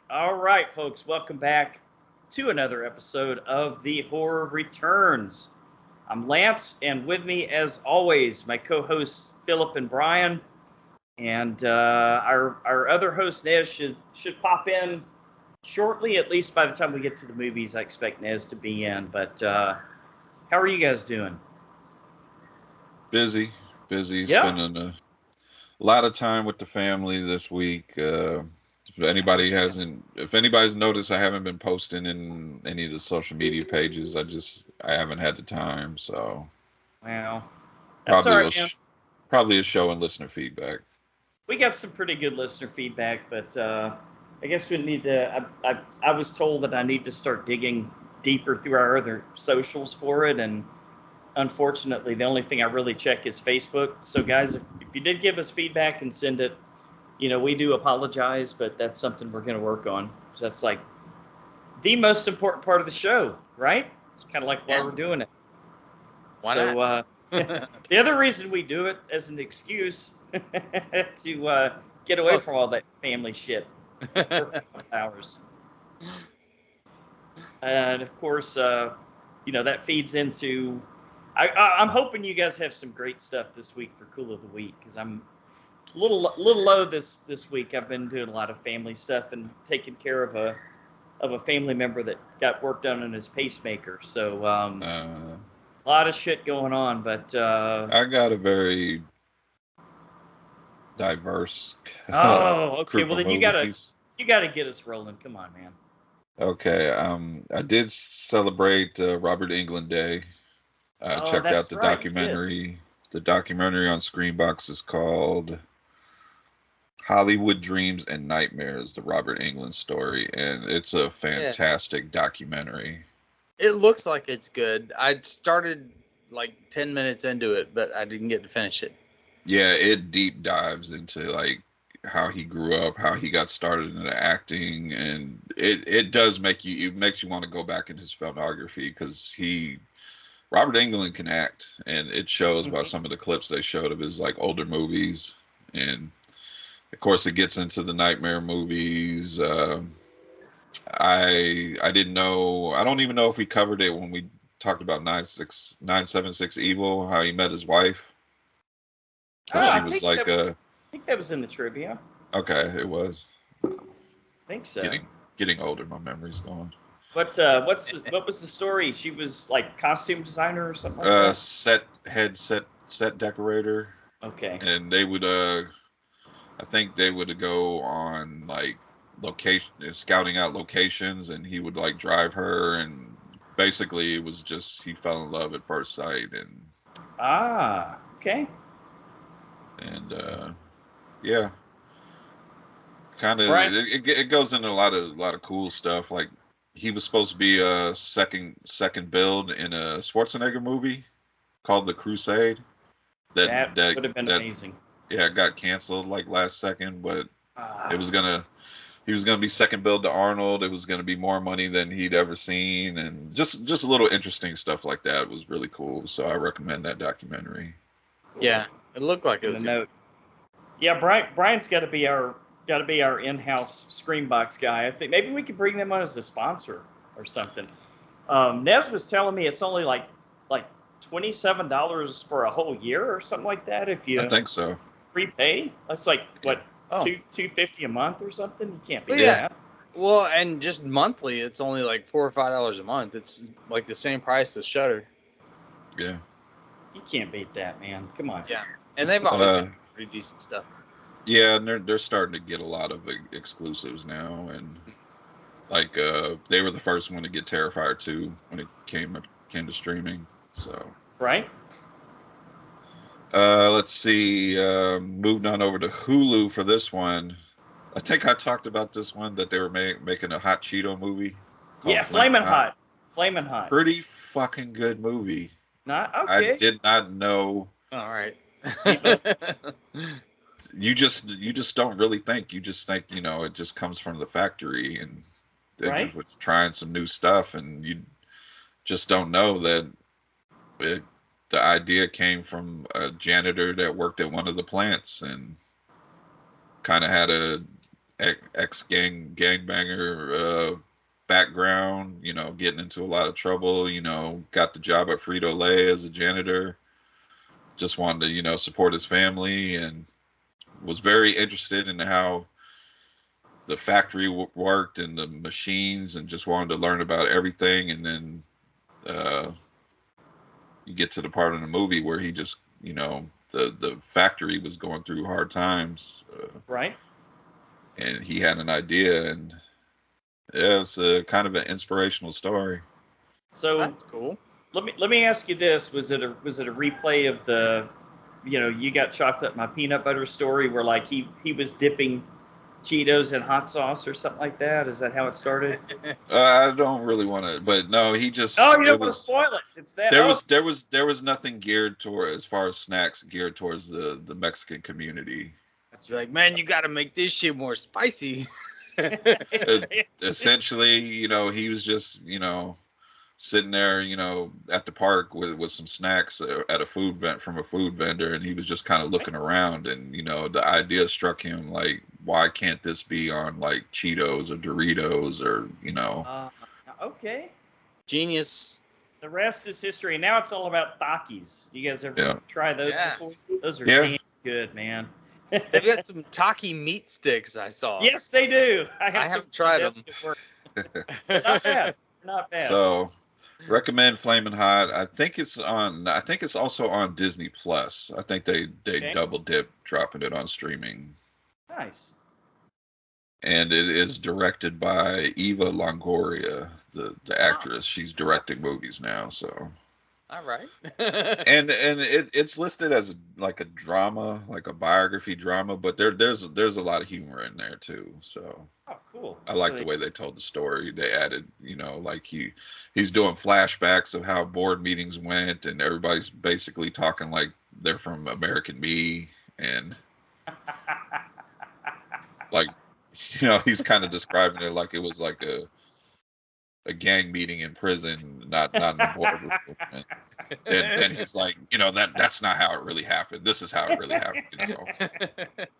All right, folks, welcome back to another episode of The Horror Returns. I'm Lance, and with me, as always, my co-hosts Philip and Brian, and our other host Nez should pop in shortly. At least by the time we get to the movies, I expect Nez to be in. But how are you guys doing? Busy, busy, Yeah. spending a lot of time with the family this week. If anybody's noticed, I haven't been posting in any of the social media pages. I haven't had the time. So Well, that's all probably right, will, man. probably a show and listener feedback. We got some pretty good listener feedback, but I guess we need to. I was told that I need to start digging deeper through our other socials for it, and unfortunately, the only thing I really check is Facebook. So, guys, if you did give us feedback and send it, we do apologize, but that's something we're going to work on. So that's like the most important part of the show, right? It's kind of like why Yeah, we're doing it. why So not? the other reason we do it as an excuse to get away Oh, from all that family shit for a couple hours, and of course, that feeds into. I'm hoping you guys have some great stuff this week for Cool of the Week because I'm a little low this week. I've been doing a lot of family stuff and taking care of a family member that got work done on his pacemaker. So Uh, a lot of shit going on, but I got a very diverse oh, okay. group Well, of then movies. you gotta get us rolling. Come on, man. Okay, I did celebrate Robert England Day. I Oh, checked out that's the right. You did. documentary. The documentary on Screenbox is called Hollywood Dreams and Nightmares, the Robert England story, and it's a yeah. fantastic documentary. It looks like it's good. I started like 10 minutes into it, but I didn't get to finish it. Yeah, it deep dives into like how he grew up, how he got started in acting, and it does it makes you want to go back in his filmography because he Robert Englund can act, and it shows by Mhm. some of the clips they showed of his like older movies, and of course it gets into the nightmare movies. I didn't know. I don't even know if we covered it when we talked about 976 Evil, how he met his wife Oh, because I she was think like that was in the trivia. okay, it was I think so. getting older. My memory's gone. What was the story? She was like costume designer or something like that. Set decorator, Okay. and they would I think they would go on like location scouting out locations, and he would like drive her, and basically it was just he fell in love at first sight, Ah, okay. and yeah, kind of Brian. it goes into a lot of cool stuff. Like he was supposed to be a second build in a Schwarzenegger movie called The Crusade. That That that would have been that amazing. yeah, it got canceled like last second, but it Ah, was gonna he was gonna be second build to Arnold. It was gonna be more money than he'd ever seen, and just a little interesting stuff like that was really cool. So I recommend that documentary. Yeah, cool. it looked like it And a was good. note. Yeah, Brian's got to be our in-house Screenbox guy. I think maybe we could bring them on as a sponsor or something. Nez was telling me it's only like $27 for a whole year or something like that if I you think so. prepay. That's like Yeah. what Oh, two $250 a month or something. You can't well, beat Yeah. yeah. that, Well, and just monthly, it's only like $4 or $5 a month. It's like the same price as Shutter. Yeah. you can't beat that, man. Come on. Yeah, and they've always Uh, got some pretty decent stuff. yeah, and they're starting to get a lot of exclusives now, and like they were the first one to get Terrifier 2 when it came to streaming. So Right? let's see. Moved on over to Hulu for this one. I think I talked about this one that they were making a hot Cheeto movie called Yeah, Flamin' flaming Hot. hot, flaming hot. Pretty fucking good movie. Not I okay. did not know. All right. People, You just don't really think. You just think it just comes from the factory, and they just right? was trying some new stuff, and you just don't know that it, the idea came from a janitor that worked at one of the plants and kind of had ex gangbanger background. You know, getting into a lot of trouble. You know, got the job at Frito-Lay as a janitor. Just wanted to, you know, support his family, and was very interested in how the factory worked and the machines, and just wanted to learn about everything. And then you get to the part of the movie where he just, you know, the factory was going through hard times, Right. and he had an idea, and yeah, it's a kind of an inspirational story. So That's cool. let me ask you this: was it a replay of the, you know, you got chocolate, my peanut butter story, where like he was dipping Cheetos in hot sauce or something like that? Is that how it started? I don't really want to, but no, he just, Oh, you it don't want to was, spoil it. It's that. there Oh, was there was nothing geared toward, as far as snacks, geared towards the Mexican community. You're like, man, you got to make this shit more spicy. Essentially, you know, he was just, you know, sitting there, you know, at the park with some snacks at a food vent from a food vendor, and he was just kind of looking around, and you know, the idea struck him like, why can't this be on like Cheetos or Doritos, or you know? Okay. Genius. The rest is history. Now it's all about Takis. You guys ever Yeah. try those Yeah. before? Those are Yeah. damn good, man. They've got some Taki meat sticks I saw. Yes, they do. I have I some haven't tried desk them. at work. They're not bad. They're not bad. So recommend Flamin' Hot. I think it's on. I think it's also on Disney Plus. I think they Okay. double dip dropping it on streaming. Nice. And it is directed by Eva Longoria, the actress. She's directing movies now, so. All right. And it's listed as like a drama, like a biography drama, but there's a lot of humor in there too. So Oh, cool. I like So the way they told the story. They added, you know, like he's doing flashbacks of how board meetings went, and everybody's basically talking like they're from American Me, and like, you know, he's kind of describing it like it was like a gang meeting in prison, not in the boardroom. And then he's like, you know, that's not how it really happened. This is how it really happened, you know.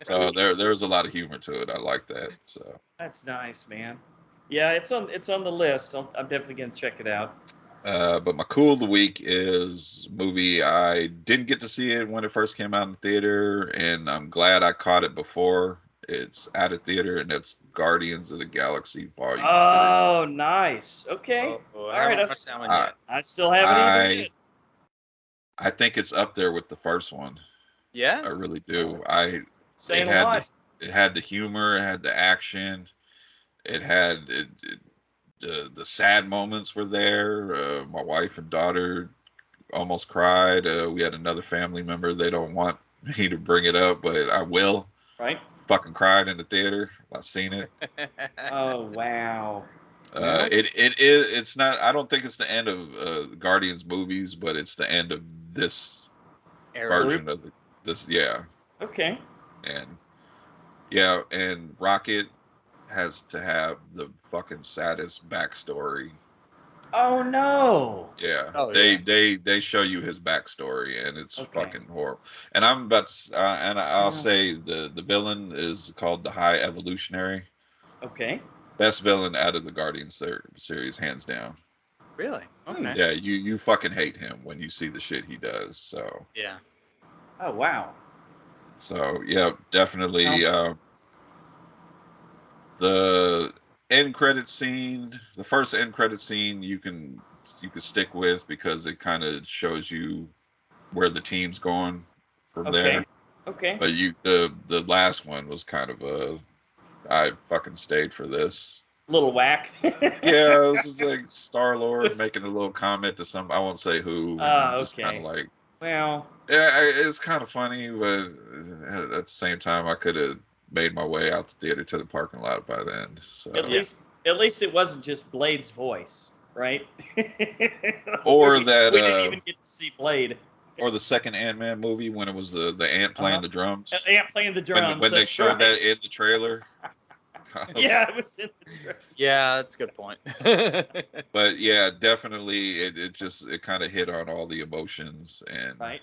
So there's a lot of humor to it. I like that. So That's nice, man. Yeah, it's on the list. I'm definitely gonna check it out. but my cool of the week is a movie. I didn't get to see it when it first came out in the theater, and I'm glad I caught it before it's out of theater, and that's Guardians of the Galaxy Volume 3. Oh, nice. Okay. Oh, All I haven't right. watched that one I, yet. I still haven't either. Yet. I think it's up there with the first one. Yeah. I really do. Saying a lot. It had the humor, it had the action, it had the sad moments were there. My wife and daughter almost cried. We had another family member. They don't want me to bring it up, but I will. Right. Fucking cried in the theater. I've seen it. Oh wow. Well, It's not. I don't think it's the end of Guardians movies, but it's the end of this version of this. Yeah. Okay. And yeah, and Rocket has to have the fucking saddest backstory. Oh no. Yeah, Oh, they show you his backstory, and it's Okay. fucking horrible. And I'm about to, and I'll say the villain is called the High Evolutionary. Okay. Best villain out of the Guardians series, hands down. Really? Okay. Yeah, you fucking hate him when you see the shit he does. So Yeah. Oh wow. so yeah, definitely. The end credit scene, the first end credit scene, you can stick with because it kind of shows you where the team's going from there. Okay. But the last one was kind of I fucking stayed for this. Little whack. Yeah, this is like Star-Lord making a little comment to some, I won't say who, and just kind Okay. of like, Well. yeah, it's kind of funny, but at the same time, I could have made my way out the theater to the parking lot by then. So At least it wasn't just Blade's voice, right? Or we that didn't even get to see Blade. or the second Ant-Man movie when it was the ant playing the drums. Ant playing the drums. When they showed that in the trailer. Yeah, it was in the trailer. Yeah, that's a good point. But yeah, definitely it kind of hit on all the emotions, and Right.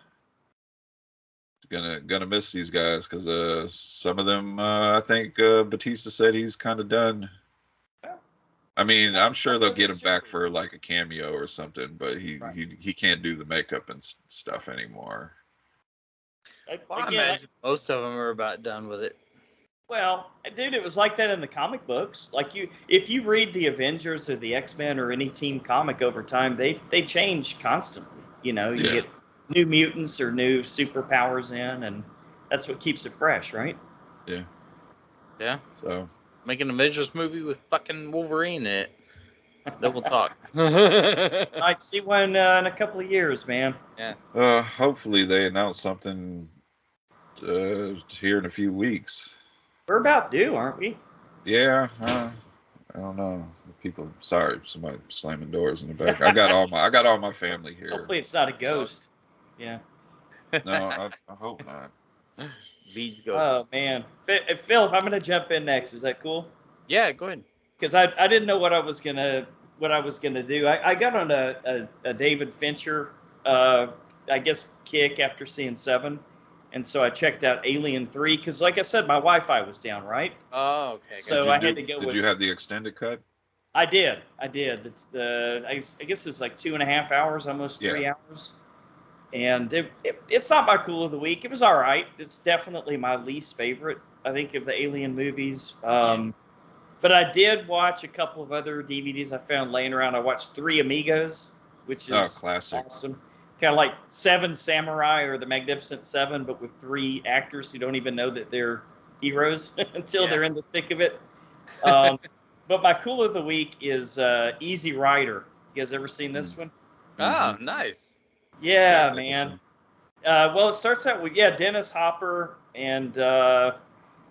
Gonna miss these guys because some of them I think Batista said he's kind of done. I mean, I'm sure they'll get him back for like a cameo or something, but he can't do the makeup and stuff anymore. I imagine most of them are about done with it. Well, dude, it was like that in the comic books. Like if you read the Avengers or the X-Men or any team comic over time, they change constantly. You know, you get new mutants or new superpowers in, and that's what keeps it fresh, right? Yeah. Yeah. So making a Avengers movie with fucking Wolverine in it. Then we'll talk. Might see one in a couple of years, man. Yeah. Hopefully they announce something here in a few weeks. We're about due, aren't we? Yeah. I don't know. People, sorry, somebody slamming doors in the back. I got all my family here. Hopefully it's not a ghost. Yeah. No, I hope not. Beads ghost. Oh man, Phil, I'm gonna jump in next. Is that cool? Yeah, go ahead. Because I didn't know what I was gonna do. I got on a David Fincher I guess kick after seeing Seven, and so I checked out Alien 3 because, like I said, my Wi-Fi was down, right? Oh, okay. So I had to go. Did you have the extended cut? I did. I guess it's like 2.5 hours, almost 3 hours. And it's not my cool of the week. It was all right. It's definitely my least favorite, I think, of the Alien movies. But I did watch a couple of other DVDs I found laying around. I watched Three Amigos, which is classic. Awesome. Kind of like Seven Samurai or The Magnificent Seven, but with 3 actors who don't even know that they're heroes until they're in the thick of it. But my cool of the week is Easy Rider. You guys ever seen this one? Oh, nice. Yeah, man. Well, it starts out with Dennis Hopper and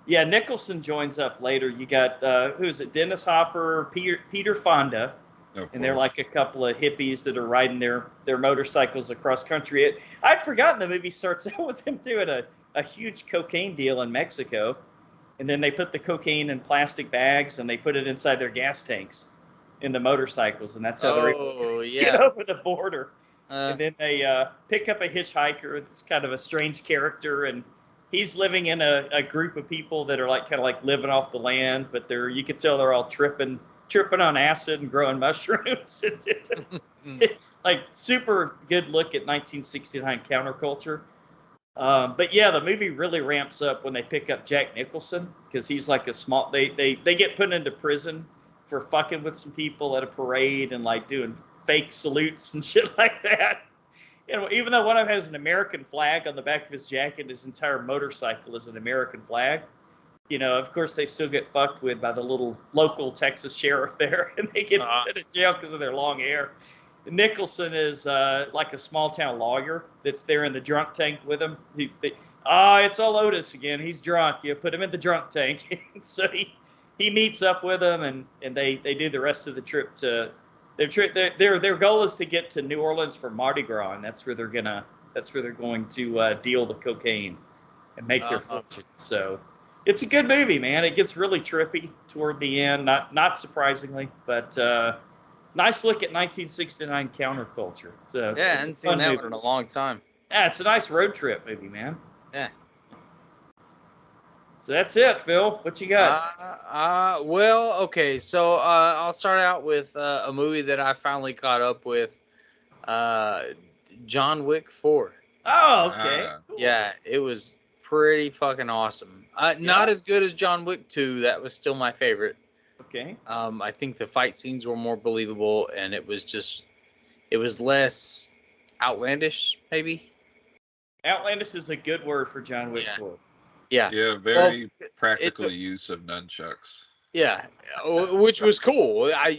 Nicholson joins up later. You got who is it? Dennis Hopper, Peter Fonda, and they're like a couple of hippies that are riding their motorcycles across country. I'd forgotten the movie starts out with them doing a huge cocaine deal in Mexico, and then they put the cocaine in plastic bags and they put it inside their gas tanks in the motorcycles, and that's how they get over the border. And then they pick up a hitchhiker that's kind of a strange character, and he's living in a group of people that are kind of living off the land, but you could tell they're all tripping on acid and growing mushrooms. Like super good look at 1969 counterculture. But yeah, the movie really ramps up when they pick up Jack Nicholson because he's like a small. They get put into prison for fucking with some people at a parade and like doing fake salutes and shit like that. Even though one of them has an American flag on the back of his jacket, his entire motorcycle is an American flag. Of course, they still get fucked with by the little local Texas sheriff there, and they get put in jail because of their long hair. Nicholson is like a small town lawyer that's there in the drunk tank with him. It's all Otis again. He's drunk. You put him in the drunk tank. So he meets up with them, and they do the rest of the trip to. Their goal is to get to New Orleans for Mardi Gras, and that's where they're going to deal the cocaine and make their fortune. So it's a good movie, man. It gets really trippy toward the end, not surprisingly, but nice look at 1969 counterculture. So I haven't seen that one in a long time. Yeah, it's a nice road trip movie, man. Yeah. So that's it, Phil. What you got? Well, okay. So I'll start out with a movie that I finally caught up with, John Wick 4. Oh, okay. Cool. Yeah, it was pretty fucking awesome. Not as good as John Wick 2. That was still my favorite. Okay. I think the fight scenes were more believable, and it was less outlandish, maybe. Outlandish is a good word for John Wick 4. Yeah, very practical use of nunchucks. Yeah, which was cool. I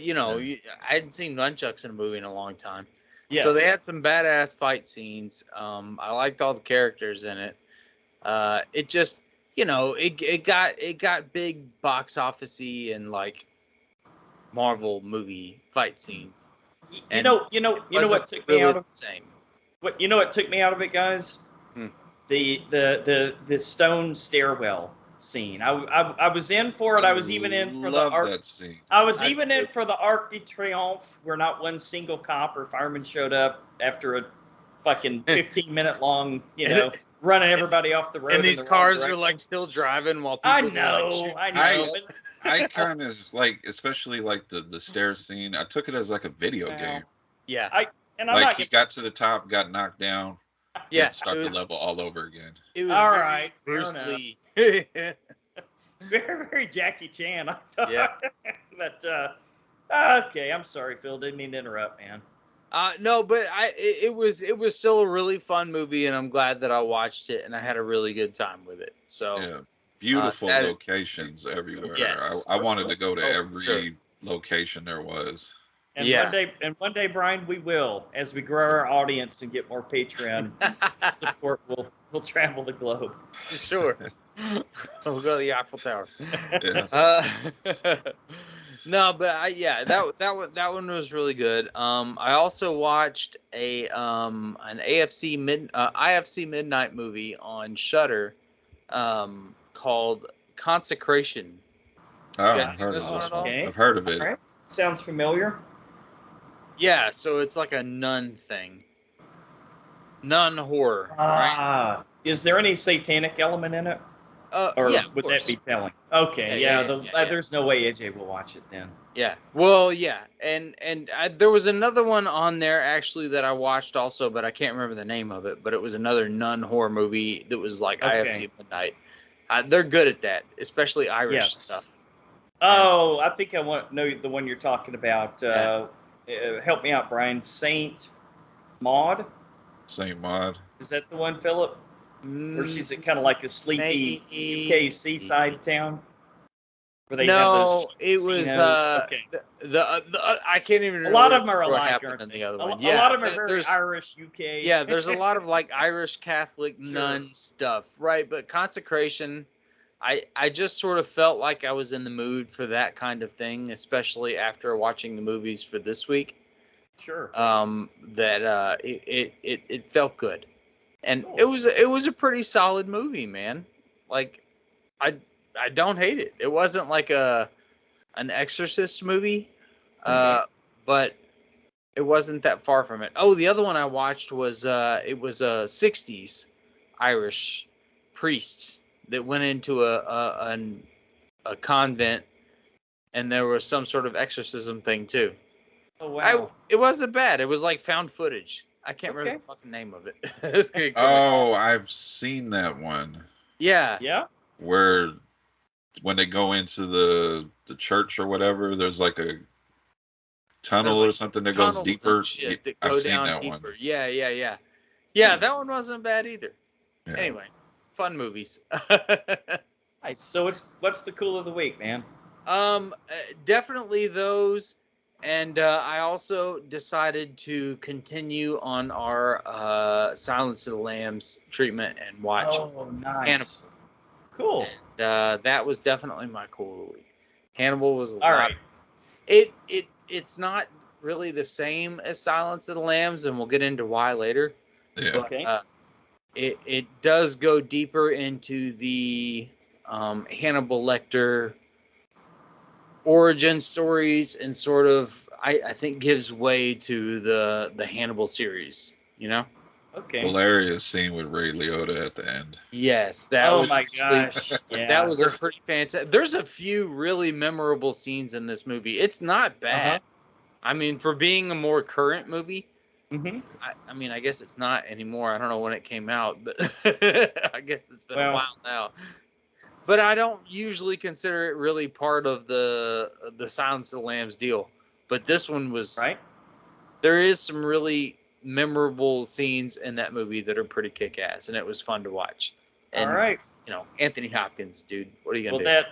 hadn't seen nunchucks in a movie in a long time. Yes. So they had some badass fight scenes. I liked all the characters in it. It just, it got big box office-y and like Marvel movie fight scenes. You know what took me out of what took me out of it, guys? The stone stairwell scene. I was in for it. I was even in for the Arc. That scene. I was even in for the Arc de Triomphe, where not one single cop or fireman showed up after a fucking 15-minute long, running everybody off the road. And these cars are like still driving while people I know. I kind of like, especially like the stairs scene. I took it as like a video game. Yeah. He got to the top, got knocked down. Yeah. Start the level all over again. It was all right. Bruce Lee. Very, very Jackie Chan. I thought. Yeah. But okay, I'm sorry, Phil. Didn't mean to interrupt, man. No, but it was still a really fun movie, and I'm glad that I watched it, and I had a really good time with it. So yeah, beautiful locations everywhere. Yes. I wanted to go to every location there was. And one day, Brian, we will, as we grow our audience and get more Patreon support, we'll travel the globe. Sure. We'll go to the Eiffel Tower. Yes. No, but that one was really good. I also watched an IFC Midnight movie on Shudder, called Consecration. Oh, I've heard of this one. I've heard of it. Right. Sounds familiar. Yeah, so it's like a nun thing. Nun horror, right? Is there any satanic element in it? Or would that be telling? Okay, there's no way AJ will watch it then. Yeah, well, yeah, and there was another one on there actually that I watched also, but I can't remember the name of it. But it was another nun horror movie that was like IFC Midnight. They're good at that, especially Irish stuff. Oh, I think I know the one you're talking about. Help me out, Brian. Saint Maud. Saint Maud. Is that the one, Philip? Where she's kind of like a sleepy UK seaside town. Where they have those casinos. I can't even. A lot of them are alike, aren't they? The other one. Yeah, a lot of them are very Irish, UK. Yeah, there's a lot of like Irish Catholic nun stuff, right? But Consecration, I just sort of felt like I was in the mood for that kind of thing, especially after watching the movies for this week. Sure. It felt good. And it was a pretty solid movie, man. Like, I don't hate it. It wasn't like an Exorcist movie, but it wasn't that far from it. Oh, the other one I watched was it was a 60s Irish priests that went into a convent, and there was some sort of exorcism thing too. Oh wow! It wasn't bad. It was like found footage. I can't remember the fucking name of it. I've seen that one. Yeah. Yeah. Where when they go into the church or whatever, there's like a tunnel or something that goes deeper. I've seen that one. Yeah. Yeah, that one wasn't bad either. Yeah. Anyway, fun movies. Nice. So what's the cool of the week, man? Definitely those. And I also decided to continue on our Silence of the Lambs treatment and watch. Oh, nice. Hannibal. Cool. And that was definitely my cool of the week. Hannibal was all right. It's not really the same as Silence of the Lambs, and we'll get into why later. Yeah. But, okay. It does go deeper into the Hannibal Lecter origin stories, and sort of I think gives way to the Hannibal series, Okay. Hilarious scene with Ray Liotta at the end. Yes, that was my gosh. Yeah. That was a pretty fantastic. There's a few really memorable scenes in this movie. It's not bad. I mean, for being a more current movie, I mean, I guess it's not anymore. I don't know when it came out, but I guess it's been a while now. But I don't usually consider it really part of the Silence of the Lambs deal. But this one was right. There is some really memorable scenes in that movie that are pretty kick-ass, and it was fun to watch. And, all right. Anthony Hopkins, dude. What are you gonna do? Well,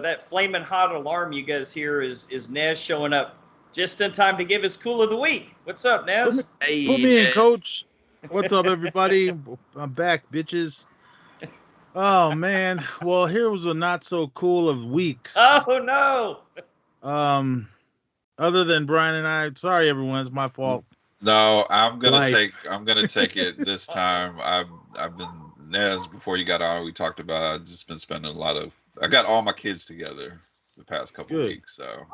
that flaming hot alarm you guys hear is Nez showing up just in time to give his cool of the week. What's up, Nez? Put me in, Coach. What's up, everybody? I'm back, bitches. Oh man, well here was a not so cool of weeks. Oh no. Other than Brian and I, sorry everyone, it's my fault. No, I'm gonna take it this time. I've been Nez before you got on. We talked about I've just been spending I got all my kids together the past couple weeks, so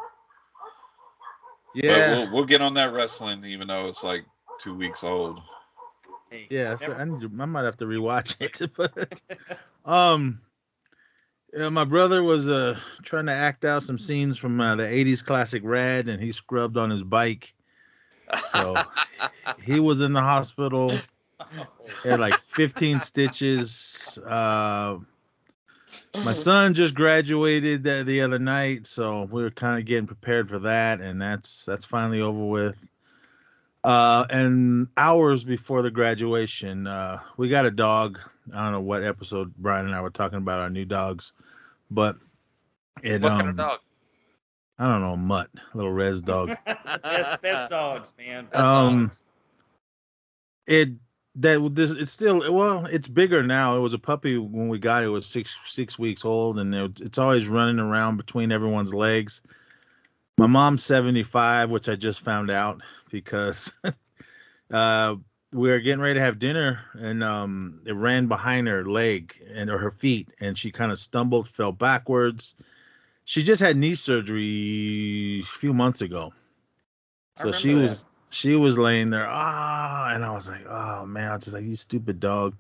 yeah. But we'll get on that wrestling, even though it's like 2 weeks old. Hey, Yeah, so I might have to rewatch it. But yeah, my brother was trying to act out some scenes from the '80s classic Rad, and he scrubbed on his bike. So he was in the hospital. He had like 15 stitches. My son just graduated the other night, so we were kind of getting prepared for that, and that's finally over with. And hours before the graduation, we got a dog. I don't know what episode Brian and I were talking about our new dogs, but it What kind of dog? I don't know, mutt, little res dog. best dogs, man. Best dogs. dogs. It's still, well, it's bigger now. It was a puppy when we got it. It was six weeks old, and it's always running around between everyone's legs. My mom's 75, which I just found out because we were getting ready to have dinner, and it ran behind her leg or her feet, and she kind of stumbled, fell backwards. She just had knee surgery a few months ago, so she was laying there, and I was like, oh man, I was just like, you stupid dog.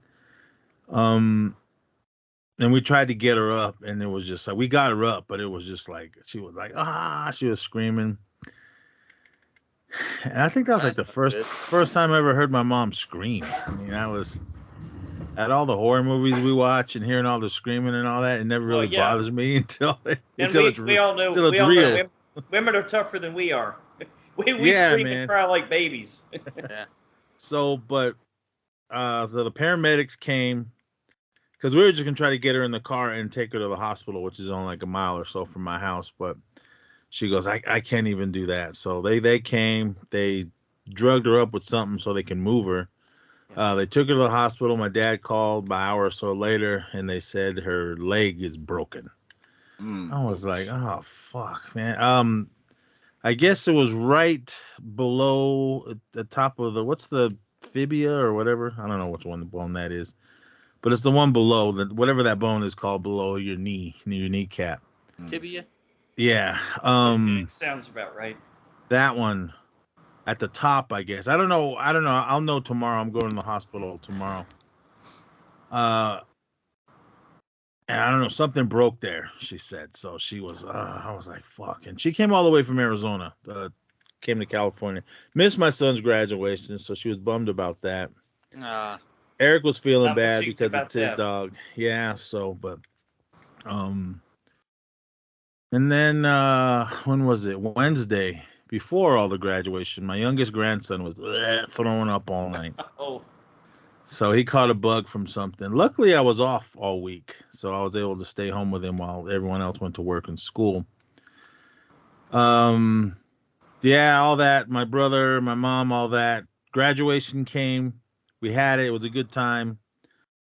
And we tried to get her up, and it was just like, we got her up, but it was just like, she was like, she was screaming. And I think that was like the first time I ever heard my mom scream. I mean, I was at all the horror movies we watch and hearing all the screaming and all that. It never really bothers me until it's we all know real. Women are tougher than we are. We scream and cry like babies. Yeah. So the paramedics came because we were just gonna try to get her in the car and take her to the hospital, which is only like a mile or so from my house. But she goes, I can't even do that. So they came, they drugged her up with something so they can move her. They took her to the hospital. My dad called about an hour or so later, and they said her leg is broken. I was like, oh fuck, man. I guess it was right below the top of what's the fibia or whatever. I don't know which one the bone that is, but it's the one below whatever that bone is called below your kneecap. Tibia. Yeah. Sounds about right. That one at the top, I guess. I don't know. I'll know tomorrow. I'm going to the hospital tomorrow. And I don't know, something broke there, she said. So she was, I was like, fuck. And she came all the way from Arizona, came to California. Missed my son's graduation, so she was bummed about that. Eric was feeling bad because it's his dog. Yeah, so, but, and then, when was it? Wednesday, before all the graduation, my youngest grandson was throwing up all night. Oh. So he caught a bug from something. Luckily, I was off all week, so I was able to stay home with him while everyone else went to work and school. Yeah, all that. My brother, my mom, all that. Graduation came. We had it. It was a good time.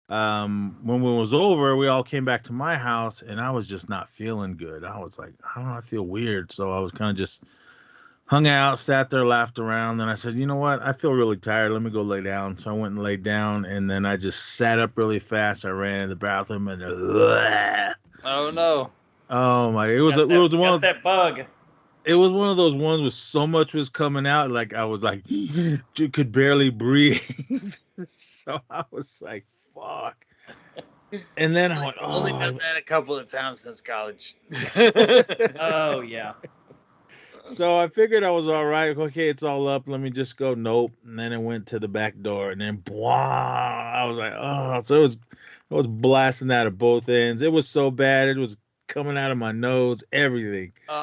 When it was over, we all came back to my house, and I was just not feeling good. I was like, I don't know, I feel weird. So I was kind of just hung out, sat there, laughed around. Then I said, you know what? I feel really tired. Let me go lay down. So I went and laid down, and then I just sat up really fast. I ran in the bathroom, and oh no! Oh my! It was one of that bug. It was one of those ones with so much was coming out, like I was like, you could barely breathe. So I was like, fuck. And then I went, only done that a couple of times since college. Oh yeah. So I figured I was all right. Okay, it's all up. Let me just go. Nope. And then it went to the back door, and then blah. I was like, oh. So I was blasting out of both ends. It was so bad. It was coming out of my nose, everything. So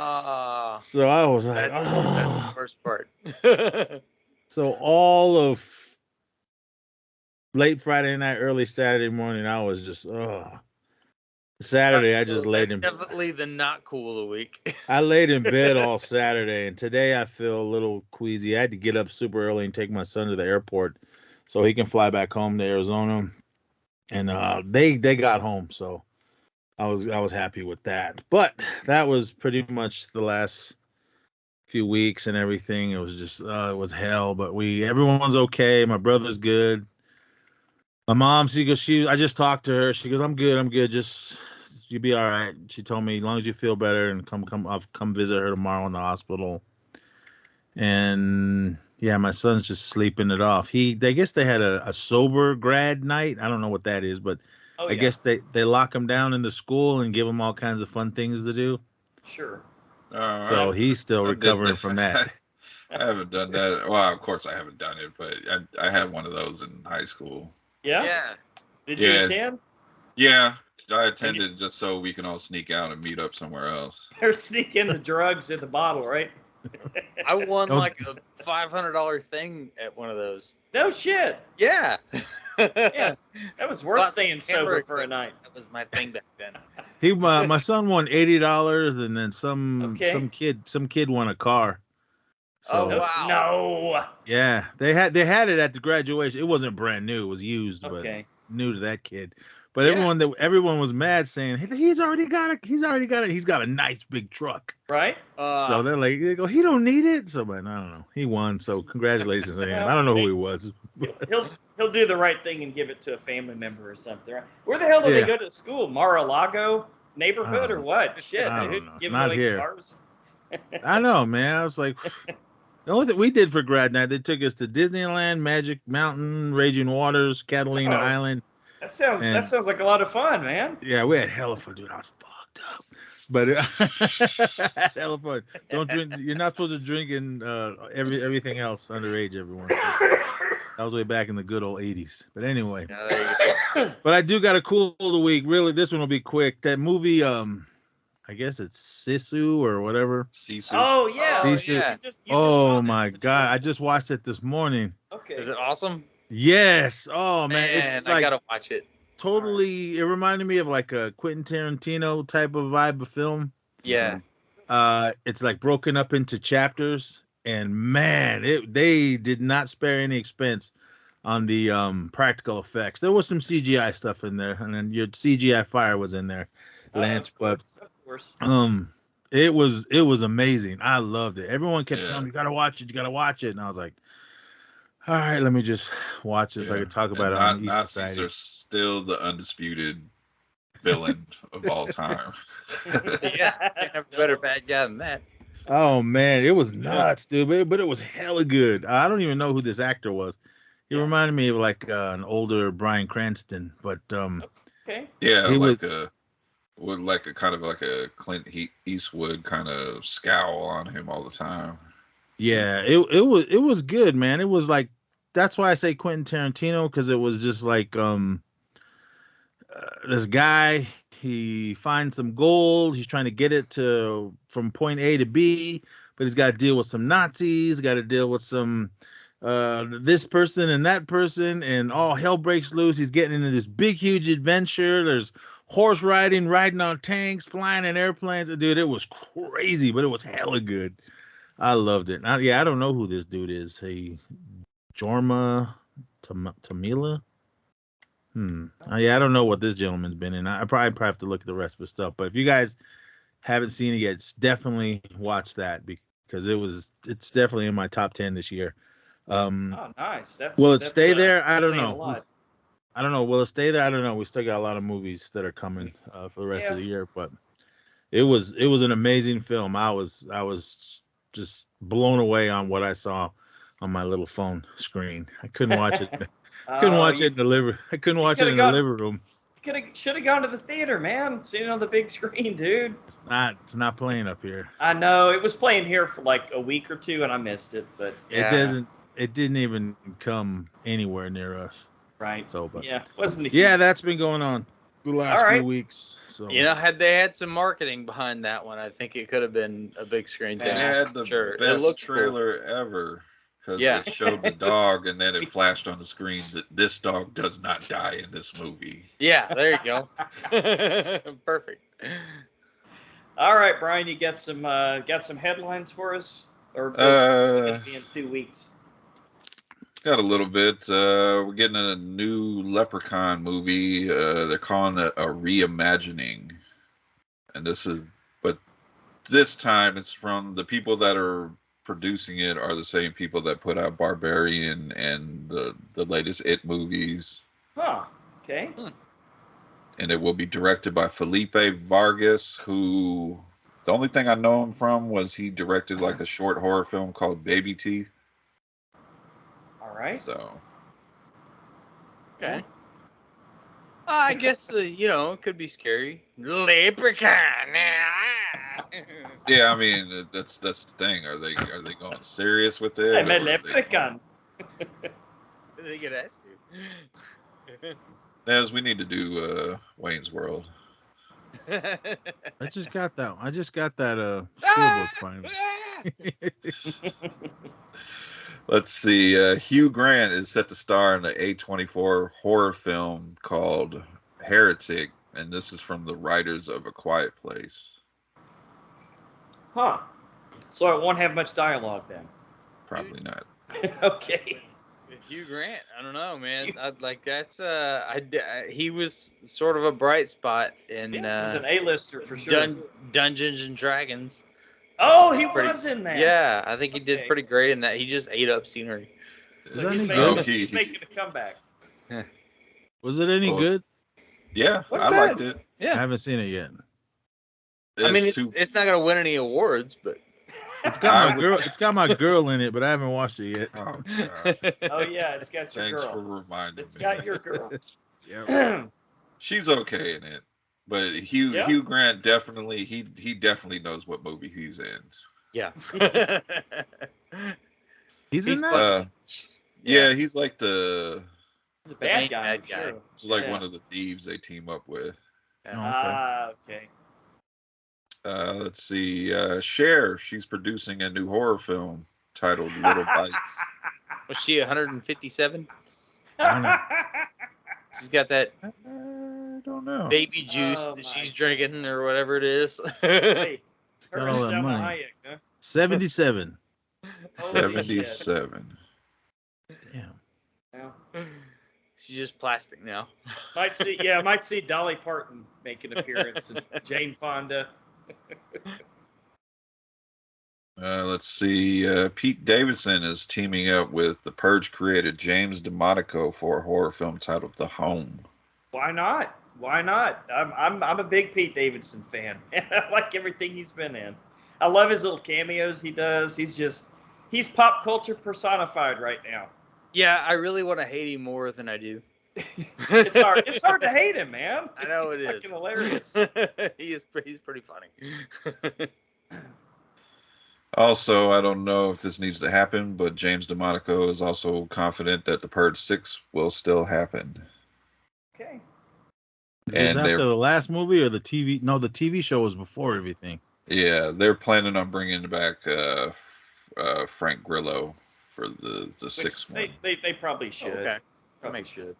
I was like, that's the first part. So all of late Friday night, early Saturday morning, I was just, Saturday, I just laid in. Definitely the not cool of the week. I laid in bed all Saturday, and today I feel a little queasy. I had to get up super early and take my son to the airport so he can fly back home to Arizona. And they got home, so I was happy with that. But that was pretty much the last few weeks and everything. It was just it was hell. But everyone's okay. My brother's good. My mom, I just talked to her. She goes, I'm good. Just you'll be all right. She told me as long as you feel better and I'll come visit her tomorrow in the hospital. And yeah, my son's just sleeping it off. I guess they had a sober grad night. I don't know what that is, but I guess they lock him down in the school and give him all kinds of fun things to do. Sure. So he's still recovering from that. I haven't done that. Well, of course I haven't done it, but I had one of those in high school. Yeah? Yeah. Did you attend? Yeah, I attended just so we can all sneak out and meet up somewhere else. Or sneak in the drugs in the bottle, right? I won like a $500 thing at one of those. No shit. Yeah. Yeah, that was worth staying sober for a night. That was my thing back then. My son won $80, and then some kid won a car. So, oh wow! No. Yeah, they had it at the graduation. It wasn't brand new; it was used, but new to that kid. But everyone was mad, saying he's got a nice big truck, right? So they go, he don't need it. So, but I don't know. He won, so congratulations to him. I don't know who he was. He'll do the right thing and give it to a family member or something. Right? Where the hell do they go to school? Mar-a-Lago neighborhood or what? Shit, I don't know. Give Not away here. Cars. I know, man. I was like, the only thing we did for grad night, they took us to Disneyland, Magic Mountain, Raging Waters, Catalina Island. That sounds like a lot of fun, man. Yeah, we had hella fun, dude. I was fucked up, but had hella fun. Don't drink. You're not supposed to drink in everything else underage. Everyone. That was way back in the good old 80s. But anyway, but I do got a cool of the week. Really, this one will be quick. That movie, I guess it's Sisu or whatever. Sisu. Oh yeah. Sisu. Yeah. Oh my god! I just watched it this morning. Okay. Is it awesome? Yes. Oh man, it's like, I gotta watch it. Totally, it reminded me of like a Quentin Tarantino type of vibe of film. Yeah. It's like broken up into chapters, and man, they did not spare any expense on the practical effects. There was some CGI stuff in there, and then your CGI fire was in there, Lance. But it was amazing. I loved it. Everyone kept telling me, "You gotta watch it," and I was like, all right, let me just watch this. I can talk about it on East Nazis Society. are still the undisputed villain of all time. Yeah, you have a better bad guy than that. Oh man, it was nuts, dude. But it was hella good. I don't even know who this actor was. He reminded me of like an older Bryan Cranston, but yeah, like a kind of like a Clint Eastwood kind of scowl on him all the time. Yeah, it was good, man. It was like, that's why I say Quentin Tarantino, because it was just like this guy, he finds some gold, he's trying to get it from point A to B, but he's got to deal with some Nazis, got to deal with some this person and that person, and all hell breaks loose. He's getting into this big huge adventure. There's horse riding on tanks, flying in airplanes. Dude, it was crazy, but it was hella good. I loved it. I don't know who this dude is. Hey, Jorma Tamila. I don't know what this gentleman's been in. I probably have to look at the rest of his stuff. But if you guys haven't seen it yet, definitely watch that, because it's definitely in my top 10 this year. Oh, nice. Will it stay there? I don't know. I don't know. Will it stay there? I don't know. We still got a lot of movies that are coming for the rest of the year, but it was an amazing film. I was just blown away on what I saw on my little phone screen. I couldn't watch it. I couldn't watch it in the living room. Should have gone to the theater, man. Seen it on the big screen, dude. It's not playing up here. I know it was playing here for like a week or two, and I missed it. But it didn't even come anywhere near us. Right. So, but wasn't. That's been going on the last few weeks. So. Had they had some marketing behind that one, I think it could have been a big screen thing. It had the best trailer ever, because it showed the dog, and then it flashed on the screen that this dog does not die in this movie. Yeah, there you go. Perfect. All right, Brian, you got some headlines for us, or is it going to be in 2 weeks? Got a little bit. We're getting a new Leprechaun movie. They're calling it a reimagining, and but this time it's from the people that are producing it are the same people that put out Barbarian and the latest It movies. Huh. Okay. And it will be directed by Felipe Vargas, who The only thing I know him from was he directed like a short horror film called Baby Teeth. All right. So. Okay. I guess it could be scary. Leprechaun. Yeah, I mean that's the thing. Are they going serious with it? I'm a leprechaun. They get asked to. Nez, we need to do Wayne's World. I just got that. School book finally. Let's see. Hugh Grant is set to star in the A24 horror film called Heretic, and this is from the writers of A Quiet Place. Huh. So it won't have much dialogue then. Probably not. Okay. Hugh Grant, I don't know, man. He was sort of a bright spot in. He was an A-lister for sure. Dungeons and Dragons. Oh, he was in that. Yeah, I think he did pretty great in that. He just ate up scenery. So he's making a comeback. Was it any good? Yeah, I liked it. Yeah, I haven't seen it yet. It's not gonna win any awards, but it's got my girl. It's got my girl in it, but I haven't watched it yet. Oh, gosh. Oh yeah, it's got your Thanks girl. for reminding me. It's got your girl. Yeah. She's okay in it, but Hugh Grant definitely he definitely knows what movie he's in. Yeah. He's in that. Yeah, he's like the. He's a bad guy. Sure. It's like one of the thieves they team up with. Okay. Let's see. Cher, she's producing a new horror film titled Little Bites. Was she 157? I She's got that I don't know. baby juice that she's drinking or whatever it is. Hey, Got her all and that Selma money. Hayek, huh? 77. Holy shit. 77. Damn. Yeah. She's just plastic now. Might see Dolly Parton make an appearance and Jane Fonda. Let's see. Pete Davidson is teaming up with The Purge creator James DeMonico for a horror film titled The Home. Why not? Why not? I'm a big Pete Davidson fan. I like everything he's been in. I love his little cameos he does. He's pop culture personified right now. Yeah, I really want to hate him more than I do. It's hard to hate him, man. I know He's it is. fucking hilarious. He's pretty funny. Also, I don't know if this needs to happen, but James DeMonico is also confident that The Purge 6 will still happen. Okay. Is this after the last movie or the TV? No, the TV show was before everything. Yeah, they're planning on bringing back Frank Grillo for the sixth one. They probably should. Okay. Probably should.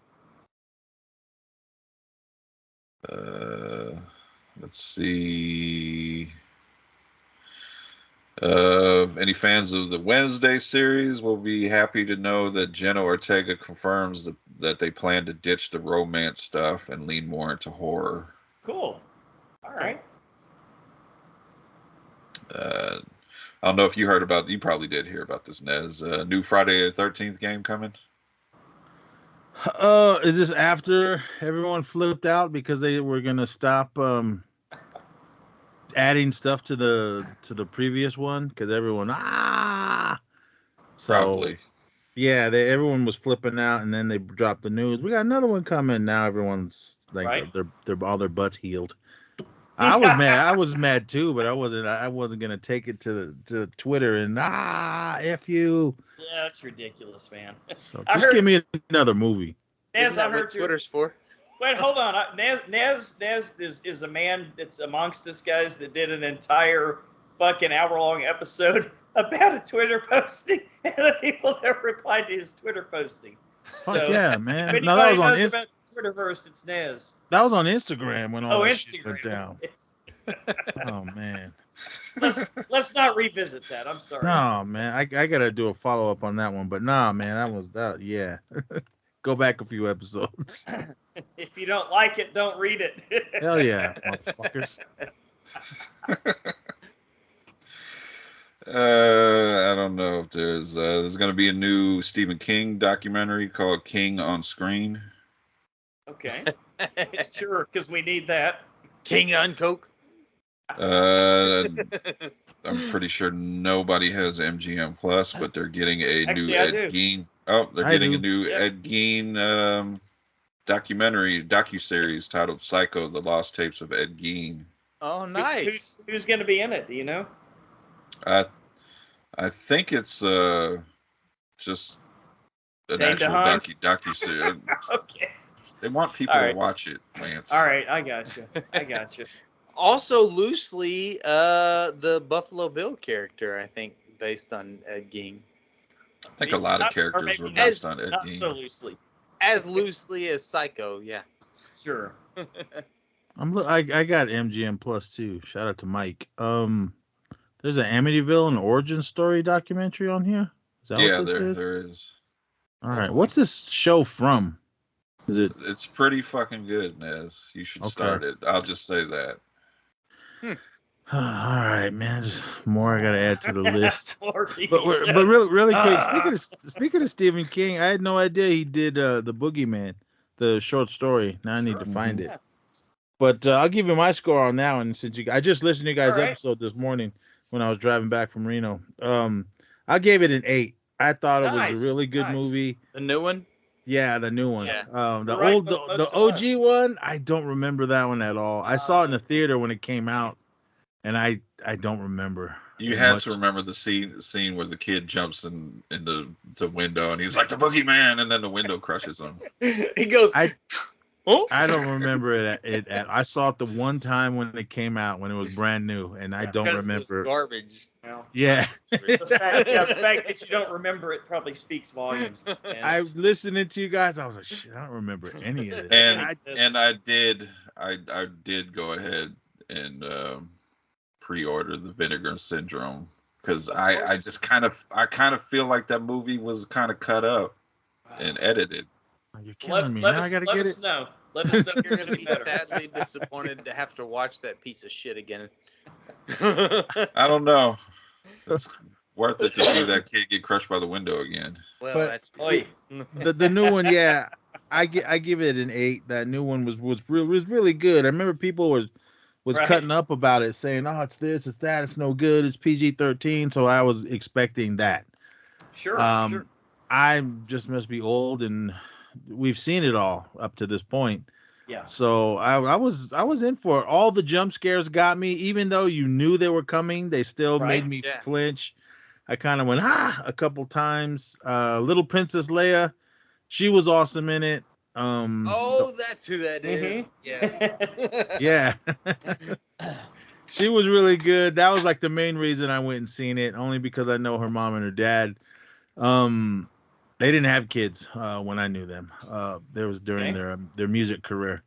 Let's see. Any fans of the Wednesday series will be happy to know that Jenna Ortega confirms that they plan to ditch the romance stuff and lean more into horror. Cool. All right. I don't know if you heard about. You probably did hear about this, Nez. New Friday the 13th game coming. Is this after everyone flipped out because they were gonna stop adding stuff to the previous one because everyone so Probably. Yeah, everyone was flipping out and then they dropped the news. We got another one coming. Now everyone's like right. they're all their butts healed. I was mad. I was mad too, but I wasn't gonna take it to Twitter and F you. Yeah, that's ridiculous, man. So just give me another movie. Nez, I heard heard Twitter's for. Wait, hold on. Nez is a man that's amongst us guys that did an entire fucking hour-long episode about a Twitter posting and the people that replied to his Twitter posting. So, yeah, man. If no, that was on about Twitterverse, it's Nez. That was on Instagram when all that Instagram. shit went down. Oh man. Let's not revisit that. I'm sorry. No, man. I gotta do a follow-up on that one, but nah, man, yeah. Go back a few episodes. If you don't like it, don't read it. Hell yeah, motherfuckers. I don't know if there's going to be a new Stephen King documentary called King on Screen. Okay. Sure, because we need that. King on Coke. I'm pretty sure nobody has MGM Plus, but they're getting a new Actually, I Ed do. Gein. Oh, they're I getting do. a new Yep. Ed Gein docuseries titled "Psycho: The Lost Tapes of Ed Gein." Oh, nice. Who's going to be in it? Do you know? I think it's just an Dane actual DeHaan? docuseries. Okay. They want people All to right. watch it, Lance. All right, I got you. Also, loosely, the Buffalo Bill character, I think, based on Ed Gein. I think a lot of characters were based on Ed Not Gein. so loosely. As loosely as Psycho, yeah. Sure. I got MGM Plus too. Shout out to Mike. There's an Amityville and origin story documentary on here. Is that Yeah, what this is? there is. All right. What's this show from? Is it? It's pretty fucking good, Nez. You should start it. I'll just say that. All right, man. Just more I got to add to the list. But really quick. Speaking of Stephen King, I had no idea he did the Boogeyman, the short story. Now I need to find it. But I'll give you my score on that one. Since I just listened to you guys' episode this morning when I was driving back from Reno. I gave it an 8. I thought it was a really good movie. The new one? Yeah, the new one. Yeah. The OG one, I don't remember that one at all. I saw it in the theater when it came out, and I don't remember. You had to remember the scene where the kid jumps in the window and he's like the boogeyman, and then the window crushes him. He goes. I don't remember it. I saw it the one time when it came out when it was brand new, and I don't remember. It was garbage. Yeah. The fact that you don't remember it probably speaks volumes. I listening to you guys. I was like, shit, I don't remember any of this. And I did go ahead and pre-order the Vinegar Syndrome because I kind of feel like that movie was kind of cut up and edited. You're killing me. Now I gotta get it. Let us know. You're gonna be sadly disappointed to have to watch that piece of shit again. I don't know. It's worth it to see that kid get crushed by the window again. Well, but that's the new one. Yeah, I give it an 8. That new one was really good. I remember people was cutting up about it, saying, "Oh, it's this, it's that, it's no good, it's PG-13." So I was expecting that. Sure. I just must be old, and we've seen it all up to this point. Yeah. So I was in for it. All the jump scares got me, even though you knew they were coming. They still made me flinch. I kind of went a couple times. Little Princess Leia, she was awesome in it. That's who that is. Yes. Yeah. She was really good. That was like the main reason I went and seen it, only because I know her mom and her dad. They didn't have kids when I knew them. There was during their music career.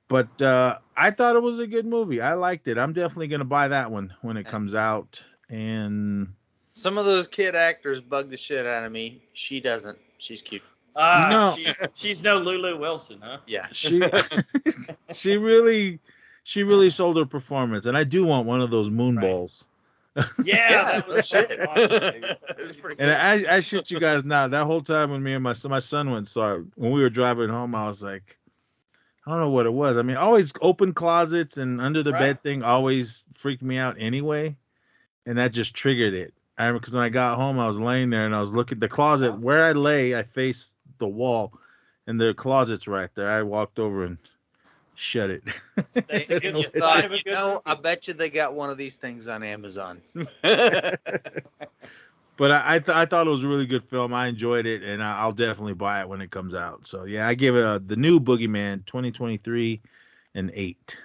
But I thought it was a good movie. I liked it. I'm definitely going to buy that one when it comes out. And some of those kid actors bug the shit out of me. She doesn't. She's cute. No. She's no Lulu Wilson, huh? Yeah. She really sold her performance. And I do want one of those moon balls. Yeah, that was shit. Awesome. And I shit you guys now. That whole time when me and my son went saw it, when we were driving home, I was like, I don't know what it was. I mean, always open closets and under the bed thing always freaked me out anyway, and that just triggered it. I remember because when I got home, I was laying there and I was looking at the closet where I lay. I faced the wall, and the closet's right there. I walked over and shut it. That's a good sign of a good movie. I bet you they got one of these things on Amazon. But I thought it was a really good film. I enjoyed it, and I'll definitely buy it when it comes out. So yeah, I give it the new Boogeyman 2023 an 8.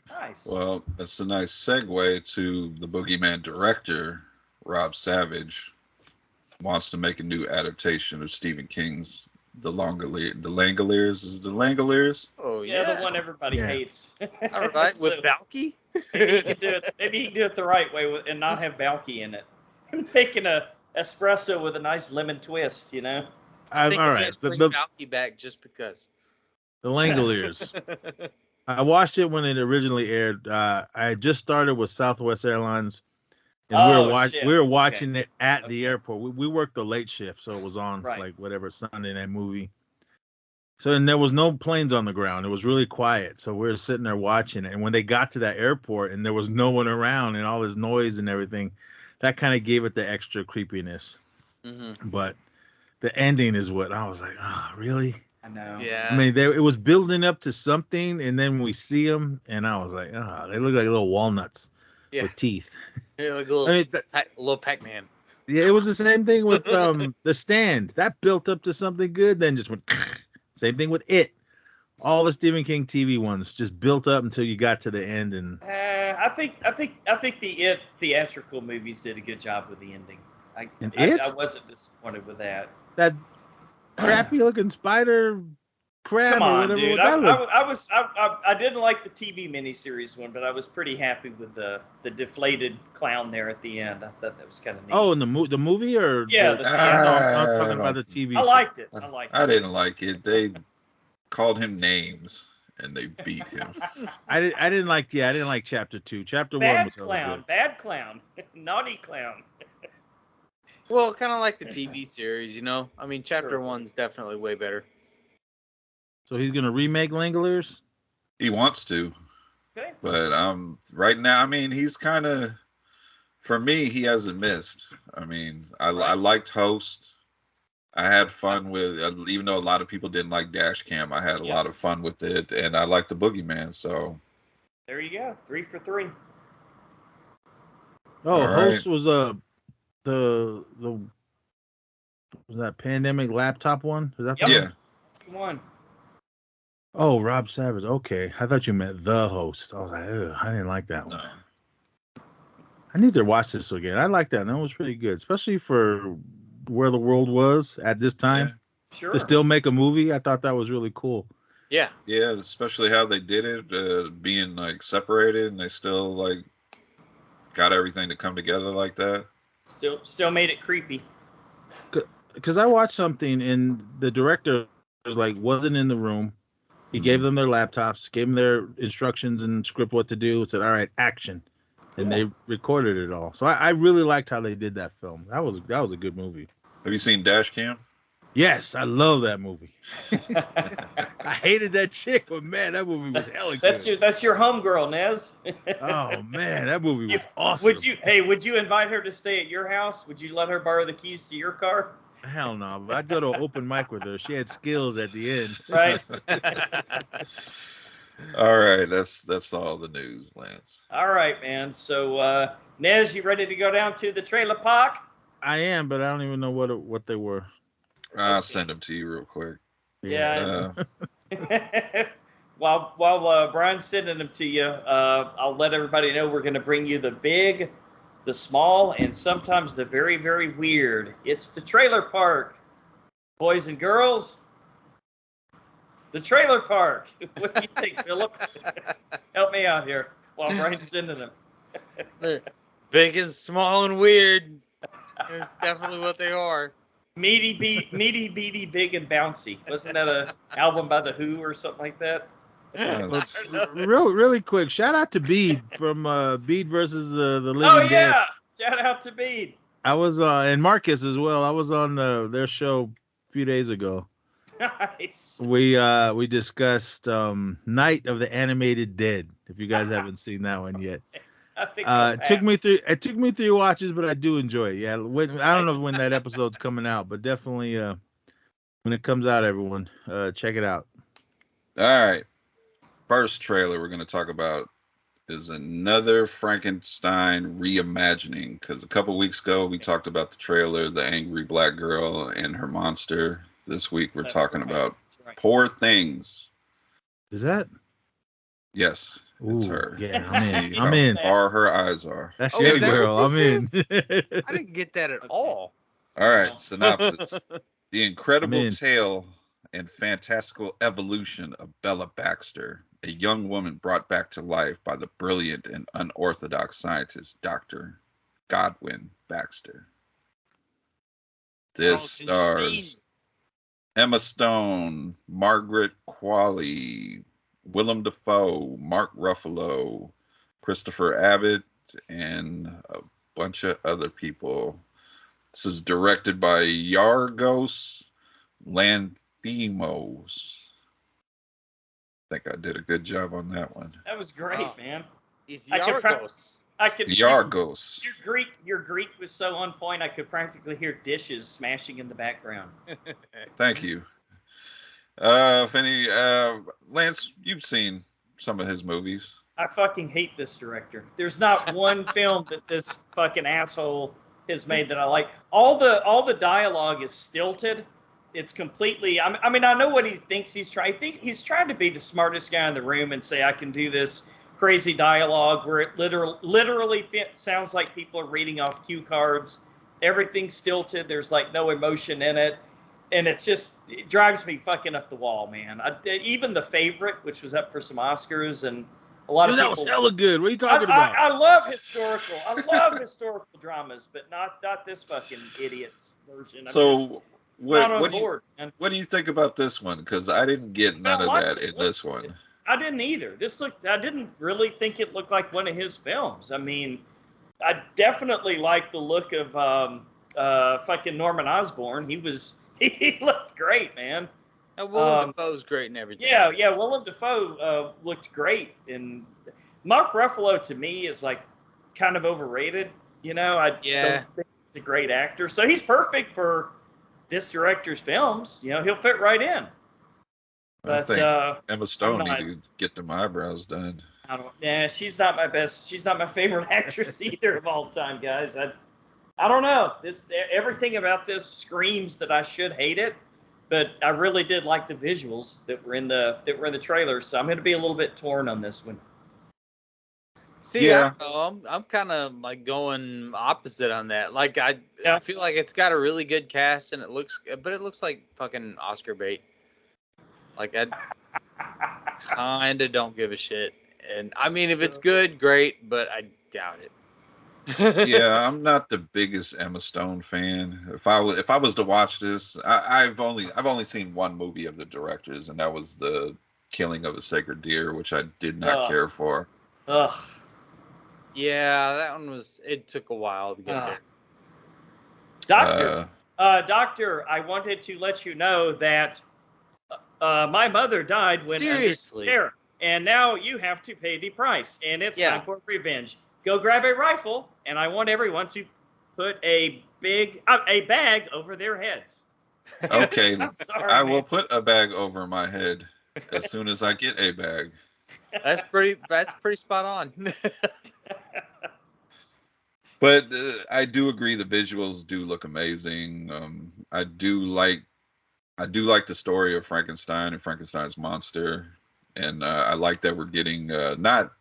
Nice. Well, that's a nice segue to the Boogeyman director, Rob Savage, wants to make a new adaptation of Stephen King's The Langoliers. Is it The Langoliers? Oh yeah, the one everybody hates. All right, with Balky. Maybe he can do it. Maybe he can do it the right way and not have Balky in it. Making a espresso with a nice lemon twist, you know. All right, bring Balky back just because. The Langoliers. I watched it when it originally aired. I had just started with Southwest Airlines, and we were watching it at the airport. We worked the late shift, so it was on like whatever Sunday night movie. So and there was no planes on the ground. It was really quiet. So we were sitting there watching it. And when they got to that airport and there was no one around and all this noise and everything, that kind of gave it the extra creepiness. Mm-hmm. But the ending is what I was like, oh, really? I know. Yeah. I mean, it was building up to something, and then we see them, and I was like, oh, they look like little walnuts with teeth. They're like a little, I mean, little Pac-Man. yeah, it was the same thing with The Stand. That built up to something good, then just went. Same thing with It. All the Stephen King TV ones just built up until you got to the end, and I think the It theatrical movies did a good job with the ending. I wasn't disappointed with that. That crappy looking spider crab Come on, or whatever. dude. I didn't like the TV miniseries one, but I was pretty happy with the deflated clown there at the end. I thought that was kind of neat. Oh, and the movie or yeah, no, I'm talking about the TV. I liked it. I didn't like it. They called him names and they beat him. I didn't like chapter 2. Chapter 1 was clown, bad clown, naughty clown. Well, kind of like the TV series, you know. I mean, chapter 1's definitely way better. So he's gonna remake Langoliers? He wants to. Okay. But right now, I mean, he's kind of, for me, he hasn't missed. I mean, I liked Host. I had fun with, even though a lot of people didn't like Dash Cam, I had a lot of fun with it, and I liked the Boogeyman. So there you go, 3 for 3. Oh, Host was the was that pandemic laptop one? Is that yeah? That's the one. Oh, Rob Savage. Okay, I thought you meant The Host. I was like, ugh, I didn't like that one. No. I need to watch this again. I like that. That was pretty good, especially for where the world was at this time. Yeah. Sure. To still make a movie, I thought that was really cool. Yeah. Yeah, especially how they did it, being like separated, and they still like got everything to come together like that. Still made it creepy. Because I watched something and the director wasn't in the room. He gave them their laptops, gave them their instructions and script what to do. Said, "All right, action," and they recorded it all. So I really liked how they did that film. That was a good movie. Have you seen Dash Cam? Yes, I love that movie. I hated that chick, but man, that movie was hella good. That's your homegirl, Nez. Oh man, that movie was awesome. Would you invite her to stay at your house? Would you let her borrow the keys to your car? Hell no. I'd go to an open mic with her. She had skills at the end. Right. All right, that's all the news, Lance. All right, man. So Nez, you ready to go down to the trailer park? I am, but I don't even know what they were. I'll send them to you real quick. Yeah. While Brian's sending them to you, I'll let everybody know we're going to bring you the big, the small, and sometimes the very, very weird. It's the trailer park, boys and girls. The trailer park. What do you think, Philip? Help me out here while Brian's sending them. They're big and small and weird. It's definitely what they are. Meaty, beady, big, and bouncy. Wasn't that an album by The Who or something like that? Really quick, shout out to Bede from Bede versus the Living Dead. Oh Dead. yeah, shout out to Bede. I was and Marcus as well. I was on their show a few days ago. Nice. We discussed Night of the Animated Dead. If you guys haven't seen that one yet. I think it took me 3 watches, but I do enjoy it. Yeah, I don't know when that episode's coming out, but definitely when it comes out, everyone check it out. All right, first trailer we're going to talk about is another Frankenstein reimagining, because a couple weeks ago we talked about the trailer, The Angry Black Girl and Her Monster. This week we're talking about Poor Things. Is that? Yes. It's her. Yeah, I'm in. How far her eyes are. That's your girl. I'm in. I didn't get that at all. All right, synopsis. The incredible tale and fantastical evolution of Bella Baxter, a young woman brought back to life by the brilliant and unorthodox scientist Dr. Godwin Baxter. This stars Emma Stone, Margaret Qualley, Willem Dafoe, Mark Ruffalo, Christopher Abbott, and a bunch of other people. This is directed by Yorgos Lanthimos. think I did a good job on that one. That was great, man. He's Yargos. Yargos. Your Greek was so on point. I could practically hear dishes smashing in the background. Thank you. Lance, you've seen some of his movies. I fucking hate this director. There's not one film that this fucking asshole has made that I like. All the dialogue is stilted. It's completely. I mean, I know what he thinks he's trying. I think he's trying to be the smartest guy in the room and say I can do this crazy dialogue where it literally sounds like people are reading off cue cards. Everything's stilted. There's like no emotion in it. And it drives me fucking up the wall, man. Even The Favorite, which was up for some Oscars, and a lot of people. That was hella good. What are you talking about? I love historical dramas, but not this fucking idiot's version. What do you think about this one? Because I didn't get none of that in this one. I didn't either. I didn't really think it looked like one of his films. I mean, I definitely like the look of fucking Norman Osborn. He looked great, man. And Willem Dafoe's great and everything. Yeah. Willem Dafoe looked great, and Mark Ruffalo to me is like kind of overrated. You know, I don't think he's a great actor, so he's perfect for this director's films. You know, he'll fit right in. But I think Emma Stone needed to get them eyebrows done. She's not my best. She's not my favorite actress either of all time, guys. I don't know. Everything about this screams that I should hate it, but I really did like the visuals that were in the trailer. So I'm going to be a little bit torn on this one. See, yeah. I'm kind of like going opposite on that. Like I feel like it's got a really good cast and it looks like fucking Oscar bait. Like I kind of don't give a shit. And I mean, if it's good, great, but I doubt it. Yeah, I'm not the biggest Emma Stone fan. If I was to watch this, I've only seen one movie of the directors, and that was The Killing of a Sacred Deer, which I did not care for. Ugh. Yeah, that one was. It took a while to get there. Doctor, I wanted to let you know that my mother died when seriously, under care, and now you have to pay the price, and it's time for revenge. Go grab a rifle, and I want everyone to put a bag over their heads. Okay, I'm sorry, I will put a bag over my head as soon as I get a bag. That's pretty spot on. But I do agree the visuals do look amazing. I do like the story of Frankenstein and Frankenstein's monster, and I like that we're getting not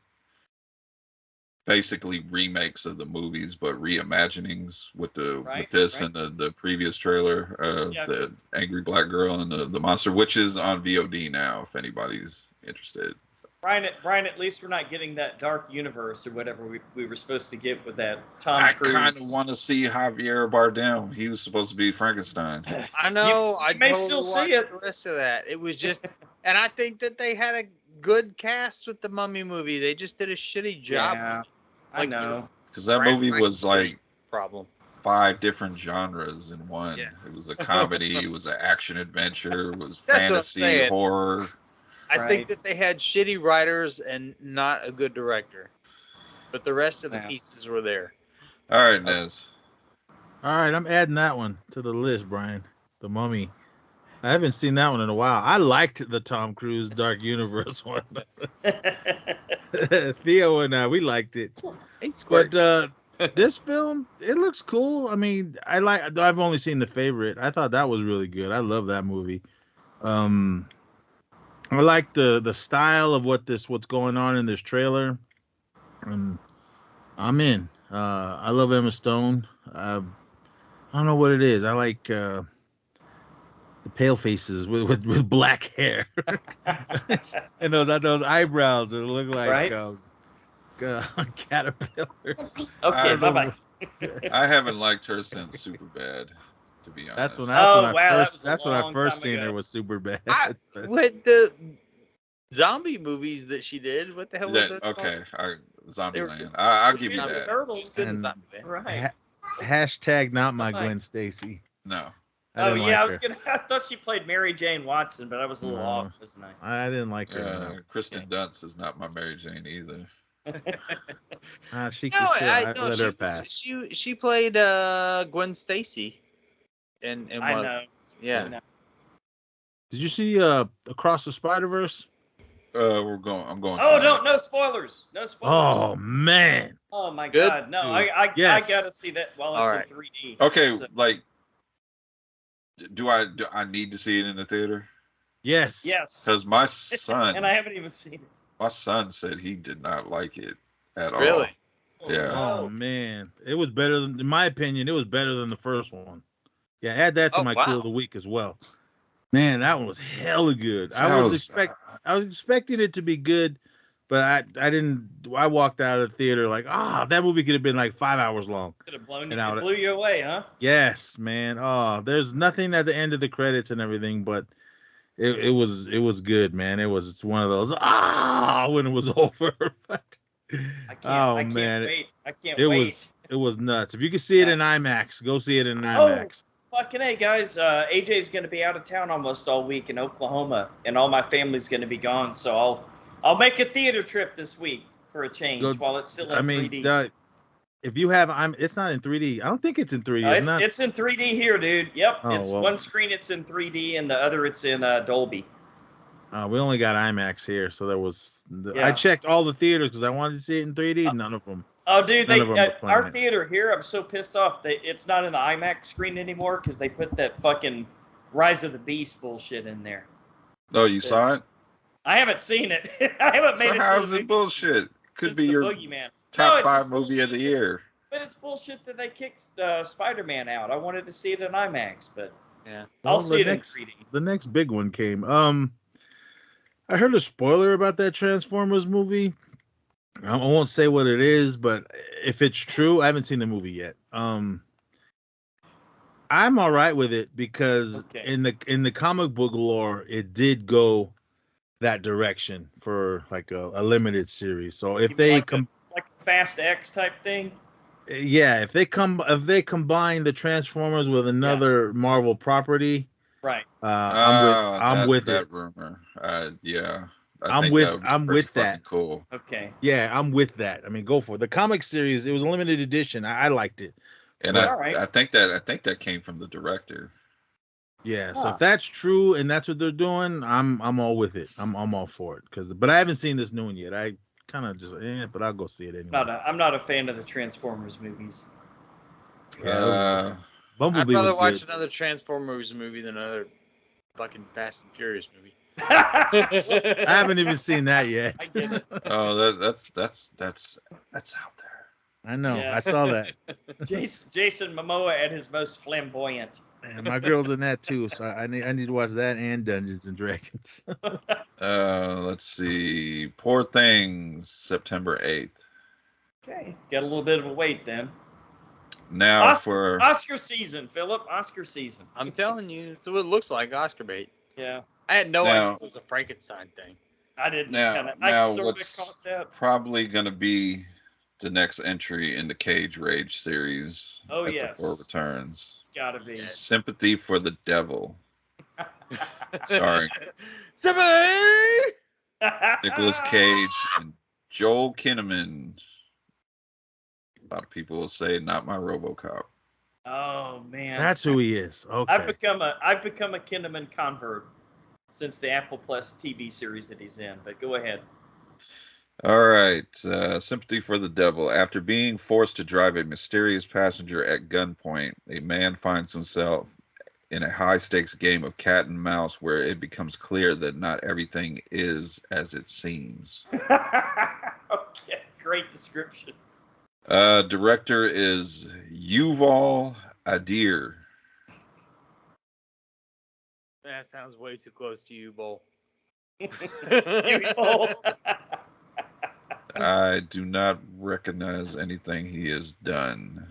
basically remakes of the movies, but reimaginings with this and the previous trailer, the Angry Black Girl and the monster, which is on VOD now if anybody's interested. Brian, at least we're not getting that dark universe or whatever we were supposed to get with that Tom Cruise. I kind of want to see Javier Bardem. He was supposed to be Frankenstein. I know. I may still see it. The rest of that, it was just, and I think that they had a good cast with the Mummy movie. They just did a shitty job. Yeah, I know. Because that movie was like 5 different genres in one. Yeah. It was a comedy. It was an action adventure. It was fantasy, horror. I think that they had shitty writers and not a good director, but the rest of the pieces were there. All right, Nez. All right, I'm adding that one to the list, Brian. The Mummy. I haven't seen that one in a while. I liked the Tom Cruise Dark Universe one. Theo and I, we liked it. But this film, it looks cool. I mean, I've only seen The Favorite. I thought that was really good. I love that movie. I like the style of what's going on in this trailer. I'm in. I love Emma Stone. I don't know what it is. I like the pale faces with black hair and those eyebrows that look like caterpillars. Okay, bye. I haven't liked her since Superbad. To be honest. That's when I first seen her was Superbad. With the zombie movies that she did, what the hell was that? Okay, Zombieland. I'll give you that. Turtles. And hashtag not my Gwen Stacy. No. Oh yeah, I thought she played Mary Jane Watson, but I was a little off, wasn't I? I didn't like her. Kristen Dunst is not my Mary Jane either. She could let her pass. She played Gwen Stacy in I one. know. Yeah. know. Did you see Across the Spider-Verse? I'm going. Oh, no spoilers. No spoilers. Oh man. Oh my God. No, I gotta see that while it's in 3D. Okay, so. Like, do I need to see it in the theater? Yes. Because my son and I haven't even seen it. My son said he did not like it at all. Really? Yeah. Oh man, it was better than, in my opinion, it was better than the first one. Yeah, add that to my cool of the week as well. Man, that one was hella good. I was expecting it to be good, but I didn't. I walked out of the theater like, that movie could have been like 5 hours long. Could have blew you away, huh? Yes, man. Oh, there's nothing at the end of the credits and everything, but it was good, man. It was one of those when it was over. I can't wait. It was nuts. If you could see it in IMAX, go see it in IMAX. Fucking hey guys, AJ's gonna be out of town almost all week in Oklahoma, and all my family's gonna be gone. So I'll make a theater trip this week for a change while it's still in 3D. If you have, it's not in 3D. I don't think it's in 3D. It's in 3D here, dude. Yep. One screen it's in 3D, and the other it's in Dolby. We only got IMAX here, so there was. I checked all the theaters because I wanted to see it in 3D. None of them. Oh, dude, our theater here, I'm so pissed off that it's not in the IMAX screen anymore because they put that fucking Rise of the Beast bullshit in there. Oh, you saw it? I haven't seen it. I haven't made it. How's it bullshit? Could be your Boogeyman. top 5 movie of the year. But it's bullshit that they kicked Spider-Man out. I wanted to see it in IMAX, but yeah, I'll see it in 3D. The next big one came. I heard a spoiler about that Transformers movie. I won't say what it is, but if it's true, I haven't seen the movie yet. I'm all right with it because in the comic book lore, it did go that direction for like a limited series. So if they like a Fast X type thing, if they combine the Transformers with another Marvel property, right? I'm with that it. rumor. Yeah. I'm with that. Cool. Okay. Yeah, I'm with that. I mean, go for it. The comic series, it was a limited edition. I liked it. And I think that came from the director. Yeah, so if that's true and that's what they're doing, I'm all with it. I'm all for it. But I haven't seen this new one yet. I kind of just but I'll go see it anyway. I'm not a fan of the Transformers movies. Yeah, I'd rather watch another Transformers movie than another fucking Fast and Furious movie. I haven't even seen that yet. Oh, that's out there. I know. Yeah. I saw that. Jason Momoa at his most flamboyant. And my girl's in that too, so I need to watch that and Dungeons and Dragons. Let's see. Poor Things, September 8th. Okay, got a little bit of a wait then. Now for Oscar season, Philip. Oscar season. I'm telling you, so it looks like Oscar bait. Yeah. I had no idea it was a Frankenstein thing. I didn't. Now what's probably going to be the next entry in the Cage Rage series? Oh yes. Before returns. It's got to be it. Sympathy for the Devil. Starring Nicolas Cage and Joel Kinnaman. A lot of people will say, "Not my RoboCop." Oh man, that's who he is. Okay, I've become a Kinnaman convert since the Apple Plus TV series that he's in. But go ahead. All right, Sympathy for the Devil. After being forced to drive a mysterious passenger at gunpoint, a man finds himself in a high-stakes game of cat and mouse where it becomes clear that not everything is as it seems. Okay, great description. Director is Yuval Adir. That sounds way too close to you, Bull. I do not recognize anything he has done.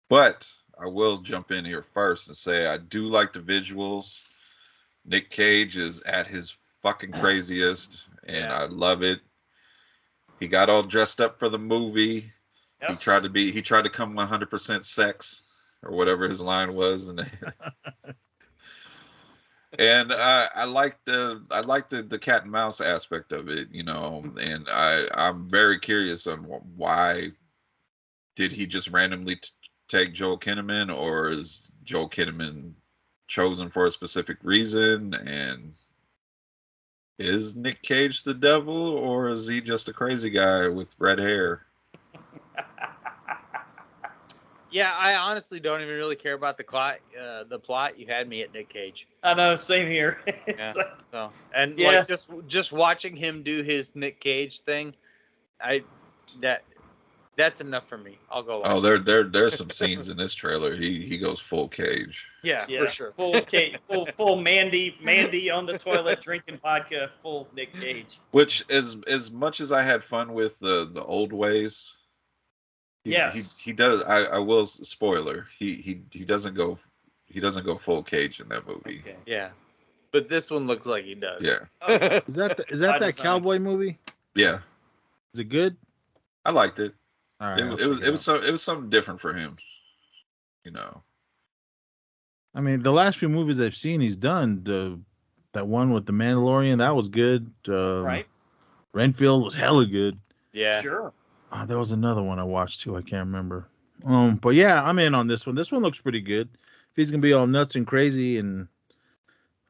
But I will jump in here first and say I do like the visuals. Nick Cage is at his fucking craziest, and I love it. He got all dressed up for the movie. Yes. He tried to come 100% sex or whatever his line was, and I like the cat and mouse aspect of it, and I'm very curious on why did he just randomly take Joel Kinnaman, or is Joel Kinnaman chosen for a specific reason, and is Nick Cage the devil, or is he just a crazy guy with red hair? Yeah, I honestly don't even really care about the plot. You had me at Nick Cage. I know, same here. Yeah. Like just watching him do his Nick Cage thing, that's enough for me. I'll go watch. Oh, there's some scenes in this trailer. He goes full Cage. Yeah, for sure. Full Cage, full Mandy on the toilet drinking vodka, full Nick Cage. Which, as much as I had fun with the old ways, he does. I will spoiler. He doesn't go full Cage in that movie. Okay. Yeah, but this one looks like he does. Yeah. Okay. Is that cowboy movie? Yeah. Is it good? I liked it. All right, it was something different for him. I mean, the last few movies I've seen he's done, that one with the Mandalorian, that was good. Right. Renfield was hella good. Yeah. Sure. There was another one I watched too. I can't remember. But yeah, I'm in on this one. This one looks pretty good. If he's gonna be all nuts and crazy, and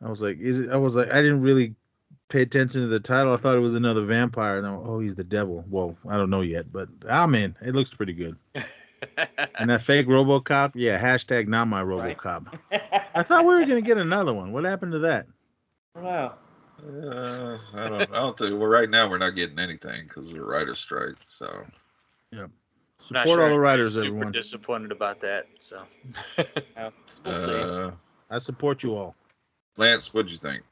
I was like, I didn't really pay attention to the title. I thought it was another vampire. And he's the devil. Well, I don't know yet, but I'm in. It looks pretty good. And that fake RoboCop, yeah. Hashtag not my RoboCop. Right. I thought we were gonna get another one. What happened to that? Wow. I don't think. Well, right now we're not getting anything because of the writer's strike. So. Yeah. Support all the writers, super everyone. Disappointed about that. So. We'll see. I support you all. Lance, what'd you think?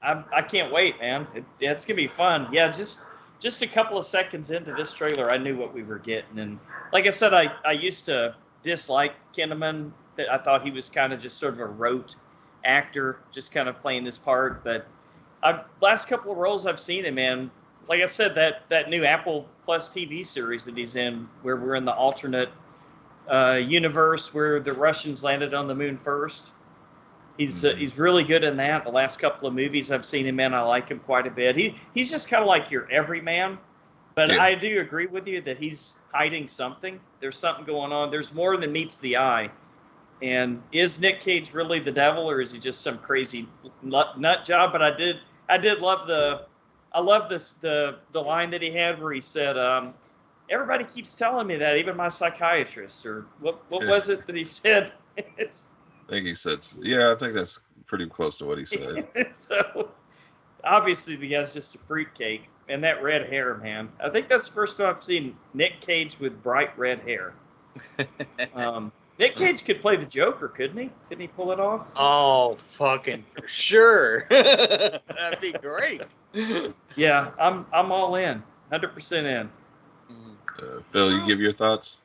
I can't wait, man. It's gonna be fun. Yeah, just a couple of seconds into this trailer, I knew what we were getting, and like I said, I used to dislike Kinnaman. That I thought he was kind of just sort of a rote actor, just kind of playing his part. But last couple of roles I've seen him in, like I said, that new Apple Plus TV series that he's in, where we're in the alternate universe where the Russians landed on the moon first. He's really good in that. The last couple of movies I've seen him in, I like him quite a bit. He's just kind of like your everyman, but yeah. I do agree with you that he's hiding something. There's something going on. There's more than meets the eye. And is Nick Cage really the devil, or is he just some crazy nut job? But I did love the line that he had where he said, "Everybody keeps telling me that, even my psychiatrist," or what was it that he said? I think he said, yeah, I think that's pretty close to what he said. So, obviously, the guy's just a fruitcake. And that red hair, man. I think that's the first time I've seen Nick Cage with bright red hair. Nick Cage could play the Joker, couldn't he? Couldn't he pull it off? Oh, fucking for sure. That'd be great. Yeah, I'm all in. 100% in. Phil, you give your thoughts?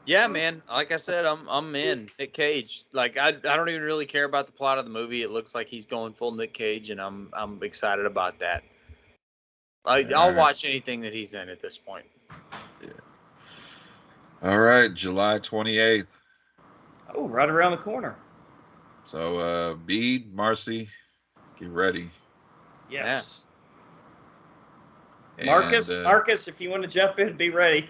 Yeah, man. Like I said, I'm in. Nick Cage. Like I don't even really care about the plot of the movie. It looks like he's going full Nick Cage, and I'm excited about that. I'll watch anything that he's in at this point. Yeah. All right, July 28th. Oh, right around the corner. So, Bede, Marcy, get ready. Yes. And, Marcus, if you want to jump in, be ready.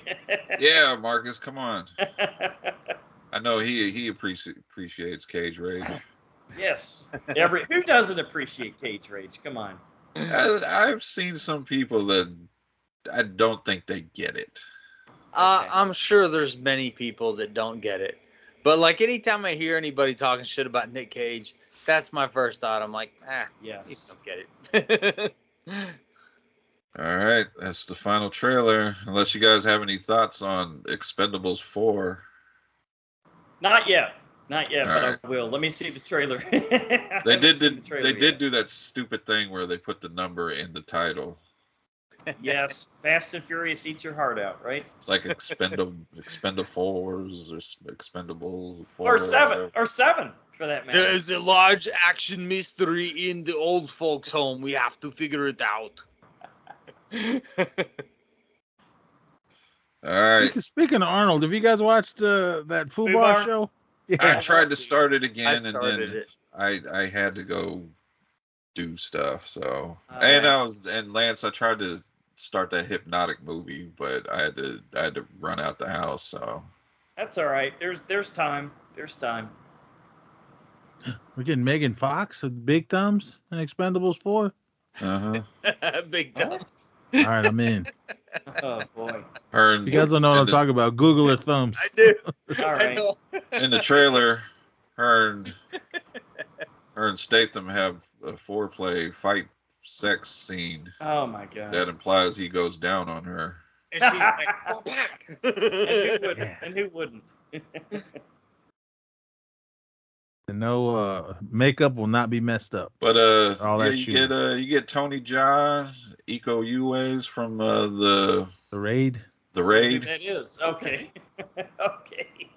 Yeah, Marcus, come on. I know he appreciates Cage Rage. Yes. Who doesn't appreciate Cage Rage? Come on. I've seen some people that I don't think they get it. Okay. I'm sure there's many people that don't get it. But like anytime I hear anybody talking shit about Nick Cage, that's my first thought. I'm like, yes, you don't get it. All right, that's the final trailer. Unless you guys have any thoughts on Expendables 4. Not yet, but right. I will. Let me see the trailer. They did do that stupid thing where they put the number in the title. Yes, Fast and Furious, eat your heart out, right? It's like Expendables or Expendables 4 or 7 for that matter. There is a large action mystery in the old folks' home. We have to figure it out. All right. Speaking of Arnold, have you guys watched that Fubar show? I tried to start it I again, and started then it. I had to go do stuff. So and Lance, I tried to start that hypnotic movie, but I had to run out the house. So That's all right. There's time. There's time. We're getting Megan Fox with big thumbs and Expendables 4. Big thumbs. All right, I'm in. Oh boy. her If you guys don't know what I'm talking about, Google her thumbs. I do. All right. in the trailer, her and Statham have a foreplay fight sex scene Oh my god. that implies he goes down on her. And she's like, "Fall back." And who wouldn't? And no makeup will not be messed up. But All yeah, that you get Tony Jaa, Iko Uwais from the Raid. The Raid. That is okay. Okay.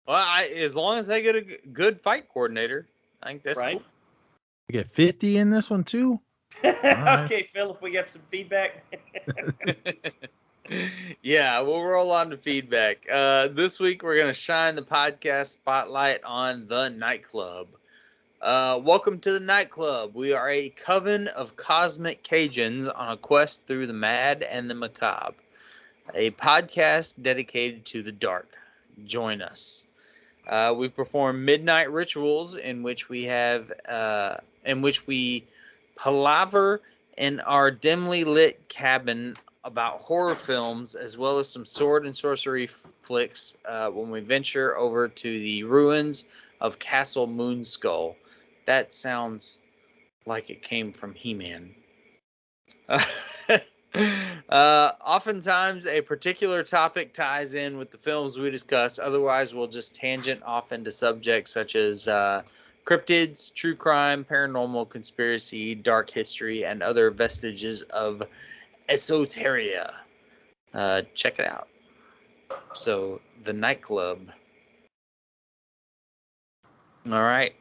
Well, as long as they get a good fight coordinator, I think that's Right. cool. You get 50 in this one too. Right. Okay, Philip, we got some feedback. Yeah, we'll roll on to feedback. This week we're gonna shine the podcast spotlight on the nightclub. Welcome to the nightclub. We are a coven of cosmic Cajuns on a quest through the mad and the macabre. A podcast dedicated to the dark. Join us. We perform midnight rituals in which we palaver in our dimly lit cabin about horror films, as well as some sword and sorcery flicks when we venture over to the ruins of Castle Moonskull. That sounds like it came from He-Man. Oftentimes, a particular topic ties in with the films we discuss. Otherwise, we'll just tangent off into subjects such as cryptids, true crime, paranormal, conspiracy, dark history, and other vestiges of esoteria. Check it out. So, the nightclub. All right.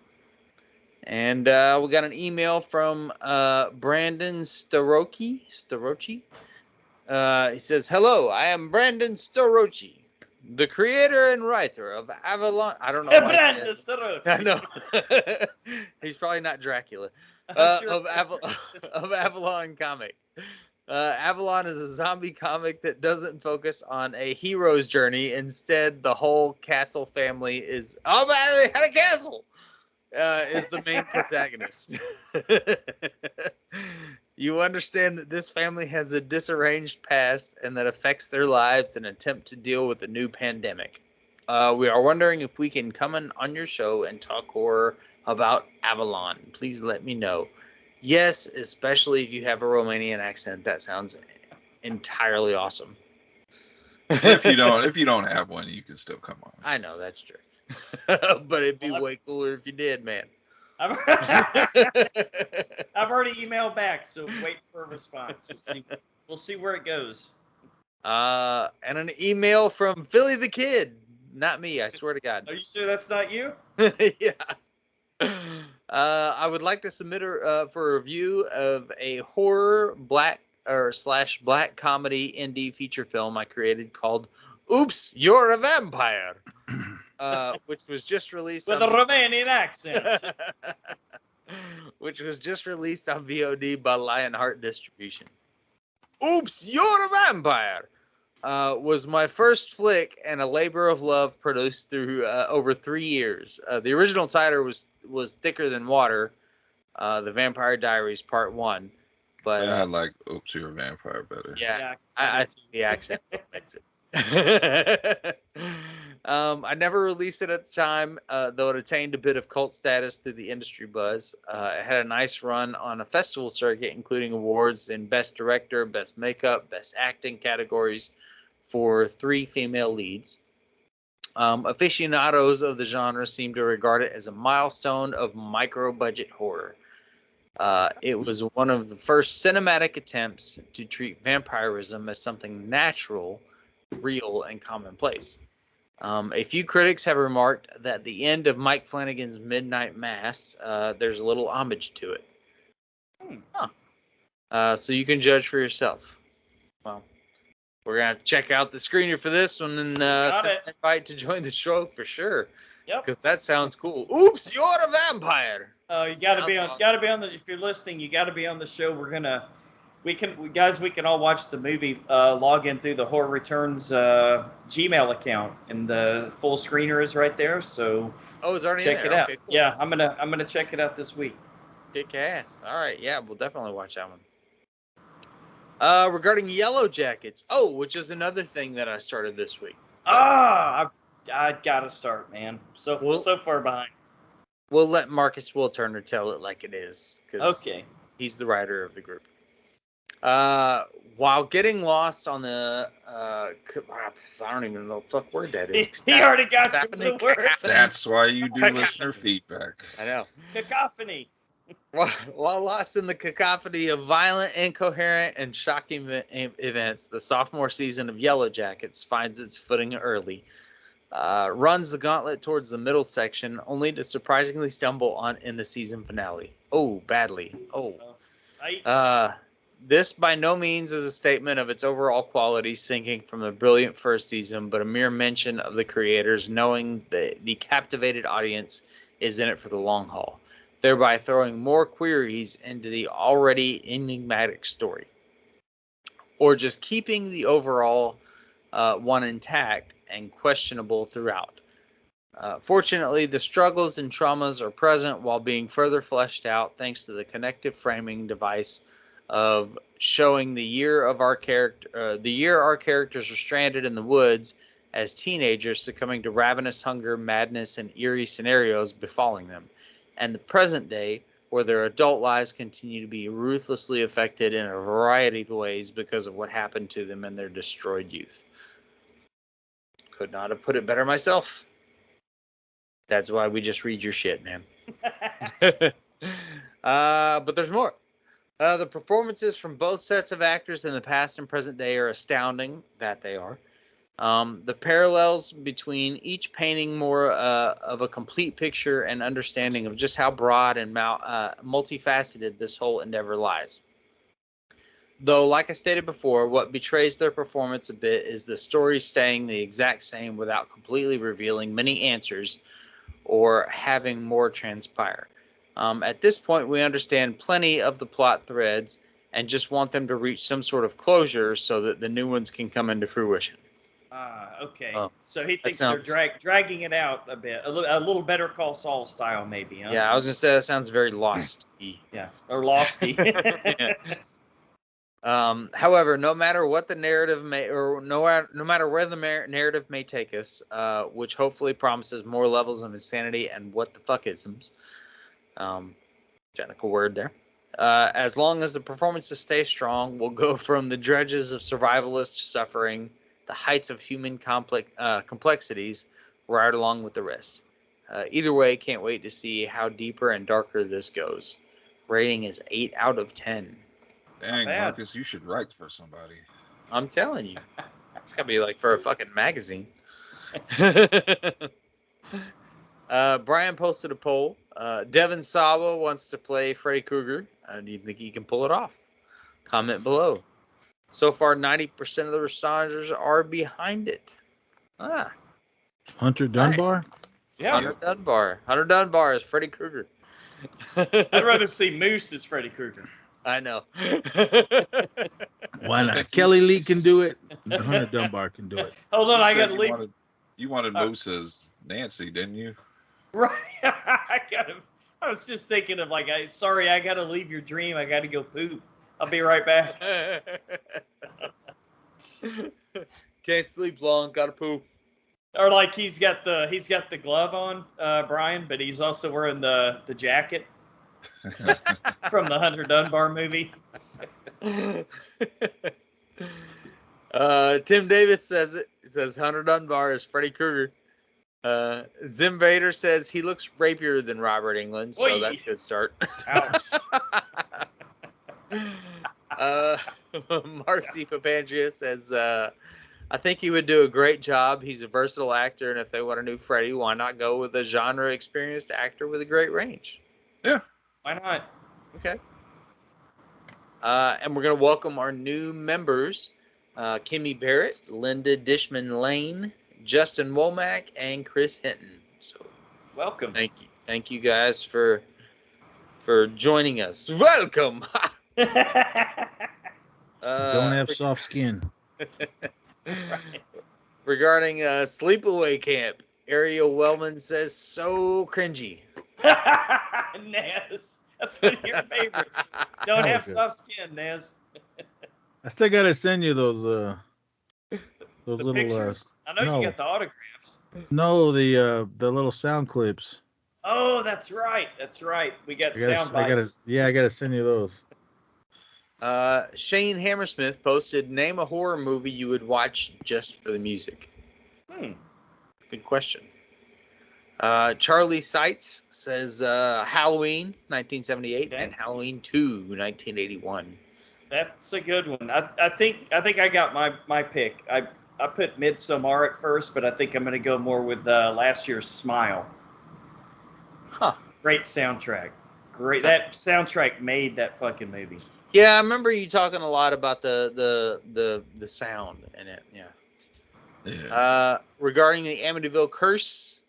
And we got an email from Brandon Starochi. He says, "Hello, I am Brandon Starochi, the creator and writer of Avalon." I don't know why. Brandon Starochi. I know. He's probably not Dracula. Sure. Of Avalon comic. Avalon is a zombie comic that doesn't focus on a hero's journey. Instead, the whole castle family is man, they had a castle. Is the main protagonist. You understand that this family has a disarranged past and that affects their lives in an attempt to deal with the new pandemic. We are wondering if we can come on your show and talk horror about Avalon. Please let me know. Yes, especially if you have a Romanian accent. That sounds entirely awesome. If you don't have one, you can still come on. I know that's true. But it'd be way cooler if you did, man. I've already emailed back, so wait for a response. We'll see where it goes. And an email from Philly the Kid. Not me, I swear to God. Are you sure that's not you? Yeah. I would like to submit for a review of a horror black comedy indie feature film I created called "Oops, You're a Vampire," which was just released with a Romanian accent. Which was just released on VOD by Lionheart Distribution. "Oops, You're a Vampire" was my first flick and a labor of love produced through over 3 years. The original title was Thicker Than Water, The Vampire Diaries Part 1. But I like "Oops, You're a Vampire" better. Yeah, I the accent makes it. I never released it at the time, though it attained a bit of cult status through the industry buzz. It had a nice run on a festival circuit, including awards in Best Director, Best Makeup, Best Acting categories for 3 female leads. Aficionados of the genre seem to regard it as a milestone of micro-budget horror. It was one of the first cinematic attempts to treat vampirism as something natural, real, and commonplace. A few critics have remarked that at the end of Mike Flanagan's Midnight Mass, there's a little homage to it. So you can judge for yourself. Well, We're gonna have to check out the screener for this one and send an invite to join the show for sure. Yep. Because that sounds cool. Oops, you're a vampire. You gotta be on. Awesome. Gotta be on the. If you're listening, you gotta be on the show. We can all watch the movie. Log in through the Horror Returns Gmail account, and the full screener is right there. So it's already check in there. it out. Okay, cool. Yeah, I'm gonna check it out this week. Kick ass. All right, yeah, we'll definitely watch that one. Regarding Yellow Jackets, which is another thing that I started this week. I gotta start, man. So far behind. We'll let Marcus Will Turner tell it like it is. Okay. He's the writer of the group. While getting lost on the, I don't even know what word that is. He already got you the word. That's why you do listener feedback. I know. Cacophony. While lost in the cacophony of violent, incoherent, and shocking events, the sophomore season of Yellow Jackets finds its footing early. Runs the gauntlet towards the middle section, only to surprisingly stumble on in the season finale. Badly. This by no means is a statement of its overall quality sinking from the brilliant first season, but a mere mention of the creators knowing that the captivated audience is in it for the long haul, thereby throwing more queries into the already enigmatic story. Or just keeping the overall one intact and questionable throughout. Fortunately, the struggles and traumas are present while being further fleshed out thanks to the connective framing device of showing the year our characters are stranded in the woods as teenagers, succumbing to ravenous hunger, madness, and eerie scenarios befalling them, and the present day where their adult lives continue to be ruthlessly affected in a variety of ways because of what happened to them in their destroyed youth. Could not have put it better myself. That's why we just read your shit, man. But there's more. The performances from both sets of actors in the past and present day are astounding. That they are. The parallels between each painting more of a complete picture and understanding of just how broad and multifaceted this whole endeavor lies. Though, like I stated before, what betrays their performance a bit is the story staying the exact same without completely revealing many answers or having more transpire. At this point, we understand plenty of the plot threads and just want them to reach some sort of closure so that the new ones can come into fruition. Okay. So he thinks they're dragging it out a bit, a little Better Call Saul style, maybe. Huh? Yeah, I was gonna say that sounds very Lost-y. Yeah, or Losty. Yeah. However, no matter what the narrative no matter where the narrative may take us, which hopefully promises more levels of insanity and what the fuckisms, technical word there. As long as the performances stay strong, we'll go from the dredges of survivalist suffering, the heights of human complexities, right along with the rest. Either way, can't wait to see how deeper and darker this goes. Rating is 8 out of 10. Dang, Marcus, you should write for somebody. I'm telling you. It's got to be like for a fucking magazine. Brian posted a poll. Devin Sawa wants to play Freddy Krueger. Do you think he can pull it off? Comment below. So far, 90% of the responders are behind it. Hunter Dunbar? Right. Yeah. Hunter Dunbar is Freddy Krueger. I'd rather see Moose as Freddy Krueger. I know. Why not? Kelly Lee can do it. Hunter Dunbar can do it. Hold on, I gotta leave. You wanted Moose as Nancy, didn't you? Right. I was just thinking of sorry, I gotta leave your dream. I gotta go poop. I'll be right back. Can't sleep long. Gotta poop. Or like he's got the glove on, Brian, but he's also wearing the jacket from the Hunter Dunbar movie. Tim Davis says it. He says Hunter Dunbar is Freddy Krueger. Zim Vader says he looks rapier than Robert Englund, so that's a good start. Ouch. Marcy Papandrea says, I think he would do a great job. He's a versatile actor, and if they want a new Freddy, why not go with a genre-experienced actor with a great range? Yeah. Why not? Okay. And we're going to welcome our new members. Kimmy Barrett, Linda Dishman Lane, Justin Womack, and Chris Hinton. So welcome. Thank you guys for joining us. Welcome. Don't have soft skin. Right. Regarding Sleepaway Camp, Ariel Wellman says so cringy. Naz, that's one of your favorites. Don't have soft skin, Naz. I still gotta send you those The little pictures. I know you got the autographs. No, the little sound clips. Oh, that's right. That's right. We got sound bites. I gotta send you those. Shane Hammersmith posted, name a horror movie you would watch just for the music. Good question. Charlie Seitz says Halloween 1978 and Halloween 2 1981. That's a good one. I think I got my pick. I put Midsommar at first, but I think I'm going to go more with last year's Smile. Huh. Great soundtrack. Great. That soundtrack made that fucking movie. Yeah, I remember you talking a lot about the sound in it. Yeah. Regarding the Amityville Curse,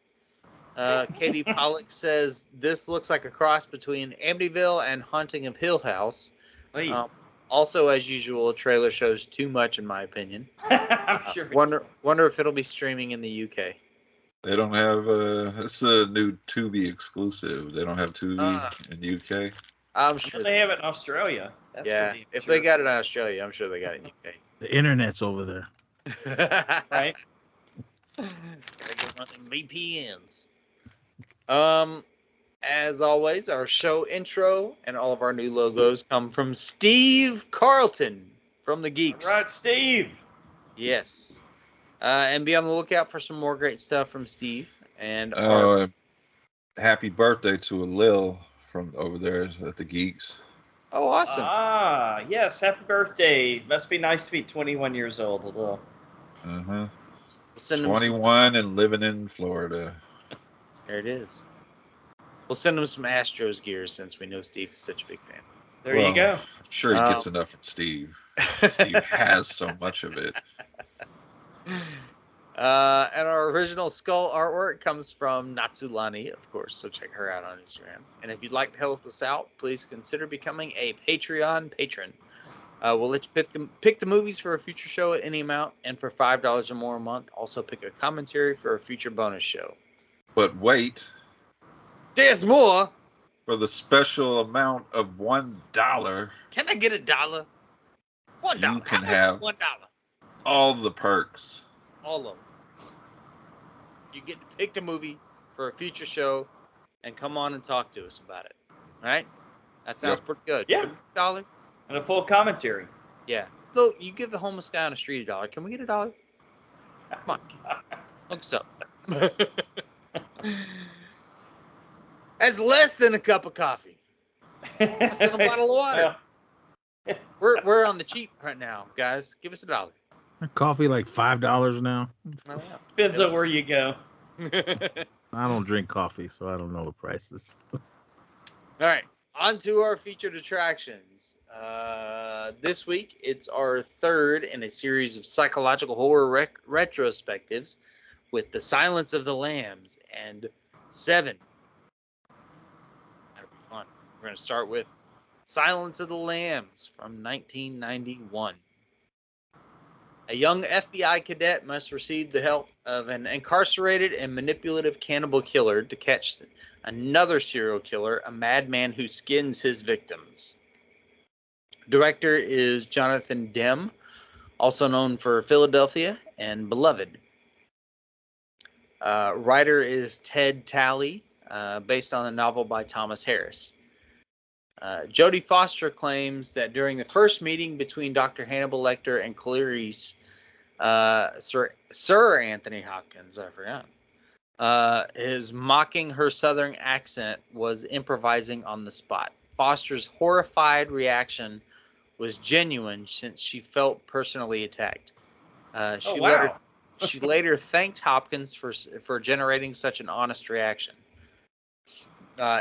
Katie Pollock says this looks like a cross between Amityville and Haunting of Hill House. Also, as usual, the trailer shows too much, in my opinion. I'm sure. Wonder if it'll be streaming in the UK. They don't have it's a new Tubi exclusive. They don't have Tubi in UK. I'm sure they have it in Australia. That's if they got it in Australia, I'm sure they got it in UK. The internet's over there. Right. Gotta get running VPNs. As always, our show intro and all of our new logos come from Steve Carlton from the Geeks. All right, Steve. Yes. And be on the lookout for some more great stuff from Steve. And happy birthday to Lil from over there at the Geeks. Oh, awesome. Yes, happy birthday. Must be nice to be 21 years old, Lil. 21 and living in Florida. There it is. We'll send him some Astros gear since we know Steve is such a big fan. There you go. I'm sure he gets enough from Steve. Steve has so much of it. And our original skull artwork comes from Natsulani, of course, so check her out on Instagram. And if you'd like to help us out, please consider becoming a Patreon patron. We'll let you pick the movies for a future show at any amount, and for $5 or more a month, also pick a commentary for a future bonus show. But wait. There's more! For the special amount of $1. Can I get $1? $1. You can have $1. all the perks. All of them. You get to pick the movie for a future show and come on and talk to us about it. All right? That sounds pretty good. Yeah. $1. And a full commentary. Yeah. Look, you give the homeless guy on the street $1. Can we get $1? Come on. Look us up. That's less than a cup of coffee. Less than a bottle of water. We're on the cheap right now, guys. Give us $1. Coffee like $5 now. Depends on where you go. I don't drink coffee, so I don't know the prices. All right, on to our featured attractions. This week, it's our third in a series of psychological horror retrospectives with The Silence of the Lambs and Se7en. That'll be fun. We're going to start with Silence of the Lambs from 1991. A young FBI cadet must receive the help of an incarcerated and manipulative cannibal killer to catch another serial killer, a madman who skins his victims. Director is Jonathan Demme, also known for Philadelphia and Beloved. Writer is Ted Talley, based on a novel by Thomas Harris. Jodie Foster claims that during the first meeting between Dr. Hannibal Lecter and Clarice, Sir Anthony Hopkins, I forgot, his mocking her southern accent was improvising on the spot. Foster's horrified reaction was genuine since she felt personally attacked. She later thanked Hopkins for generating such an honest reaction.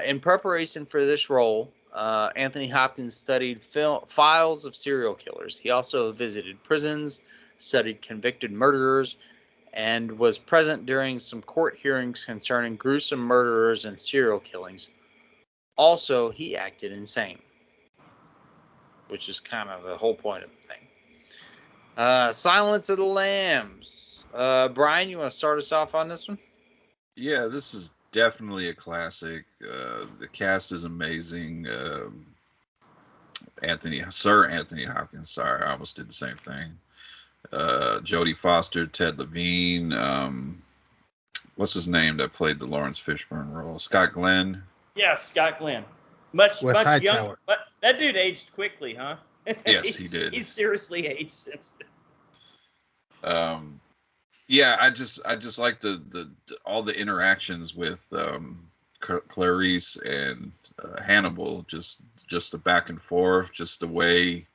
In preparation for this role, Anthony Hopkins studied files of serial killers. He also visited prisons, studied convicted murderers, and was present during some court hearings concerning gruesome murderers and serial killings. Also, he acted insane, which is kind of the whole point of the thing. Silence of the Lambs. Brian, you want to start us off on this one? Yeah, this is definitely a classic. The cast is amazing. Sir Anthony Hopkins. Sorry, I almost did the same thing. Jodie Foster, Ted Levine. What's his name that played the Lawrence Fishburne role? Scott Glenn. Yeah, Scott Glenn. Much younger. But that dude aged quickly, huh? Yes, he did. He's seriously aged since then. Yeah, I just like the all the interactions with Clarice and Hannibal, just the back and forth, just the way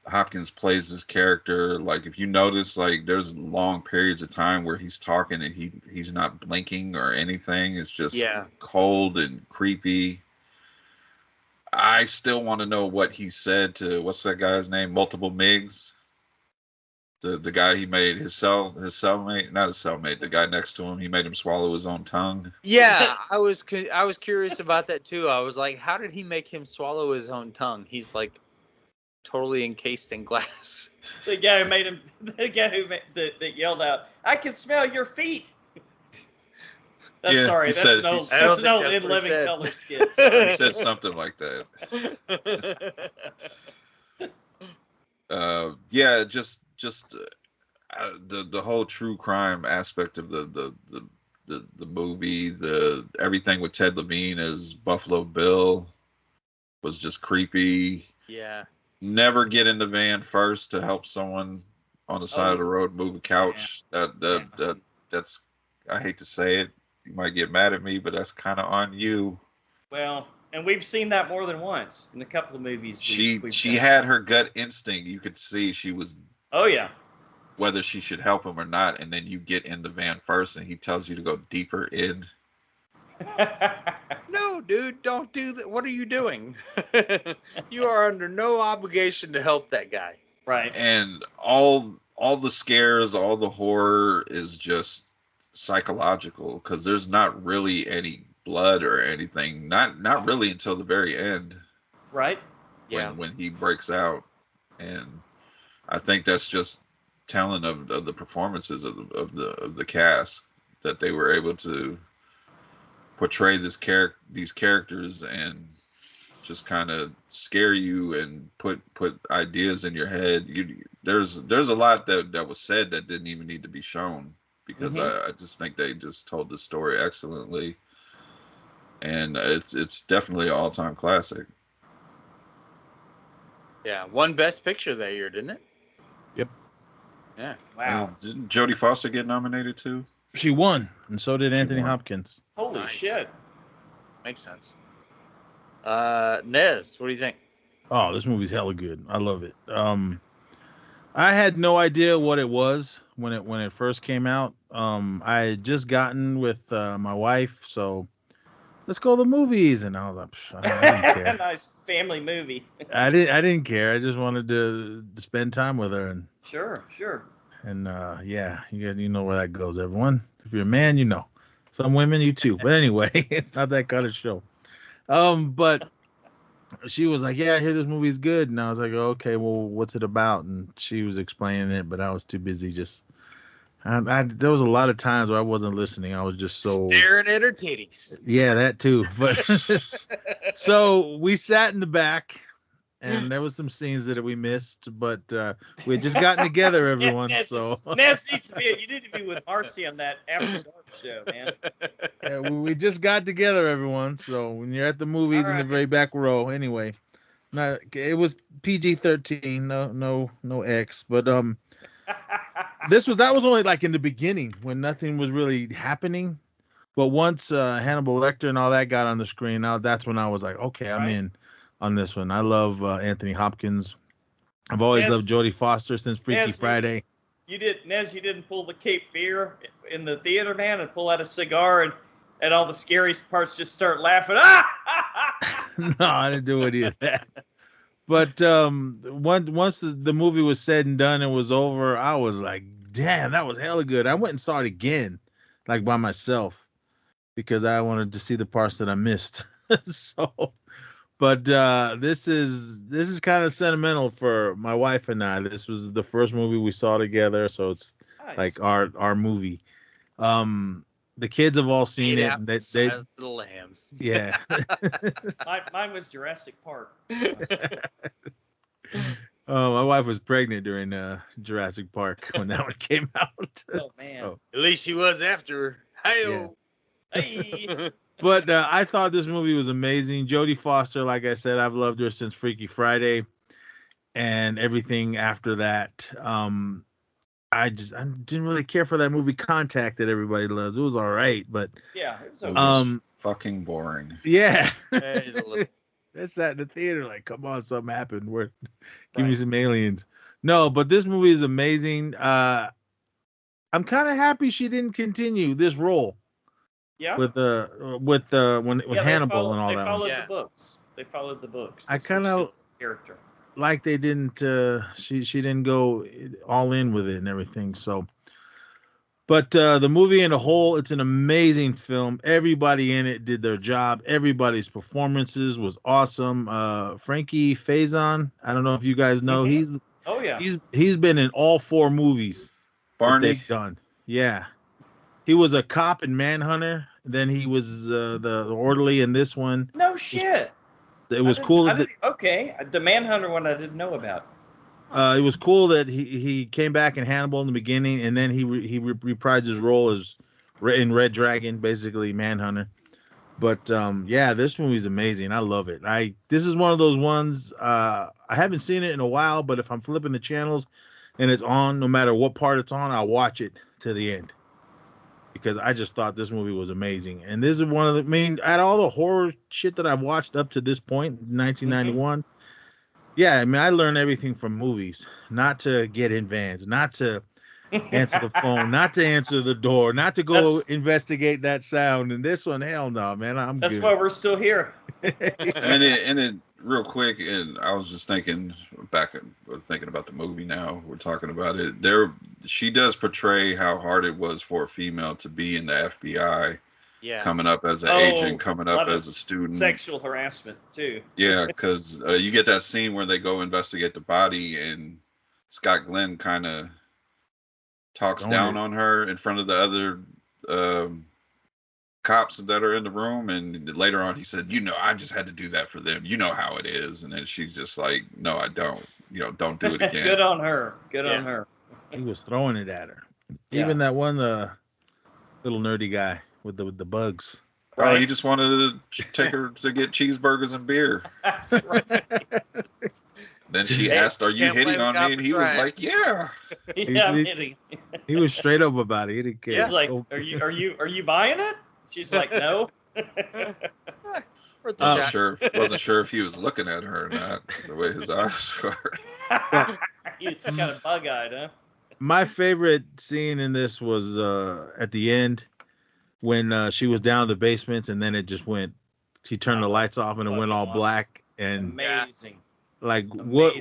Hopkins plays this character. Like, if you notice, like, there's long periods of time where he's talking and he's not blinking or anything. It's just cold and creepy. I still want to know what he said to, what's that guy's name? Multiple Miggs. The guy he made his cellmate, not his cellmate, the guy next to him, he made him swallow his own tongue. Yeah, I was curious about that too. I was like, how did he make him swallow his own tongue? He's like totally encased in glass. The guy who made him, that yelled out, "I can smell your feet." That's an old In Living Color skit. He said something like that. Yeah, just the whole true crime aspect of the movie, everything with Ted Levine as Buffalo Bill was just creepy. Yeah. Never get in the van first to help someone on the side of the road move a couch. That's, I hate to say it, you might get mad at me, but that's kind of on you. Well, and we've seen that more than once in a couple of movies. She had her gut instinct. You could see she was. Oh yeah. Whether she should help him or not, and then you get in the van first, and he tells you to go deeper in. No, dude, don't do that. What are you doing? You are under no obligation to help that guy. Right. And all the scares, all the horror is just psychological, because there's not really any blood or anything. Not really until the very end. Right. When he breaks out, and I think that's just telling of the performances of the cast, that they were able to portray these characters and just kind of scare you and put ideas in your head. There's a lot that was said that didn't even need to be shown, because I just think they just told the story excellently, and it's definitely an all-time classic. Yeah, won Best Picture that year, didn't it? Yep. Yeah. Wow. Didn't Jodie Foster get nominated too? She won, and so did Anthony Hopkins. Holy shit. Makes sense. Nez, what do you think? Oh, this movie's hella good. I love it. I had no idea what it was when it first came out. I had just gotten with my wife, so let's go to the movies, and I was like, I didn't care. Nice family movie. I didn't care. I just wanted to spend time with her, and sure. And yeah, you know where that goes, everyone. If you're a man, you know. Some women, you too. But anyway, it's not that kind of show. But she was like, "Yeah, I hear this movie's good," and I was like, "Okay, well, what's it about?" And she was explaining it, but I was too busy. There was a lot of times where I wasn't listening. I was just so staring at her titties. Yeah, that too. But so we sat in the back. And there was some scenes that we missed, but we had just gotten together, everyone. So Ness needs to be. You need to be with Marcy on that After Dark show, man. Yeah, we just got together, everyone. So when you're at the movies in the very back row, anyway, it was PG-13, no X, but that was only like in the beginning when nothing was really happening. But once Hannibal Lecter and all that got on the screen, now that's when I was like, okay, I'm in on this one. I love Anthony Hopkins. I've always loved Jodie Foster since Freaky Friday. You didn't pull the Cape Fear in the theater, man, and pull out a cigar and all the scary parts just start laughing. No, I didn't do any of that. But once the movie was said and done and was over, I was like, damn, that was hella good. I went and saw it again, like by myself, because I wanted to see the parts that I missed. So, but this is kind of sentimental for my wife and I. This was the first movie we saw together, so it's Nice. like our movie. The kids have all seen it. And Silence of the Lambs. Yeah. Mine was Jurassic Park. Oh, my wife was pregnant during Jurassic Park when that one came out. Oh man. So, At least she was after her. Hey-o. Hey. but I thought this movie was amazing. Jodie Foster, like I said, I've loved her since Freaky Friday and everything after that. I didn't really care for that movie Contact that everybody loves. It was all right, but Yeah, it was It okay. was fucking boring. yeah. Hey, little- That sat in the theater like, come on, something happened. Give me Right. some aliens. No, but this movie is amazing. I'm kind of happy she didn't continue this role Yeah. with Yeah, Hannibal and all they that followed one. Yeah. the books. They followed the books. I They switched kinda- the character. Like they didn't she didn't go all in with it and everything. So but the movie in a whole, it's an amazing film. Everybody in it did their job. Everybody's performances was awesome. Frankie Faison, I don't know if you guys know, Mhm. Oh yeah. he's been in all 4 movies that Barney. they've done. Yeah. He was a cop in Manhunter. Then he was the orderly in this one. No shit. It was cool. Okay, the Manhunter one I didn't know about. It was cool that he came back in Hannibal in the beginning, and then he reprised his role as in Red Dragon, basically Manhunter. But yeah, this movie's amazing. I love it. This is one of those ones I haven't seen it in a while, but if I'm flipping the channels and it's on, no matter what part it's on, I'll watch it to the end because I just thought this movie was amazing. And this is one of the out of all the horror shit that I've watched up to this point, 1991. Yeah, I mean, I learned everything from movies. Not to get in vans, not to answer the phone, not to answer the door, not to go investigate that sound. And this one, hell no, man, I'm That's good. why we're still here. and it real quick, and I was just thinking about the movie now. We're talking about it. She does portray how hard it was for a female to be in the FBI. Yeah. Coming up as an agent, coming up as a student. Sexual harassment too. Yeah, because you get that scene where they go investigate the body, and Scott Glenn kind of talks down on her in front of the other cops that are in the room, and later on he said, I just had to do that for them. You know how it is. And then she's just like, no, I don't. Don't do it again. Good on her. Good on her. He was throwing it at her. Yeah. Even that one little nerdy guy with the bugs. Right. Oh, he just wanted to take her to get cheeseburgers and beer. That's right. Then she asked, "Are you hitting on me?" And he was like, "Yeah." Yeah, I'm hitting. He was straight up about it. He didn't care. He's like, "Are you buying it?" She's like, "No." Wasn't sure if he was looking at her or not. The way his eyes were. He's kind of bug-eyed, huh? My favorite scene in this was at the end when she was down in the basements, and then it just went. He turned the lights off, and it went all black. And amazing. Like what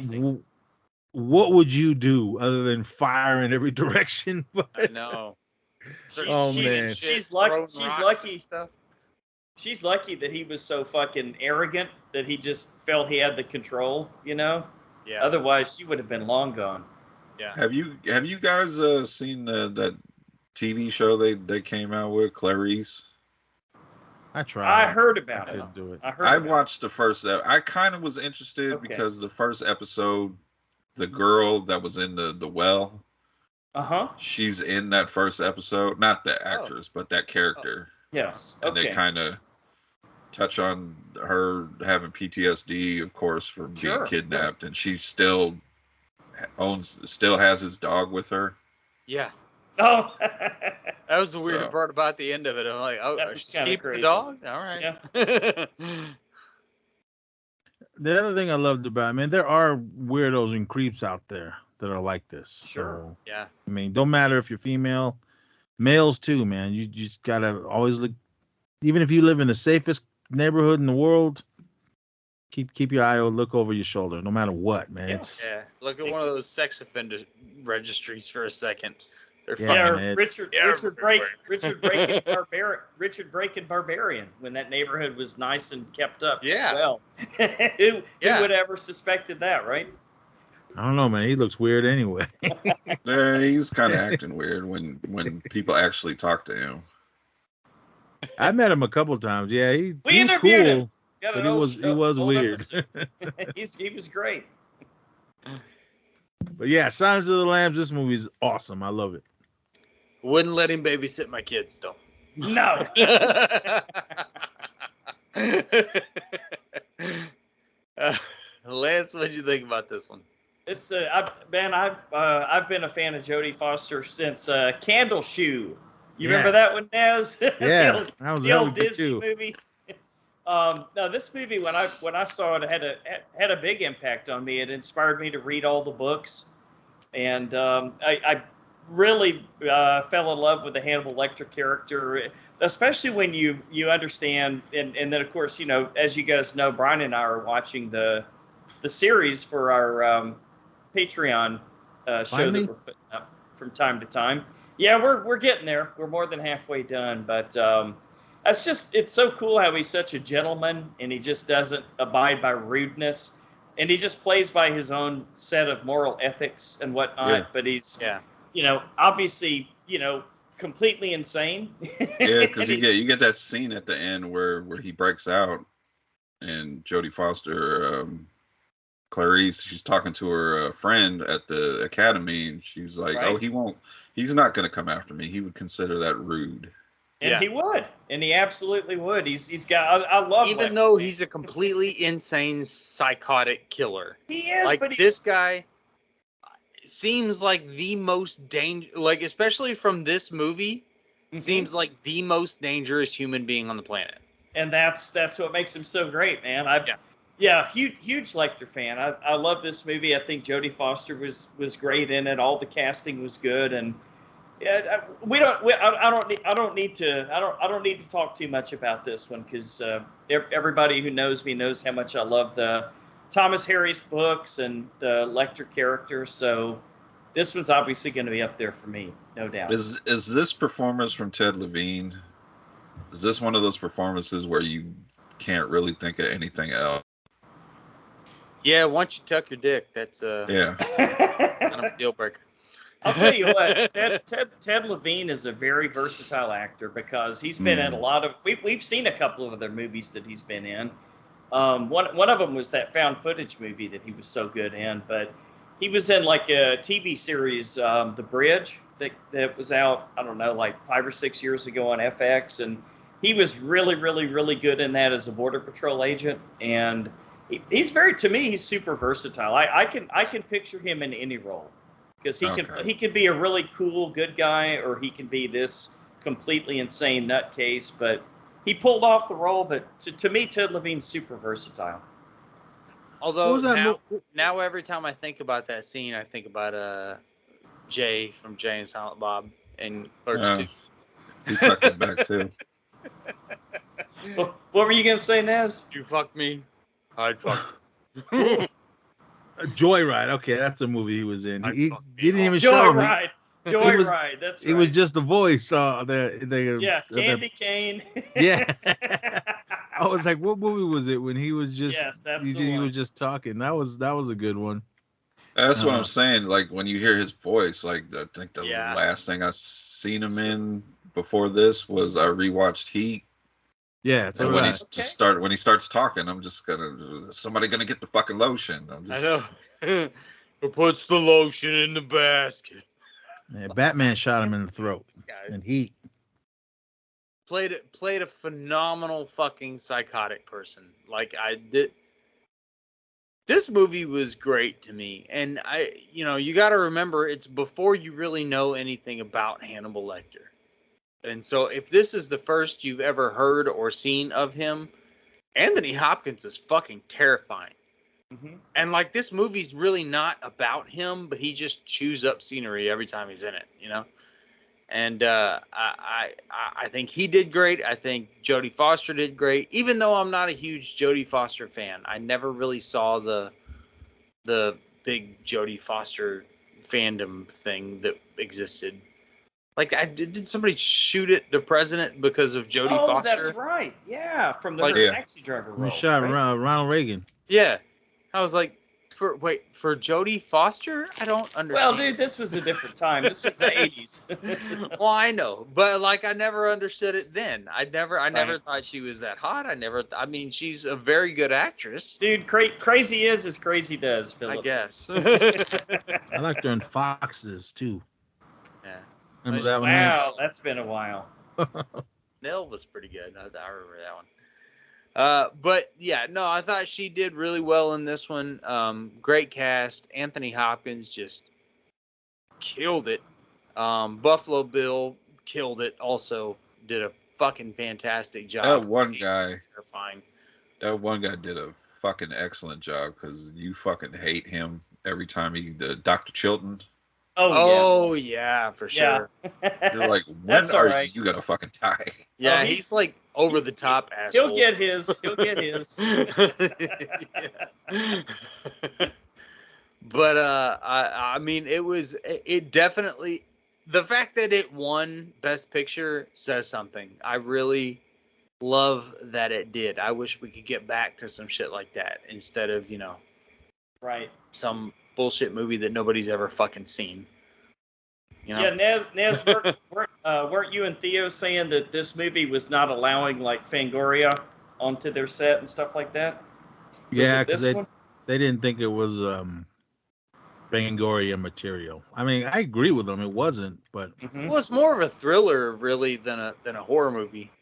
would you do other than fire in every direction? But I know. Man, she's lucky. She's lucky that he was so fucking arrogant that he just felt he had the control. Yeah. Otherwise, she would have been long gone. Yeah. Have you guys seen that TV show they came out with, Clarice? I tried. I heard about it. Do it. I watched the first. I kind of was interested because the first episode, the girl that was in the well. She's in that first episode. Not the actress, but that character. Yes. And they kind of touch on her having PTSD, of course, from being kidnapped, and she still has his dog with her. Yeah. Oh. That was the weird part about the end of it. I'm like, she's keeping the dog? All right. Yeah. The other thing I loved about it, there are weirdos and creeps out there that are like this. Sure. So, yeah. Don't matter if you're female, males too, man. You just gotta always look. Even if you live in the safest neighborhood in the world, keep your eye on, look over your shoulder, no matter what, man. Yeah, look at one of those sex offender registries for a second. They're yeah, Richard Brake and Barbarian, when that neighborhood was nice and kept up. Yeah. Well, who would ever suspected that, right? I don't know, man. He looks weird anyway. Yeah, he's kind of acting weird when people actually talk to him. I met him a couple times. Yeah, he was cool, him. but he was weird. He was great. But yeah, Silence of the Lambs. This movie is awesome. I love it. Wouldn't let him babysit my kids, though. No. Lance, what did you think about this one? It's I've been a fan of Jodie Foster since Candle Shoe. You remember that one, Nez? Yeah, the old Disney movie. No, this movie when I saw it had a big impact on me. It inspired me to read all the books, and I really fell in love with the Hannibal Lecter character, especially when you understand. And then of course, you know, as you guys know, Brian and I are watching the series for our Patreon show that we're putting up from time to time. Yeah, we're getting there. We're more than halfway done, but it's so cool how he's such a gentleman and he just doesn't abide by rudeness, and he just plays by his own set of moral ethics and whatnot. Yeah. But he's obviously completely insane. Yeah, because you get that scene at the end where he breaks out, and Jodie Foster. Clarice, she's talking to her friend at the academy, and she's like, right. "Oh, he's not going to come after me. He would consider that rude." And he would, and he absolutely would. He's got. I love. Even though he's a completely insane, psychotic killer, he is. Like, but this guy seems like the most like, especially from this movie, seems like the most dangerous human being on the planet. And that's what makes him so great, man. Yeah, huge Lecter fan. I love this movie. I think Jodie Foster was great in it. All the casting was good, and I don't need to talk too much about this one because everybody who knows me knows how much I love the Thomas Harris books and the Lecter character. So this one's obviously going to be up there for me, no doubt. Is this performance from Ted Levine? Is this one of those performances where you can't really think of anything else? Yeah, once you tuck your dick, that's kind of a deal breaker. I'll tell you what, Ted Levine is a very versatile actor because he's been in a lot of. We've seen a couple of other movies that he's been in. One of them was that found footage movie that he was so good in, but he was in like a TV series, The Bridge, that was out, I don't know, like 5 or 6 years ago on FX, and he was really, really, really good in that as a Border Patrol agent, and he's he's super versatile. I can picture him in any role because he can be a really cool good guy, or he can be this completely insane nutcase. But he pulled off the role. But to me, Ted Levine's super versatile. Although now every time I think about that scene, I think about Jay from Jay and Silent Bob and Clerks 2. He tucked it back too. What were you gonna say, Nez? You fuck me. I'd fuck. Joyride. Okay, that's a movie he was in. He didn't even show me. Joyride. That's right. It was just the voice. Candy Cane. Yeah. I was like, what movie was it when he was just? Yes, that's he was just talking. That was a good one. That's what I'm saying. Like when you hear his voice, like I think the last thing I seen him in before this was I rewatched Heat. Yeah, it's when he starts talking, I'm just somebody gonna get the fucking lotion. I know. Who puts the lotion in the basket? Yeah, Batman shot him in the throat. And Heat played a phenomenal fucking psychotic person. Like I did. This movie was great to me, and you got to remember it's before you really know anything about Hannibal Lecter. And so if this is the first you've ever heard or seen of him, Anthony Hopkins is fucking terrifying. Mm-hmm. And like this movie's really not about him, but he just chews up scenery every time he's in it, And I think he did great. I think Jodie Foster did great. Even though I'm not a huge Jodie Foster fan, I never really saw the big Jodie Foster fandom thing that existed. Like, did somebody shoot at the president because of Jodie Foster? Oh, that's right. Yeah, from the taxi driver role. We shot right? Ronald Reagan. Yeah, I was like, for Jodie Foster? I don't understand. Well, dude, this was a different time. This was the 80s. Well, I know, but like, I never understood it then. I never thought she was that hot. I mean, she's a very good actress. Dude, crazy is as crazy does, Philip. I guess. I liked her in Foxes too. Yeah. Remember that one? Wow, that's been a while. Nell was pretty good. I remember that one. But yeah, no, I thought she did really well in this one. Great cast. Anthony Hopkins just killed it. Buffalo Bill killed it. Also did a fucking fantastic job. That one guy did a fucking excellent job because you fucking hate him every time Dr. Chilton. Oh yeah, for sure. Yeah. You're like, when are you gonna fucking die? Yeah, he's like over the top asshole. He'll get his. But I mean, it definitely, the fact that it won Best Picture says something. I really love that it did. I wish we could get back to some shit like that instead of, right, some bullshit movie that nobody's ever fucking seen. Yeah, Nez, weren't you and Theo saying that this movie was not allowing like Fangoria onto their set and stuff like that? Yeah, because they didn't think it was Fangoria material. I mean, I agree with them. It wasn't, but it was more of a thriller, really, than a horror movie.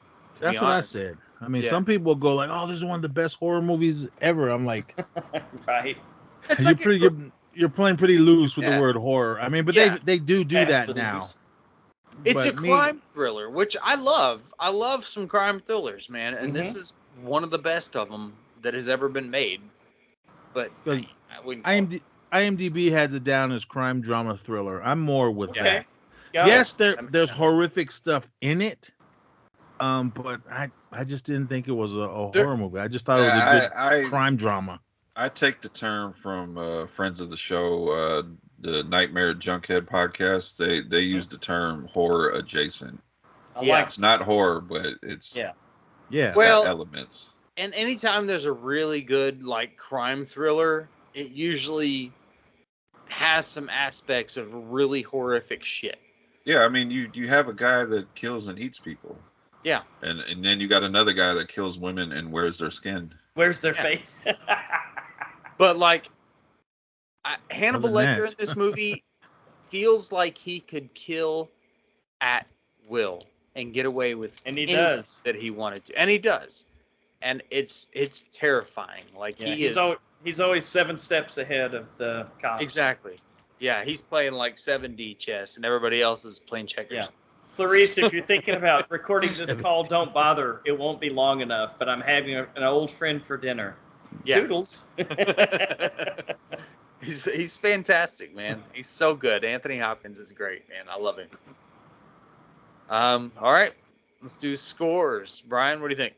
That's what I said. I mean, some people go like, "Oh, this is one of the best horror movies ever." I'm like, right. You're playing pretty loose with the word horror. I mean, but they do that now. It's a crime thriller, which I love. I love some crime thrillers, man, and this is one of the best of them that has ever been made. But IMDb has it down as crime drama thriller. I'm more with that. Got yes, there's horrific stuff in it, but I just didn't think it was a horror movie. I just thought it was a good crime drama. I take the term from friends of the show, the Nightmare Junkhead podcast. They use the term horror adjacent. It's not horror, but it's got elements. And anytime there's a really good like crime thriller, it usually has some aspects of really horrific shit. Yeah, I mean, you have a guy that kills and eats people. Yeah. And then you got another guy that kills women and wears their skin. Wears their face. But like Hannibal Lecter in this movie feels like he could kill at will and get away with anything that he wanted to. And he does. And it's terrifying. Like he's always 7 steps ahead of the cops. Exactly. Yeah, he's playing like 7D chess and everybody else is playing checkers. Yeah. Clarice, if you're thinking about recording this call, don't bother. It won't be long enough, but I'm having an old friend for dinner. Yeah. Toodles. He's fantastic, man. He's so good. Anthony Hopkins is great, man. I love him. All right. Let's do scores. Brian, what do you think?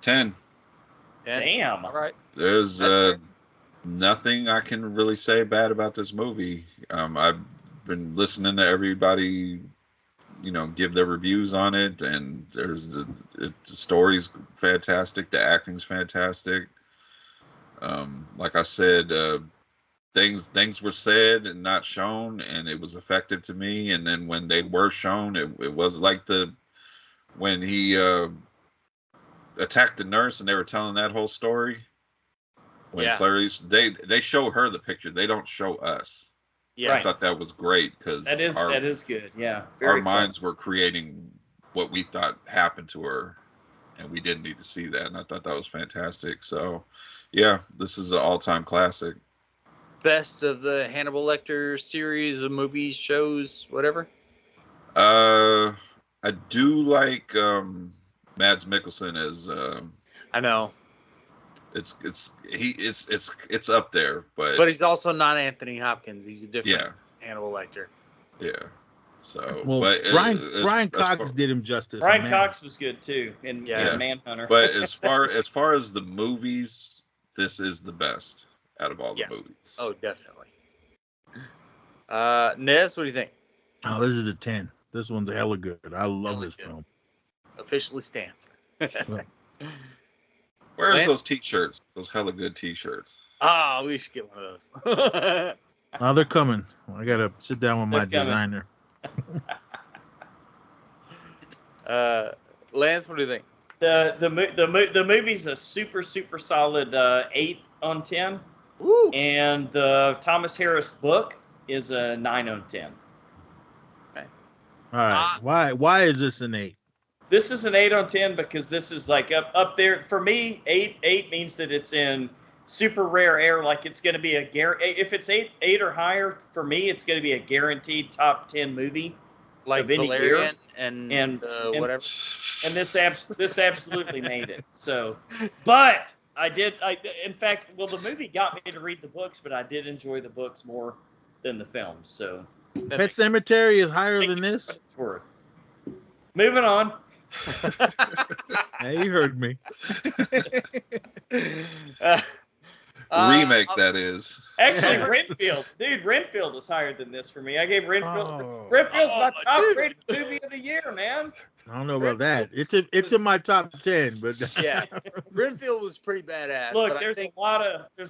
10. Damn. All right. There's nothing I can really say bad about this movie. I've been listening to everybody, give their reviews on it, and the story's fantastic. The acting's fantastic. Like I said, things were said and not shown, and it was effective to me. And then when they were shown, it was like when he attacked the nurse and they were telling that whole story. When Clarice, they show her the picture, they don't show us. Yeah, I thought that was great because that is good. Yeah, our minds were creating what we thought happened to her, and we didn't need to see that. And I thought that was fantastic. So, yeah, this is an all-time classic. Best of the Hannibal Lecter series of movies, shows, whatever. I do like Mads Mikkelsen as. I know. It's up there, but he's also not Anthony Hopkins. He's a different Hannibal Lecter. Yeah. So, well, but Brian Cox did him justice. Brian Cox was good too in Manhunter. But as far as the movies, this is the best out of all the movies. Oh, definitely. Nez, what do you think? Oh, this is a 10. This one's hella good. I love this film. Officially stamped. Where's those T-shirts? Those hella good T-shirts. Oh, we should get one of those. Oh, they're coming. I gotta sit down with my designer. Lance, what do you think? The movie's a super solid 8 on 10. Woo. And the Thomas Harris book is a 9 on 10. Okay. All right. Why is this an 8? This is an 8 on 10 because this is like up there for me. 8 means that it's in super rare air. Like it's going to be if it's 8 or higher for me, it's going to be a guaranteed top 10 movie like of any Valerian year. And whatever. And this absolutely made it. So, but in fact, well, the movie got me to read the books, but I did enjoy the books more than the film. So, Pet Sematary is higher than this. It's worth. Moving on. Hey, you heard me. Remake that is. Actually, Renfield is higher than this for me. I gave Renfield. Renfield's my top rated movie of the year, man. I don't know about that. It's in my top 10, but yeah, Renfield was pretty badass. Look, but there's a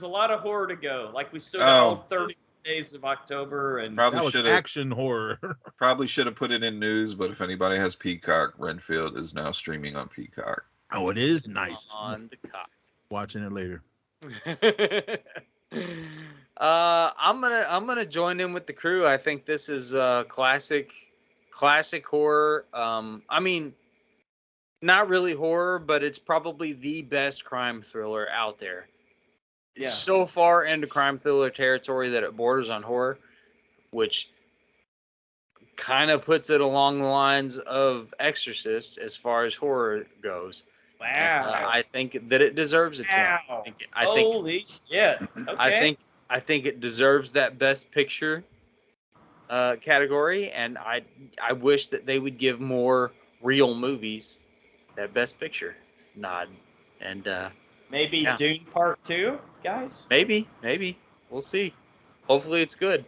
lot of horror to go. Like we still got all 30 days of October, and probably should action horror. Probably should have put it in news, but if anybody has Peacock, Renfield is now streaming on Peacock. Oh, it is nice. On the cock. Watching it later. I'm gonna join in with the crew. I think this is classic horror. I mean, not really horror, but it's probably the best crime thriller out there. Yeah. It's so far into crime thriller territory that it borders on horror, which kind of puts it along the lines of Exorcist as far as horror goes. Wow. I think that it deserves a 10. Wow. Holy shit. Okay. I think it deserves that best picture category, and I wish that they would give more real movies that best picture nod. And maybe Dune Part 2, guys? Maybe. We'll see. Hopefully it's good.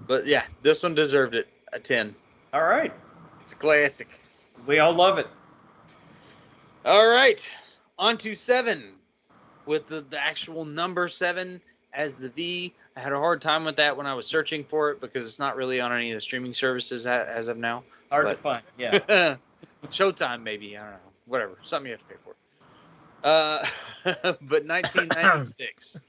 But yeah, this one deserved it. A 10. All right. It's a classic. We all love it. All right. On to 7. With the actual number 7 as the V. I had a hard time with that when I was searching for it because it's not really on any of the streaming services as of now. Hard to find, yeah. Showtime, maybe. I don't know. Whatever. Something you have to pay for. But 1996.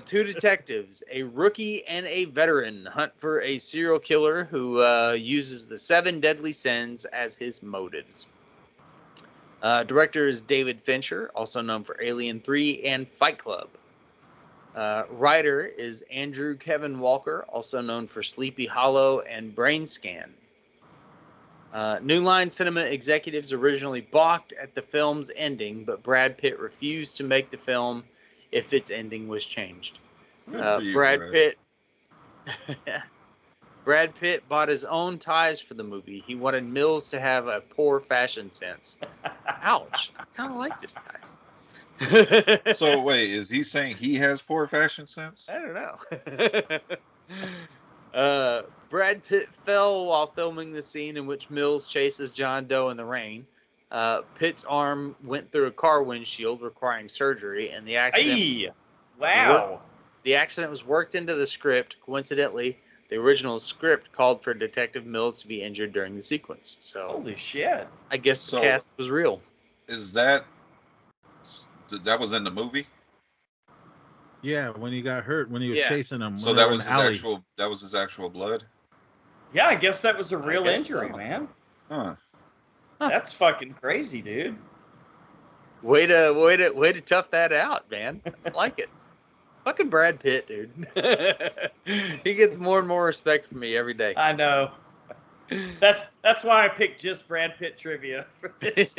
2 detectives, a rookie and a veteran, hunt for a serial killer who uses the 7 deadly sins as his motives. Director is David Fincher, also known for Alien 3 and Fight Club. Writer is Andrew Kevin Walker, also known for Sleepy Hollow and Brain Scan. New Line Cinema executives originally balked at the film's ending, but Brad Pitt refused to make the film if its ending was changed. Brad Pitt bought his own ties for the movie. He wanted Mills to have a poor fashion sense. Ouch. I kind of like this ties. So wait, is he saying he has poor fashion sense? I don't know. Brad Pitt fell while filming the scene in which Mills chases John Doe in the rain. Pitt's arm went through a car windshield, requiring surgery, and the accident. Wow. The accident was worked into the script. Coincidentally, the original script called for Detective Mills to be injured during the sequence. So, holy shit! I guess the cast was real. Is that was in the movie? Yeah, when he got hurt, when he was chasing him. So that was his actual blood. Yeah, I guess that was a real injury, man. Huh. That's fucking crazy, dude. Way to tough that out, man. I like it. Fucking Brad Pitt, dude. He gets more and more respect from me every day. I know. That's why I picked just Brad Pitt trivia for this.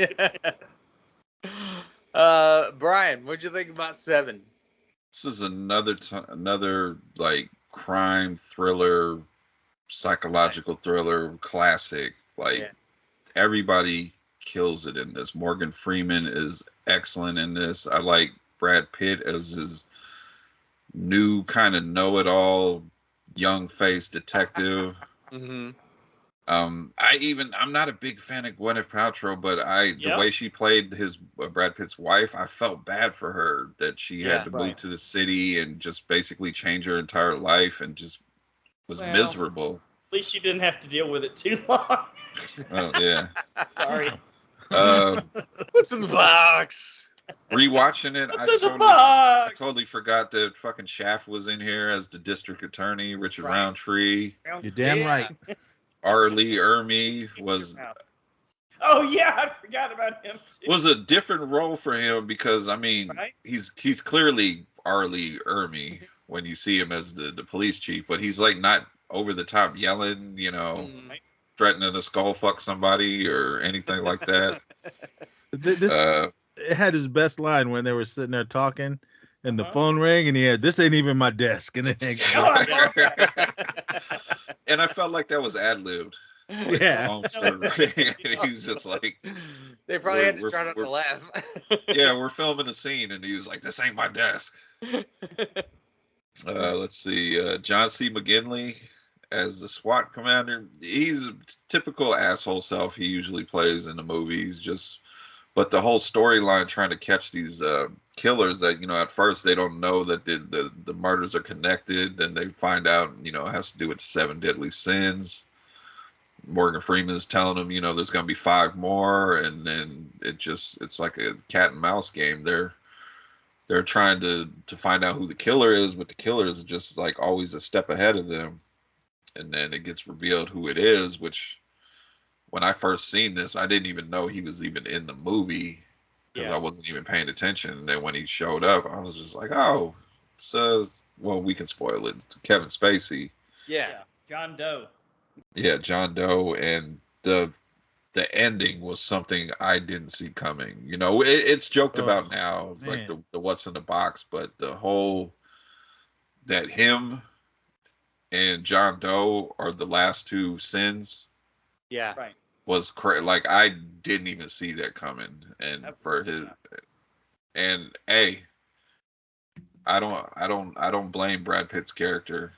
Brian, what'd you think about 7? This is another like crime thriller psychological thriller classic. Like everybody kills it in this. Morgan Freeman is excellent in this. I like Brad Pitt as his new kind of know-it-all young face detective. Mm-hmm. I'm not a big fan of Gwyneth Paltrow, but the way she played his Brad Pitt's wife, I felt bad for her that she had to move to the city and just basically change her entire life and just was miserable. At least you didn't have to deal with it too long. Oh yeah. Sorry. What's in the box? Rewatching it, I totally forgot that fucking Shaft was in here as the district attorney, Richard Roundtree. You're damn right. R. Lee Ermey was. Oh yeah, I forgot about him too. Was a different role for him because I mean he's clearly R. Lee Ermey when you see him as the police chief, but he's like not over the top yelling, threatening to skull fuck somebody or anything like that. It had his best line when they were sitting there talking and the phone rang and he had, "This ain't even my desk." And then and I felt like that was ad-libbed. Like, and he was just like, they probably had to try not to laugh. Yeah, we're filming a scene and he was like, "This ain't my desk." Let's see, John C. McGinley as the SWAT commander. He's a typical asshole self he usually plays in the movies, but the whole storyline trying to catch these killers that, at first they don't know that the murders are connected. Then they find out, it has to do with 7 deadly sins. Morgan Freeman is telling them, there's going to be 5 more. And then it's like a cat and mouse game. They're trying to find out who the killer is, but the killer is just like always a step ahead of them. And then it gets revealed who it is, which when I first seen this, I didn't even know he was even in the movie because I wasn't even paying attention. And then when he showed up, I was just like, oh, we can spoil it. It's Kevin Spacey. Yeah. John Doe. Yeah, John Doe. And the ending was something I didn't see coming. It's joked about now, like the what's in the box, but the whole that him and John Doe are the last 2 sins. Yeah. Right. Was like I didn't even see that coming, and I don't blame Brad Pitt's character,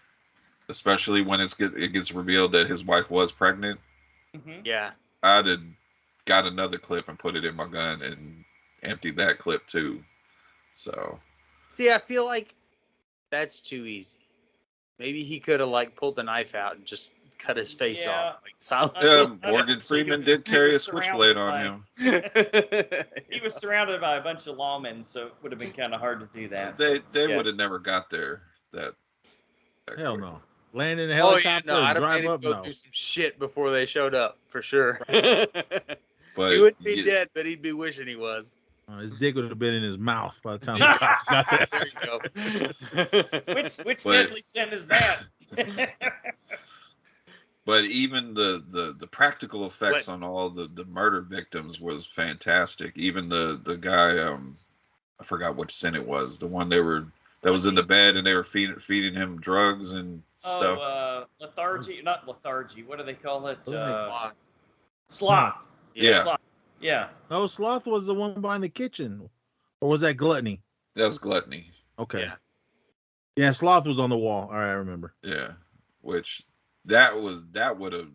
especially when it gets revealed that his wife was pregnant. Mm-hmm. Yeah, I'd have got another clip and put it in my gun and emptied that clip too. So, see, I feel like that's too easy. Maybe he could have pulled the knife out and just cut his face off. Morgan Freeman did carry a switchblade on him. He was surrounded by a bunch of lawmen, so it would have been kind of hard to do that. They would have never got there. That hell quick. No. Land in a helicopter and drive up. Go through some shit before they showed up for sure. But he wouldn't be dead, but he'd be wishing he was. His dick would have been in his mouth by the time the cops got there. There you go. Which deadly sin is that? But even the practical effects on all the murder victims was fantastic. Even the guy, I forgot which sin it was. The one that was in the bed and they were feeding him drugs and stuff. Lethargy, not lethargy. What do they call it? Sloth. Sloth. Yeah. Sloth. Yeah. Oh, Sloth was the one behind the kitchen, or was that Gluttony? That's Gluttony. Okay. Yeah, Sloth was on the wall. All right, I remember. Yeah, which that would have.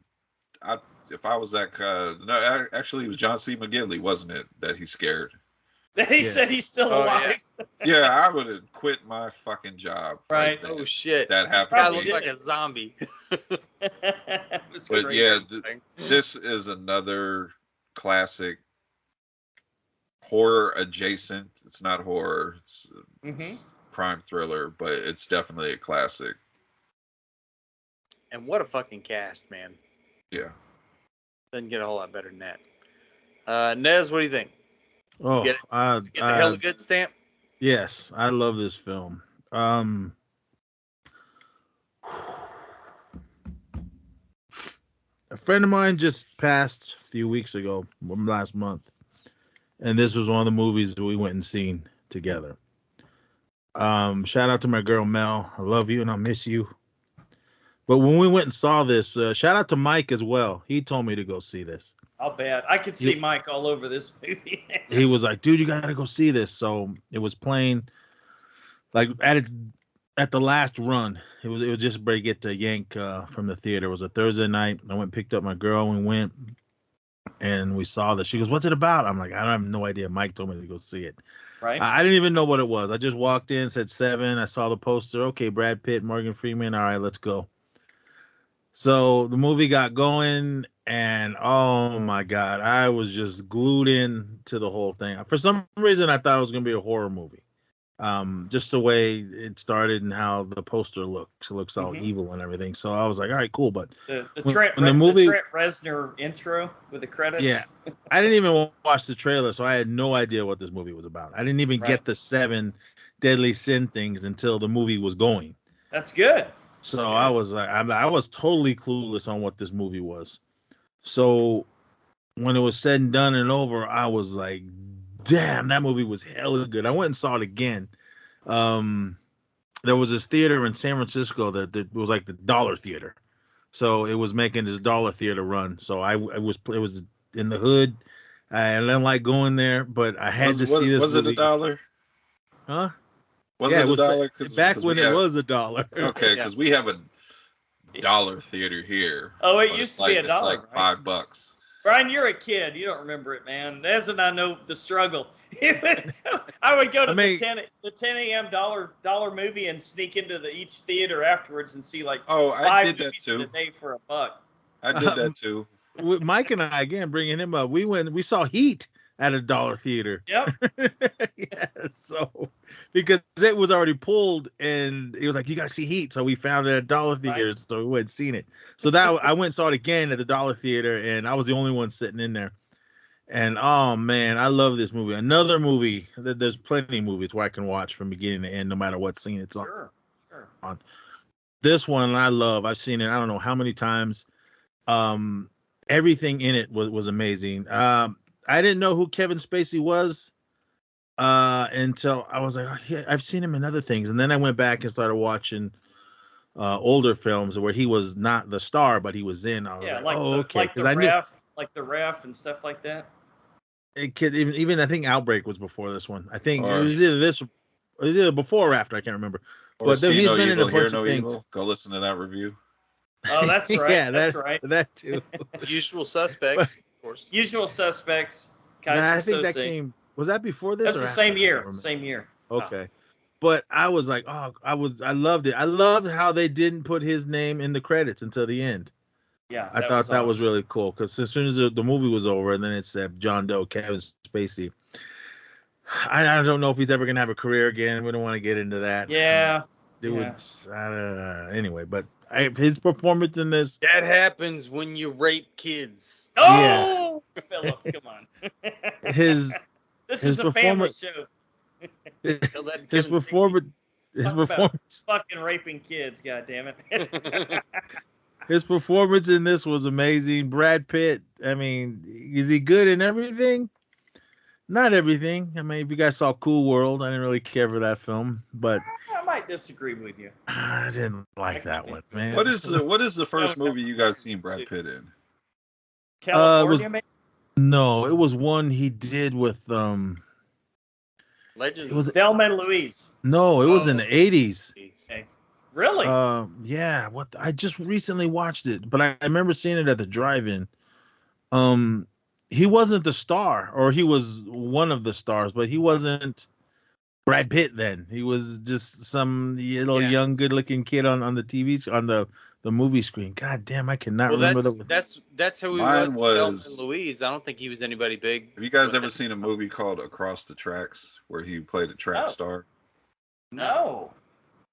If I was that, no, actually, it was John C. McGinley, wasn't it? That he scared. That he said he's still alive. Yeah, I would have quit my fucking job. Right. Oh shit. That happened. I look like a zombie. But yeah, this is another classic horror adjacent. It's not horror. It's crime thriller, but it's definitely a classic. And what a fucking cast, man. Yeah. Doesn't get a whole lot better than that. Nez, what do you think? Oh, get the hella good stamp? Yes, I love this film. A friend of mine just passed a few weeks ago, last month, and this was one of the movies that we went and seen together. Shout out to my girl Mel. I love you and I miss you. But when we went and saw this, shout out to Mike as well. He told me to go see this. I'll bet. I could see Mike all over this movie. He was like, dude, you got to go see this. So it was playing like at the last run. It was just break it to yank from the theater. It was a Thursday night. I went and picked up my girl. We went and we saw this. She goes, what's it about? I'm like, I have no idea. Mike told me to go see it. Right. I didn't even know what it was. I just walked in, said Se7en. I saw the poster. Okay, Brad Pitt, Morgan Freeman. All right, let's go. So the movie got going, and oh my God, I was just glued in to the whole thing. For some reason, I thought it was going to be a horror movie. Just the way it started and how the poster looks. It looks all evil and everything. So I was like, all right, cool. But the Trent Reznor intro with the credits. Yeah, I didn't even watch the trailer, so I had no idea what this movie was about. I didn't even get the 7 deadly sin things until the movie was going. That's good. So I was like, I was totally clueless on what this movie was. So when it was said and done and over, I was like, damn, that movie was hella good. I went and saw it again. There was this theater in San Francisco that was like the Dollar Theater. So it was making this Dollar Theater run. So it was in the hood. I didn't like going there, but I had to see this. Was movie. it $1? Huh? Was it $1? Back when it was $1. Okay, because we have a Dollar Theater here. Oh, it used to be $1. It's like $5. Brian, you're a kid. You don't remember it, man. As and I know the struggle. I would go to the 10 a.m. dollar movie and sneak into each theater afterwards and see like I did that too. A day for $1. I did that too. Mike and I, again, bringing him up, we saw Heat at a Dollar Theater. Yep. Yeah, so because it was already pulled and it was like, you got to see Heat. So we found it at Dollar Theater. Right. So we went and seen it. So that I went and saw it again at the Dollar Theater, and I was the only one sitting in there. And oh man, I love this movie. Another movie there's plenty of movies where I can watch from beginning to end, no matter what scene it's on. Sure. This one I love. I've seen it I don't know how many times. Everything in it was amazing. I didn't know who Kevin Spacey was until I was like, oh, yeah, I've seen him in other things. And then I went back and started watching older films where he was not the star, but he was in. I was okay. Like the Ref and stuff like that. It could even I think Outbreak was before this one. I think it was either before or after. I can't remember. But he's been in a bunch of things. Go listen to that review. Oh, that's right. Yeah, that's right. That too. Usual Suspects. Of course. Usual Suspects. I think that came. Was that before this? That's the same year. Same year. Okay, but I was like, I loved it. I loved how they didn't put his name in the credits until the end. Yeah, I thought that was really cool because as soon as the movie was over, and then it said John Doe, Kevin Spacey. I don't know if he's ever gonna have a career again. We don't want to get into that. Yeah. Anyway, but his performance in this. That happens when you rape kids. Oh, yeah. Philip, come on. This is a family show. His performance. Fucking raping kids, goddamn it. His performance in this was amazing. Brad Pitt. I mean, is he good in everything? Not everything. I mean, if you guys saw Cool World, I didn't really care for that film, but I might disagree with you. I didn't like that one, man. What is the first movie you guys seen Brad Pitt in? California, no, it was one he did with Legends. It was Thelma and Louise. No, it was in the 80s. Okay. Really? Yeah. What? I just recently watched it, but I remember seeing it at the drive-in. He wasn't the star, or he was one of the stars, but he wasn't Brad Pitt then. He was just some young, good-looking kid on the TV on the movie screen. God damn, I cannot remember that's who he was. Thelma and Louise. I don't think he was anybody big. Have you guys ever seen a movie called Across the Tracks where he played a track star? No.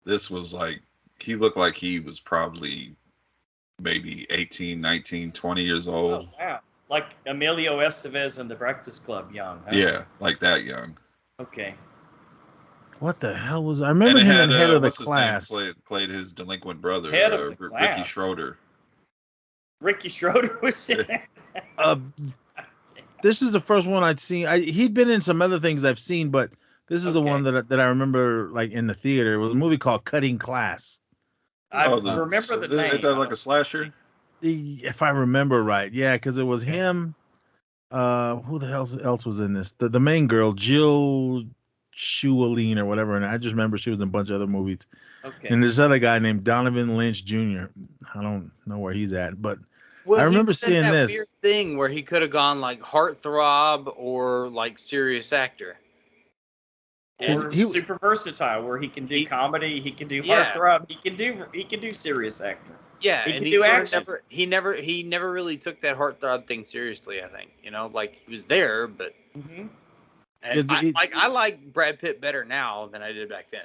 This was like, he looked like he was probably maybe 18, 19, 20 years old. Oh, wow. Like Emilio Estevez in The Breakfast Club, young. Huh? Yeah, like that young. Okay. What the hell was I remember him in Head of the Class? Played his delinquent brother, Ricky Schroeder. Ricky Schroeder was in it. This is the first one I'd seen. He'd been in some other things I've seen, but this is the one that I remember like in the theater. It was a movie called Cutting Class. I remember the name. Is that like a slasher? If I remember right, yeah, because it was him. Who the hell else was in this? The main girl, Jill Schueline or whatever, and I just remember she was in a bunch of other movies. Okay. And this other guy named Donovan Lynch Jr. I don't know where he's at, but well, I remember he seeing that this weird thing where he could have gone like heartthrob or like serious actor. Or super versatile, where he can do comedy, he can do heartthrob, he can do serious actor. Yeah, he and can he do sort action. of he never really took that heartthrob thing seriously. I think like he was there, but and I like Brad Pitt better now than I did back then.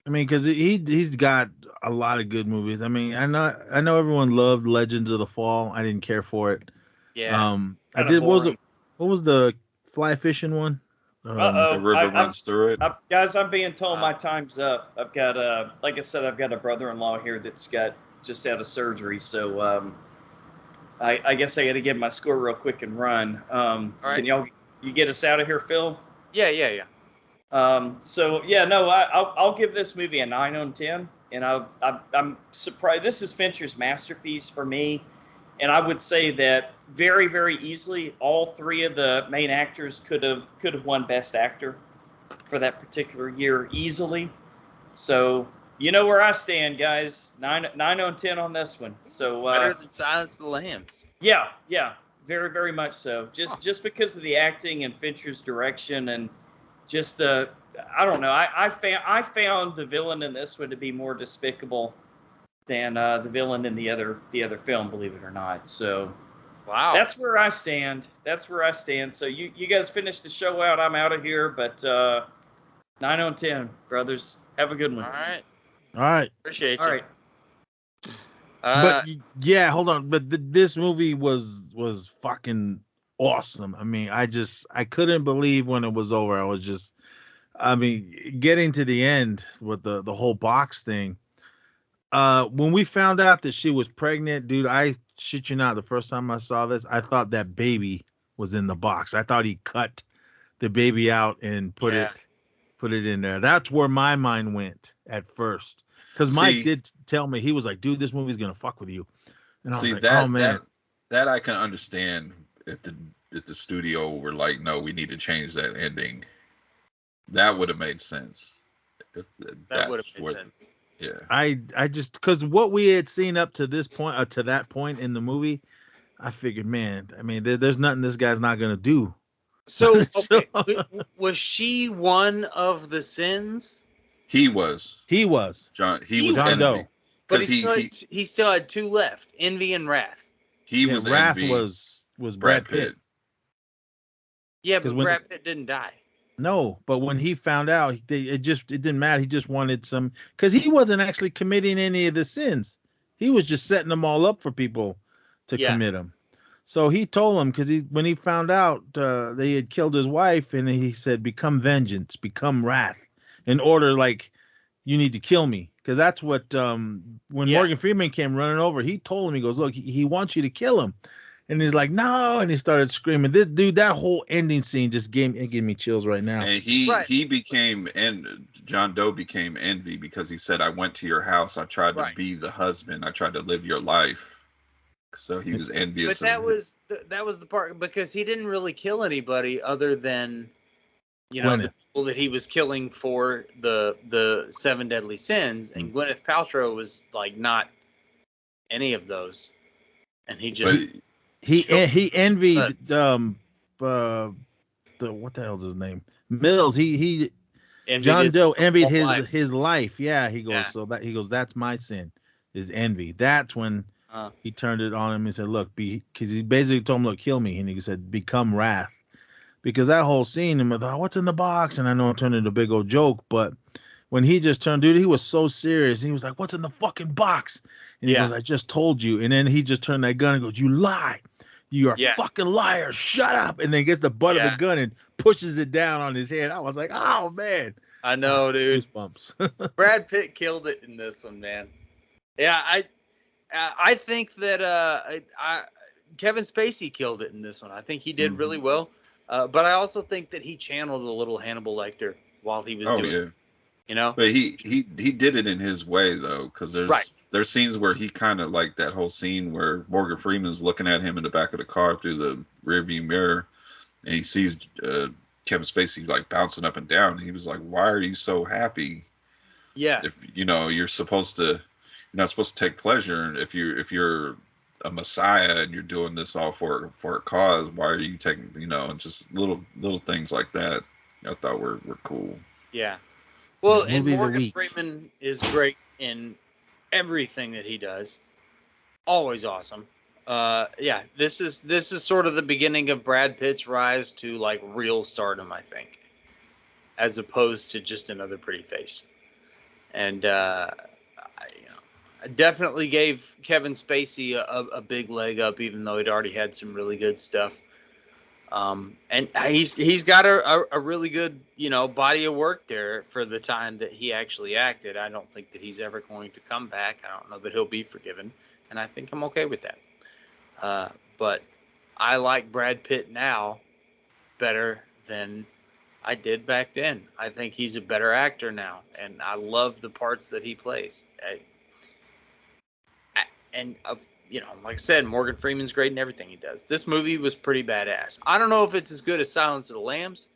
I mean, because he's got a lot of good movies. I mean, I know everyone loved Legends of the Fall. I didn't care for it. Yeah. I did. What was the fly fishing one? The river runs through it. Guys, I'm being told my time's up. I've got like I said, I've got a brother-in-law here that's got just out of surgery, so I guess I got to give my score real quick and run. All right. Can you get us out of here, Phil? Yeah. So yeah, no, I'll give this movie a 9 on 10, and I'm surprised. This is Fincher's masterpiece for me, and I would say that very, very easily, all three of the main actors could have won Best Actor for that particular year easily. So you know where I stand, guys. 9 on 10 on this one. So better than Silence of the Lambs. Yeah, very, very much so. Just because of the acting and Fincher's direction and just I don't know. I found the villain in this one to be more despicable than the villain in the other film, believe it or not. So, wow, that's where I stand. So you guys finish the show out. I'm out of here. But 9 on 10, brothers. Have a good one. All right. Appreciate you. All right. But yeah, hold on. But this movie was fucking awesome. I mean, I couldn't believe when it was over. I mean, getting to the end with the whole box thing. When we found out that she was pregnant, dude, I shit you not, the first time I saw this, I thought that baby was in the box. I thought he cut the baby out and put it in there. That's where my mind went at first. Because Mike did tell me, he was like, dude, this movie's gonna fuck with you. And I was like, oh man. That I can understand if the studio were like, no, we need to change that ending. That would have made sense. That would have made sense. Yeah. I just, because what we had seen up to this point, to that point in the movie, I figured, man, I mean, there's nothing this guy's not gonna do. So, okay, was she one of the sins? He was. John Doe. But he still had two left: envy and wrath. Wrath envy. was Brad Pitt. Yeah, but Brad Pitt didn't die. No, but when he found out, it didn't matter. He just wanted some, because he wasn't actually committing any of the sins. He was just setting them all up for people to commit them. So he told him, because when he found out they had killed his wife, and he said, "Become vengeance, become wrath. In order, like, you need to kill me." Because that's what when Morgan Freeman came running over, he told him, he goes, "Look, he wants you to kill him." And he's like, "No," and he started screaming. This dude, that whole ending scene just gave me chills right now. And he became, and John Doe became envy, because he said, "I went to your house. I tried to be the husband. I tried to live your life." So he was envious. But that was the part, because he didn't really kill anybody other than, the people that he was killing for the 7 deadly sins, and Gwyneth Paltrow was like not any of those, and he just. He envied the what the hell's his name? Mills. John Doe envied his life. Yeah, he goes, "That's my sin, is envy." That's when he turned it on him and said, "Look, because he basically told him, 'Look, kill me,' and he said, 'Become wrath,' because that whole scene, him with, 'What's in the box?" And I know it turned into a big old joke, but when he just turned, dude, he was so serious. He was like, "What's in the fucking box?" And he goes, "I just told you." And then he just turned that gun and goes, "You lie. You are a fucking liar. Shut up." And then gets the butt of the gun and pushes it down on his head. I was like, oh, man. I know, dude. Goosebumps. Brad Pitt killed it in this one, man. Yeah, I think that Kevin Spacey killed it in this one. I think he did really well. But I also think that he channeled a little Hannibal Lecter while he was doing it. You know. But he did it in his way though, because Right. there's scenes where he kind of like that whole scene where Morgan Freeman's looking at him in the back of the car through the rearview mirror, and he sees Kevin Spacey like bouncing up and down. And he was like, "Why are you so happy? Yeah. If you're not supposed to take pleasure. If you're a messiah and you're doing this all for a cause, why are you taking just little things like that? I thought were cool. Yeah. Well, and Movie of the Morgan week. Freeman is great in everything that he does. Always awesome. Yeah, this is sort of the beginning of Brad Pitt's rise to like real stardom, I think, as opposed to just another pretty face. And I definitely gave Kevin Spacey a big leg up, even though he'd already had some really good stuff. And he's got a really good body of work there for the time that he actually acted. I don't think that he's ever going to come back. I don't know that he'll be forgiven, and I think I'm okay with that. But I like Brad Pitt now better than I did back then. I think he's a better actor now, and I love the parts that he plays. Like I said, Morgan Freeman's great in everything he does. This movie was pretty badass. I don't know if it's as good as Silence of the Lambs,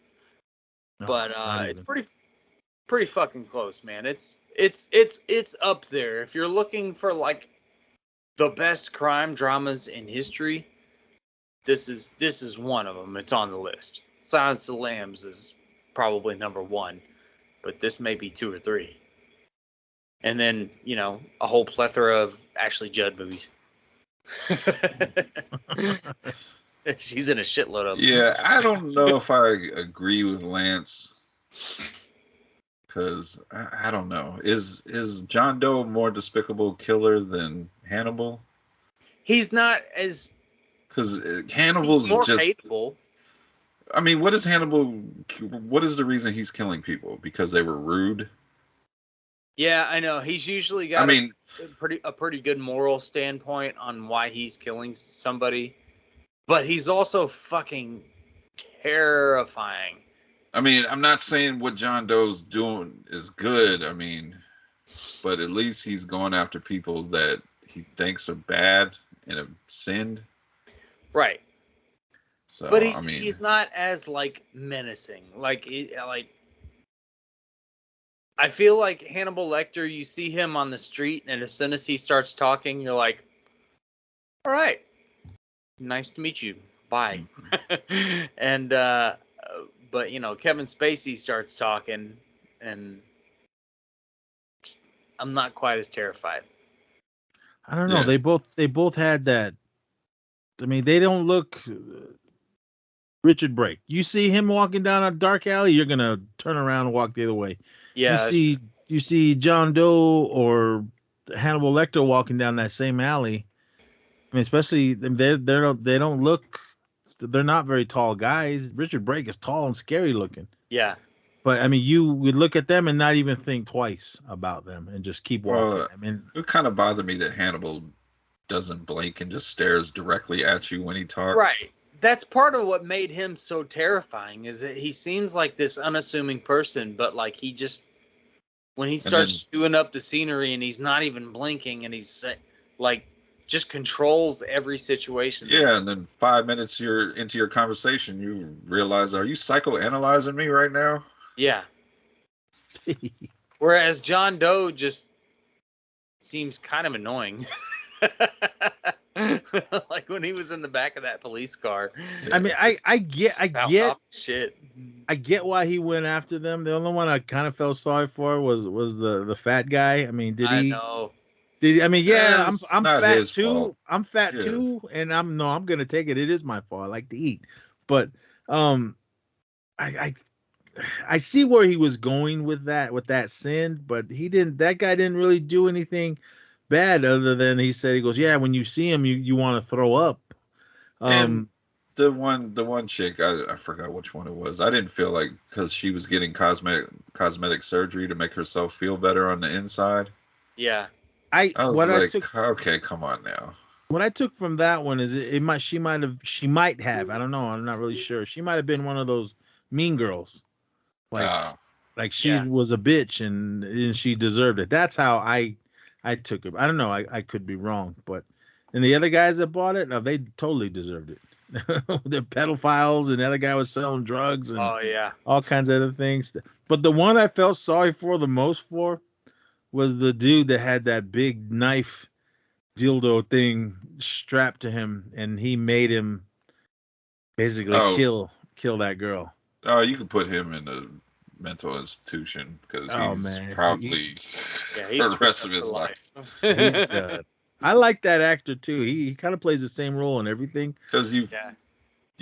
but it's pretty fucking close, man. It's up there. If you're looking for like the best crime dramas in history, this is one of them. It's on the list. Silence of the Lambs is probably number 1, but this may be 2 or 3. And then, a whole plethora of Ashley Judd movies. She's in a shitload of them. Yeah, I don't know if I agree with Lance, because I don't know. Is John Doe a more despicable killer than Hannibal? He's not as, because Hannibal's more just hateable. I mean, what is Hannibal? What is the reason he's killing people? Because they were rude? Yeah, I know. He's usually got a pretty good moral standpoint on why he's killing somebody, but he's also fucking terrifying. I mean, I'm not saying what John Doe's doing is good. I mean, but at least he's going after people that he thinks are bad and have sinned. Right. So, but he's not as like menacing. I feel like Hannibal Lecter, you see him on the street, and as soon as he starts talking, you're like, all right, nice to meet you. Bye. And, but, Kevin Spacey starts talking, and I'm not quite as terrified. I don't know. Yeah. They both had that. I mean, they don't look Richard Brake. You see him walking down a dark alley, you're going to turn around and walk the other way. Yeah. You see John Doe or Hannibal Lecter walking down that same alley. I mean, especially they don't look. They're not very tall guys. Richard Brake is tall and scary looking. Yeah. But I mean, you would look at them and not even think twice about them and just keep walking. I mean, it kind of bothered me that Hannibal doesn't blink and just stares directly at you when he talks. Right. That's part of what made him so terrifying, is that he seems like this unassuming person, but like he just, when he starts doing up the scenery and he's not even blinking and he's like just controls every situation. Yeah, and then 5 minutes you're into your conversation, you realize, are you psychoanalyzing me right now? Yeah. Whereas John Doe just seems kind of annoying. Like when he was in the back of that police car. I mean, I get shit. I get why he went after them. The only one I kind of felt sorry for was the fat guy. I mean, did he? I know. Did I mean? Yeah, I'm fat too. Fault. I'm fat too, and I'm gonna take it. It is my fault. I like to eat, but I see where he was going with that sin, but he didn't. That guy didn't really do anything bad other than he goes, yeah, when you see him you want to throw up. And the one chick, I forgot which one it was. I didn't feel like, because she was getting cosmetic surgery to make herself feel better on the inside. Yeah. I was okay, come on now. What I took from that one is she might have, I don't know, I'm not really sure. She might have been one of those mean girls. Like Like she was a bitch and she deserved it. That's how I took it. I don't know. I could be wrong, but and the other guys that bought it, no, they totally deserved it. The pedophiles and the other guy was selling drugs and all kinds of other things. But the one I felt sorry for the most for was the dude that had that big knife dildo thing strapped to him, and he made him basically kill that girl. Oh, you could put him in a mental institution because he's probably for the rest of his life. I like that actor too. He kind of plays the same role in everything. Because you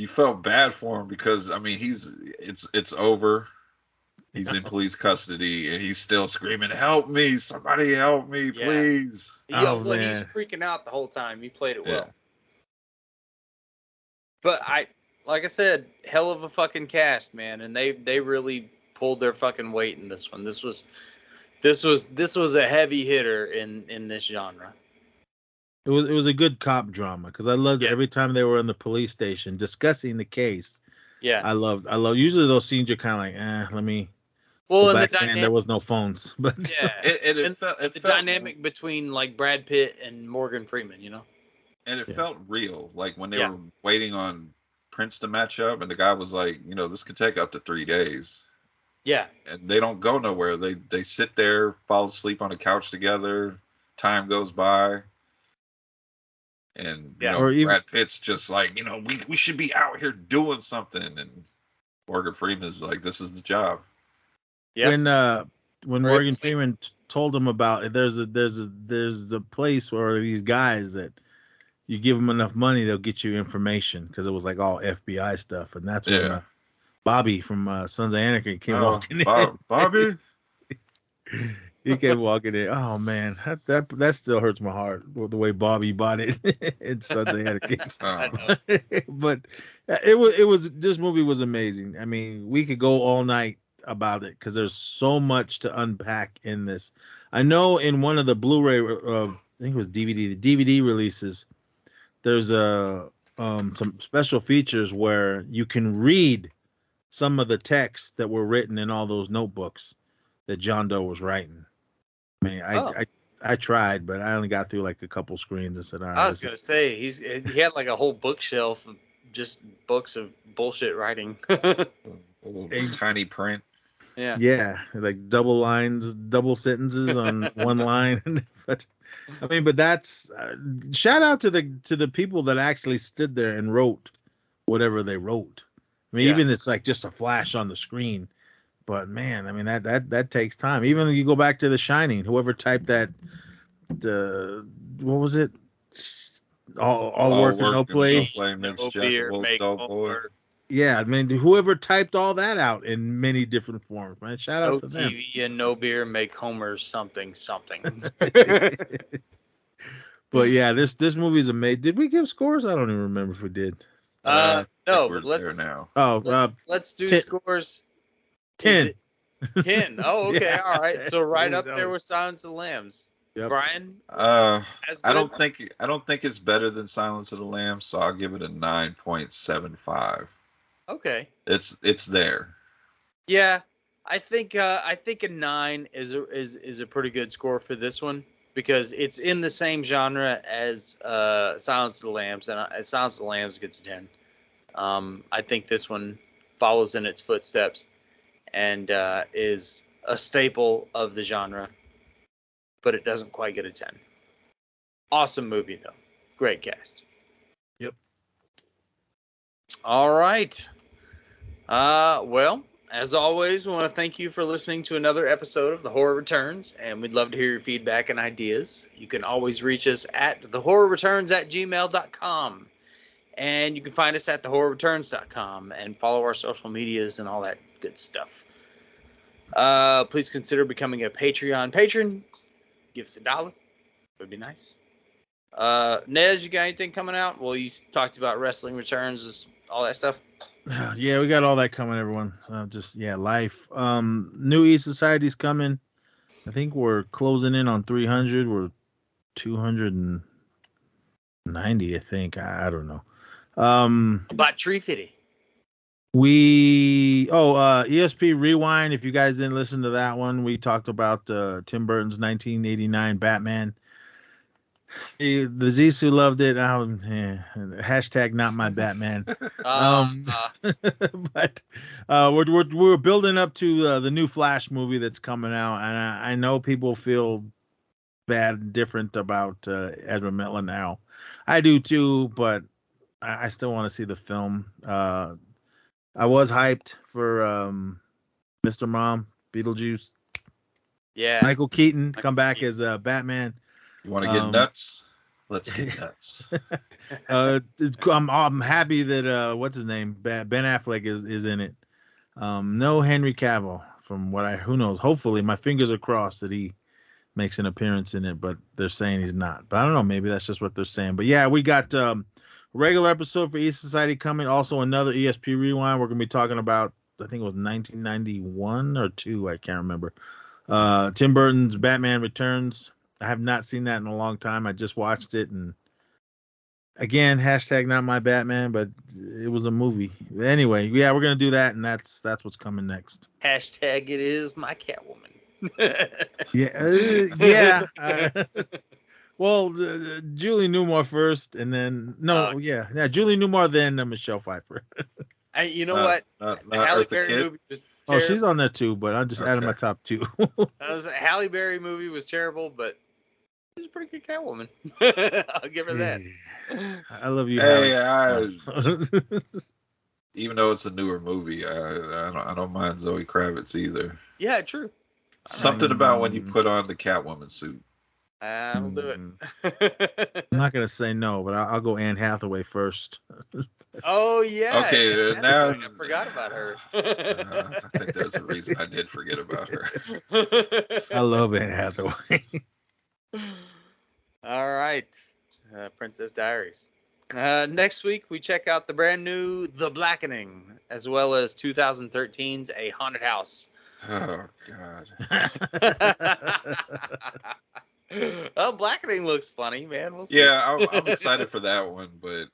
felt bad for him because I mean it's over. He's in police custody and he's still screaming, "Help me! Somebody help me, please!" Yeah, well, he's freaking out the whole time. He played it well. But like I said, hell of a fucking cast, man, and they really pulled their fucking weight in this one. This was a heavy hitter in this genre. It was a good cop drama because I loved it every time they were in the police station discussing the case. Yeah, I love. Usually those scenes are kind of like, let me. Well, and back then there was no phones, but it felt the dynamic between like Brad Pitt and Morgan Freeman, you know, and it felt real. Like when they were waiting on Prince to match up, and the guy was like, this could take up to 3 days. Yeah, and they don't go nowhere. They sit there, fall asleep on a couch together. Time goes by. And Brad Pitt's just like, we should be out here doing something, and Morgan Freeman is like, this is the job. Yeah. When Morgan Freeman told him about there's a place where these guys that you give them enough money, they'll get you information because it was like all FBI stuff, and that's when Bobby from Sons of Anarchy came walking in. Bobby. He came walking in. Oh man, that still hurts my heart the way Bobby bought it. It's Sons of Anarchy. But it was this movie was amazing. I mean, we could go all night about it because there's so much to unpack in this. I know in one of the Blu-ray, I think it was DVD, the DVD releases, there's some special features where you can read some of the texts that were written in all those notebooks that John Doe was writing. I mean, I tried, but I only got through like a couple screens and said, all right. I was gonna say he had like a whole bookshelf of just books of bullshit writing. Tiny print. Yeah, like double lines, double sentences on one line. But that's shout out to the people that actually stood there and wrote whatever they wrote. I mean, even it's like just a flash on the screen. But man, I mean that takes time. Even if you go back to The Shining, whoever typed that, what was it? All work and no play. Makes Jack a dull boy. Yeah, I mean, whoever typed all that out in many different forms, man. Shout out to them. No TV and no beer make Homer something. But yeah, this movie is amazing. Did we give scores? I don't even remember if we did. No, but let's now. Let's do 10, scores. 10. 10. Oh, okay. Yeah. All right. So right up there with Silence of the Lambs. Yep. Brian? I don't think it's better than Silence of the Lambs, so I'll give it a 9.75. Okay. It's there. Yeah. I think a 9 is a pretty good score for this one because it's in the same genre as Silence of the Lambs, and Silence of the Lambs gets a 10. I think this one follows in its footsteps and is a staple of the genre, but it doesn't quite get a 10. Awesome movie, though. Great cast. Yep. All right. Well, as always, we want to thank you for listening to another episode of The Horror Returns, and we'd love to hear your feedback and ideas. You can always reach us at thehorrorreturns@gmail.com. And you can find us at thehorrorreturns.com and follow our social medias and all that good stuff. Please consider becoming a Patreon patron. Give us $1. Would be nice. Nez, you got anything coming out? Well, you talked about Wrestling Returns, all that stuff. Yeah, we got all that coming, everyone. Life. New E Society's coming. I think we're closing in on 300. We're 290, I think. I don't know. About 350. ESP Rewind. If you guys didn't listen to that one, we talked about Tim Burton's 1989 Batman. The Zissou loved it. Hashtag not my Batman. But we're building up to the new Flash movie that's coming out, and I know people feel bad and different about Ezra Miller now. I do too, but I still want to see the film. I was hyped for Mr. Mom, Beetlejuice. Yeah. Michael Keaton come back as Batman. You want to get nuts? Let's get nuts. I'm happy that what's his name? Ben Affleck is in it. No Henry Cavill from who knows. Hopefully my fingers are crossed that he makes an appearance in it, but they're saying he's not. But I don't know, maybe that's just what they're saying. But yeah, we got regular episode for East Society coming. Also another ESP Rewind. We're gonna be talking about, I think it was 1991 or 2, I can't remember. Tim Burton's Batman Returns. I have not seen that in a long time. I just watched it, and again, hashtag not my Batman, but it was a movie. Anyway, yeah, we're gonna do that, and that's what's coming next. Hashtag it is my Catwoman. Yeah. Well, Julie Newmar first, and then Julie Newmar, then Michelle Pfeiffer. You know what? Halle Berry movie was terrible. Oh, she's on there too, but I'm just adding my top 2. Halle Berry movie was terrible, but it was a pretty good Catwoman. I'll give her that. I love you. Hey, even though it's a newer movie, I don't mind Zoe Kravitz either. Yeah, true. Something about when you put on the Catwoman suit. I'll do it. I'm not gonna say no, but I'll go Anne Hathaway first. Oh yeah. Okay, now I forgot about her. I think there's a reason I did forget about her. I love Anne Hathaway. All right, Princess Diaries. Next week we check out the brand new The Blackening, as well as 2013's A Haunted House. Oh God. Well, Blackening looks funny, man. We'll see. Yeah, I'm excited for that one, but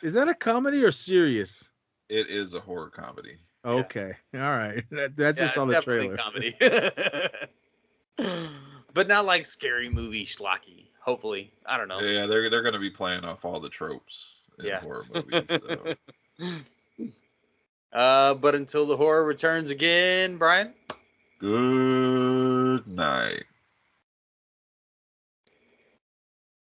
is that a comedy or serious? It is a horror comedy. Okay, all right. That's just on the trailer. Comedy, but not like scary movie schlocky. Hopefully, I don't know. Yeah, they're going to be playing off all the tropes in horror movies. So. But until the horror returns again, Brian. Good night.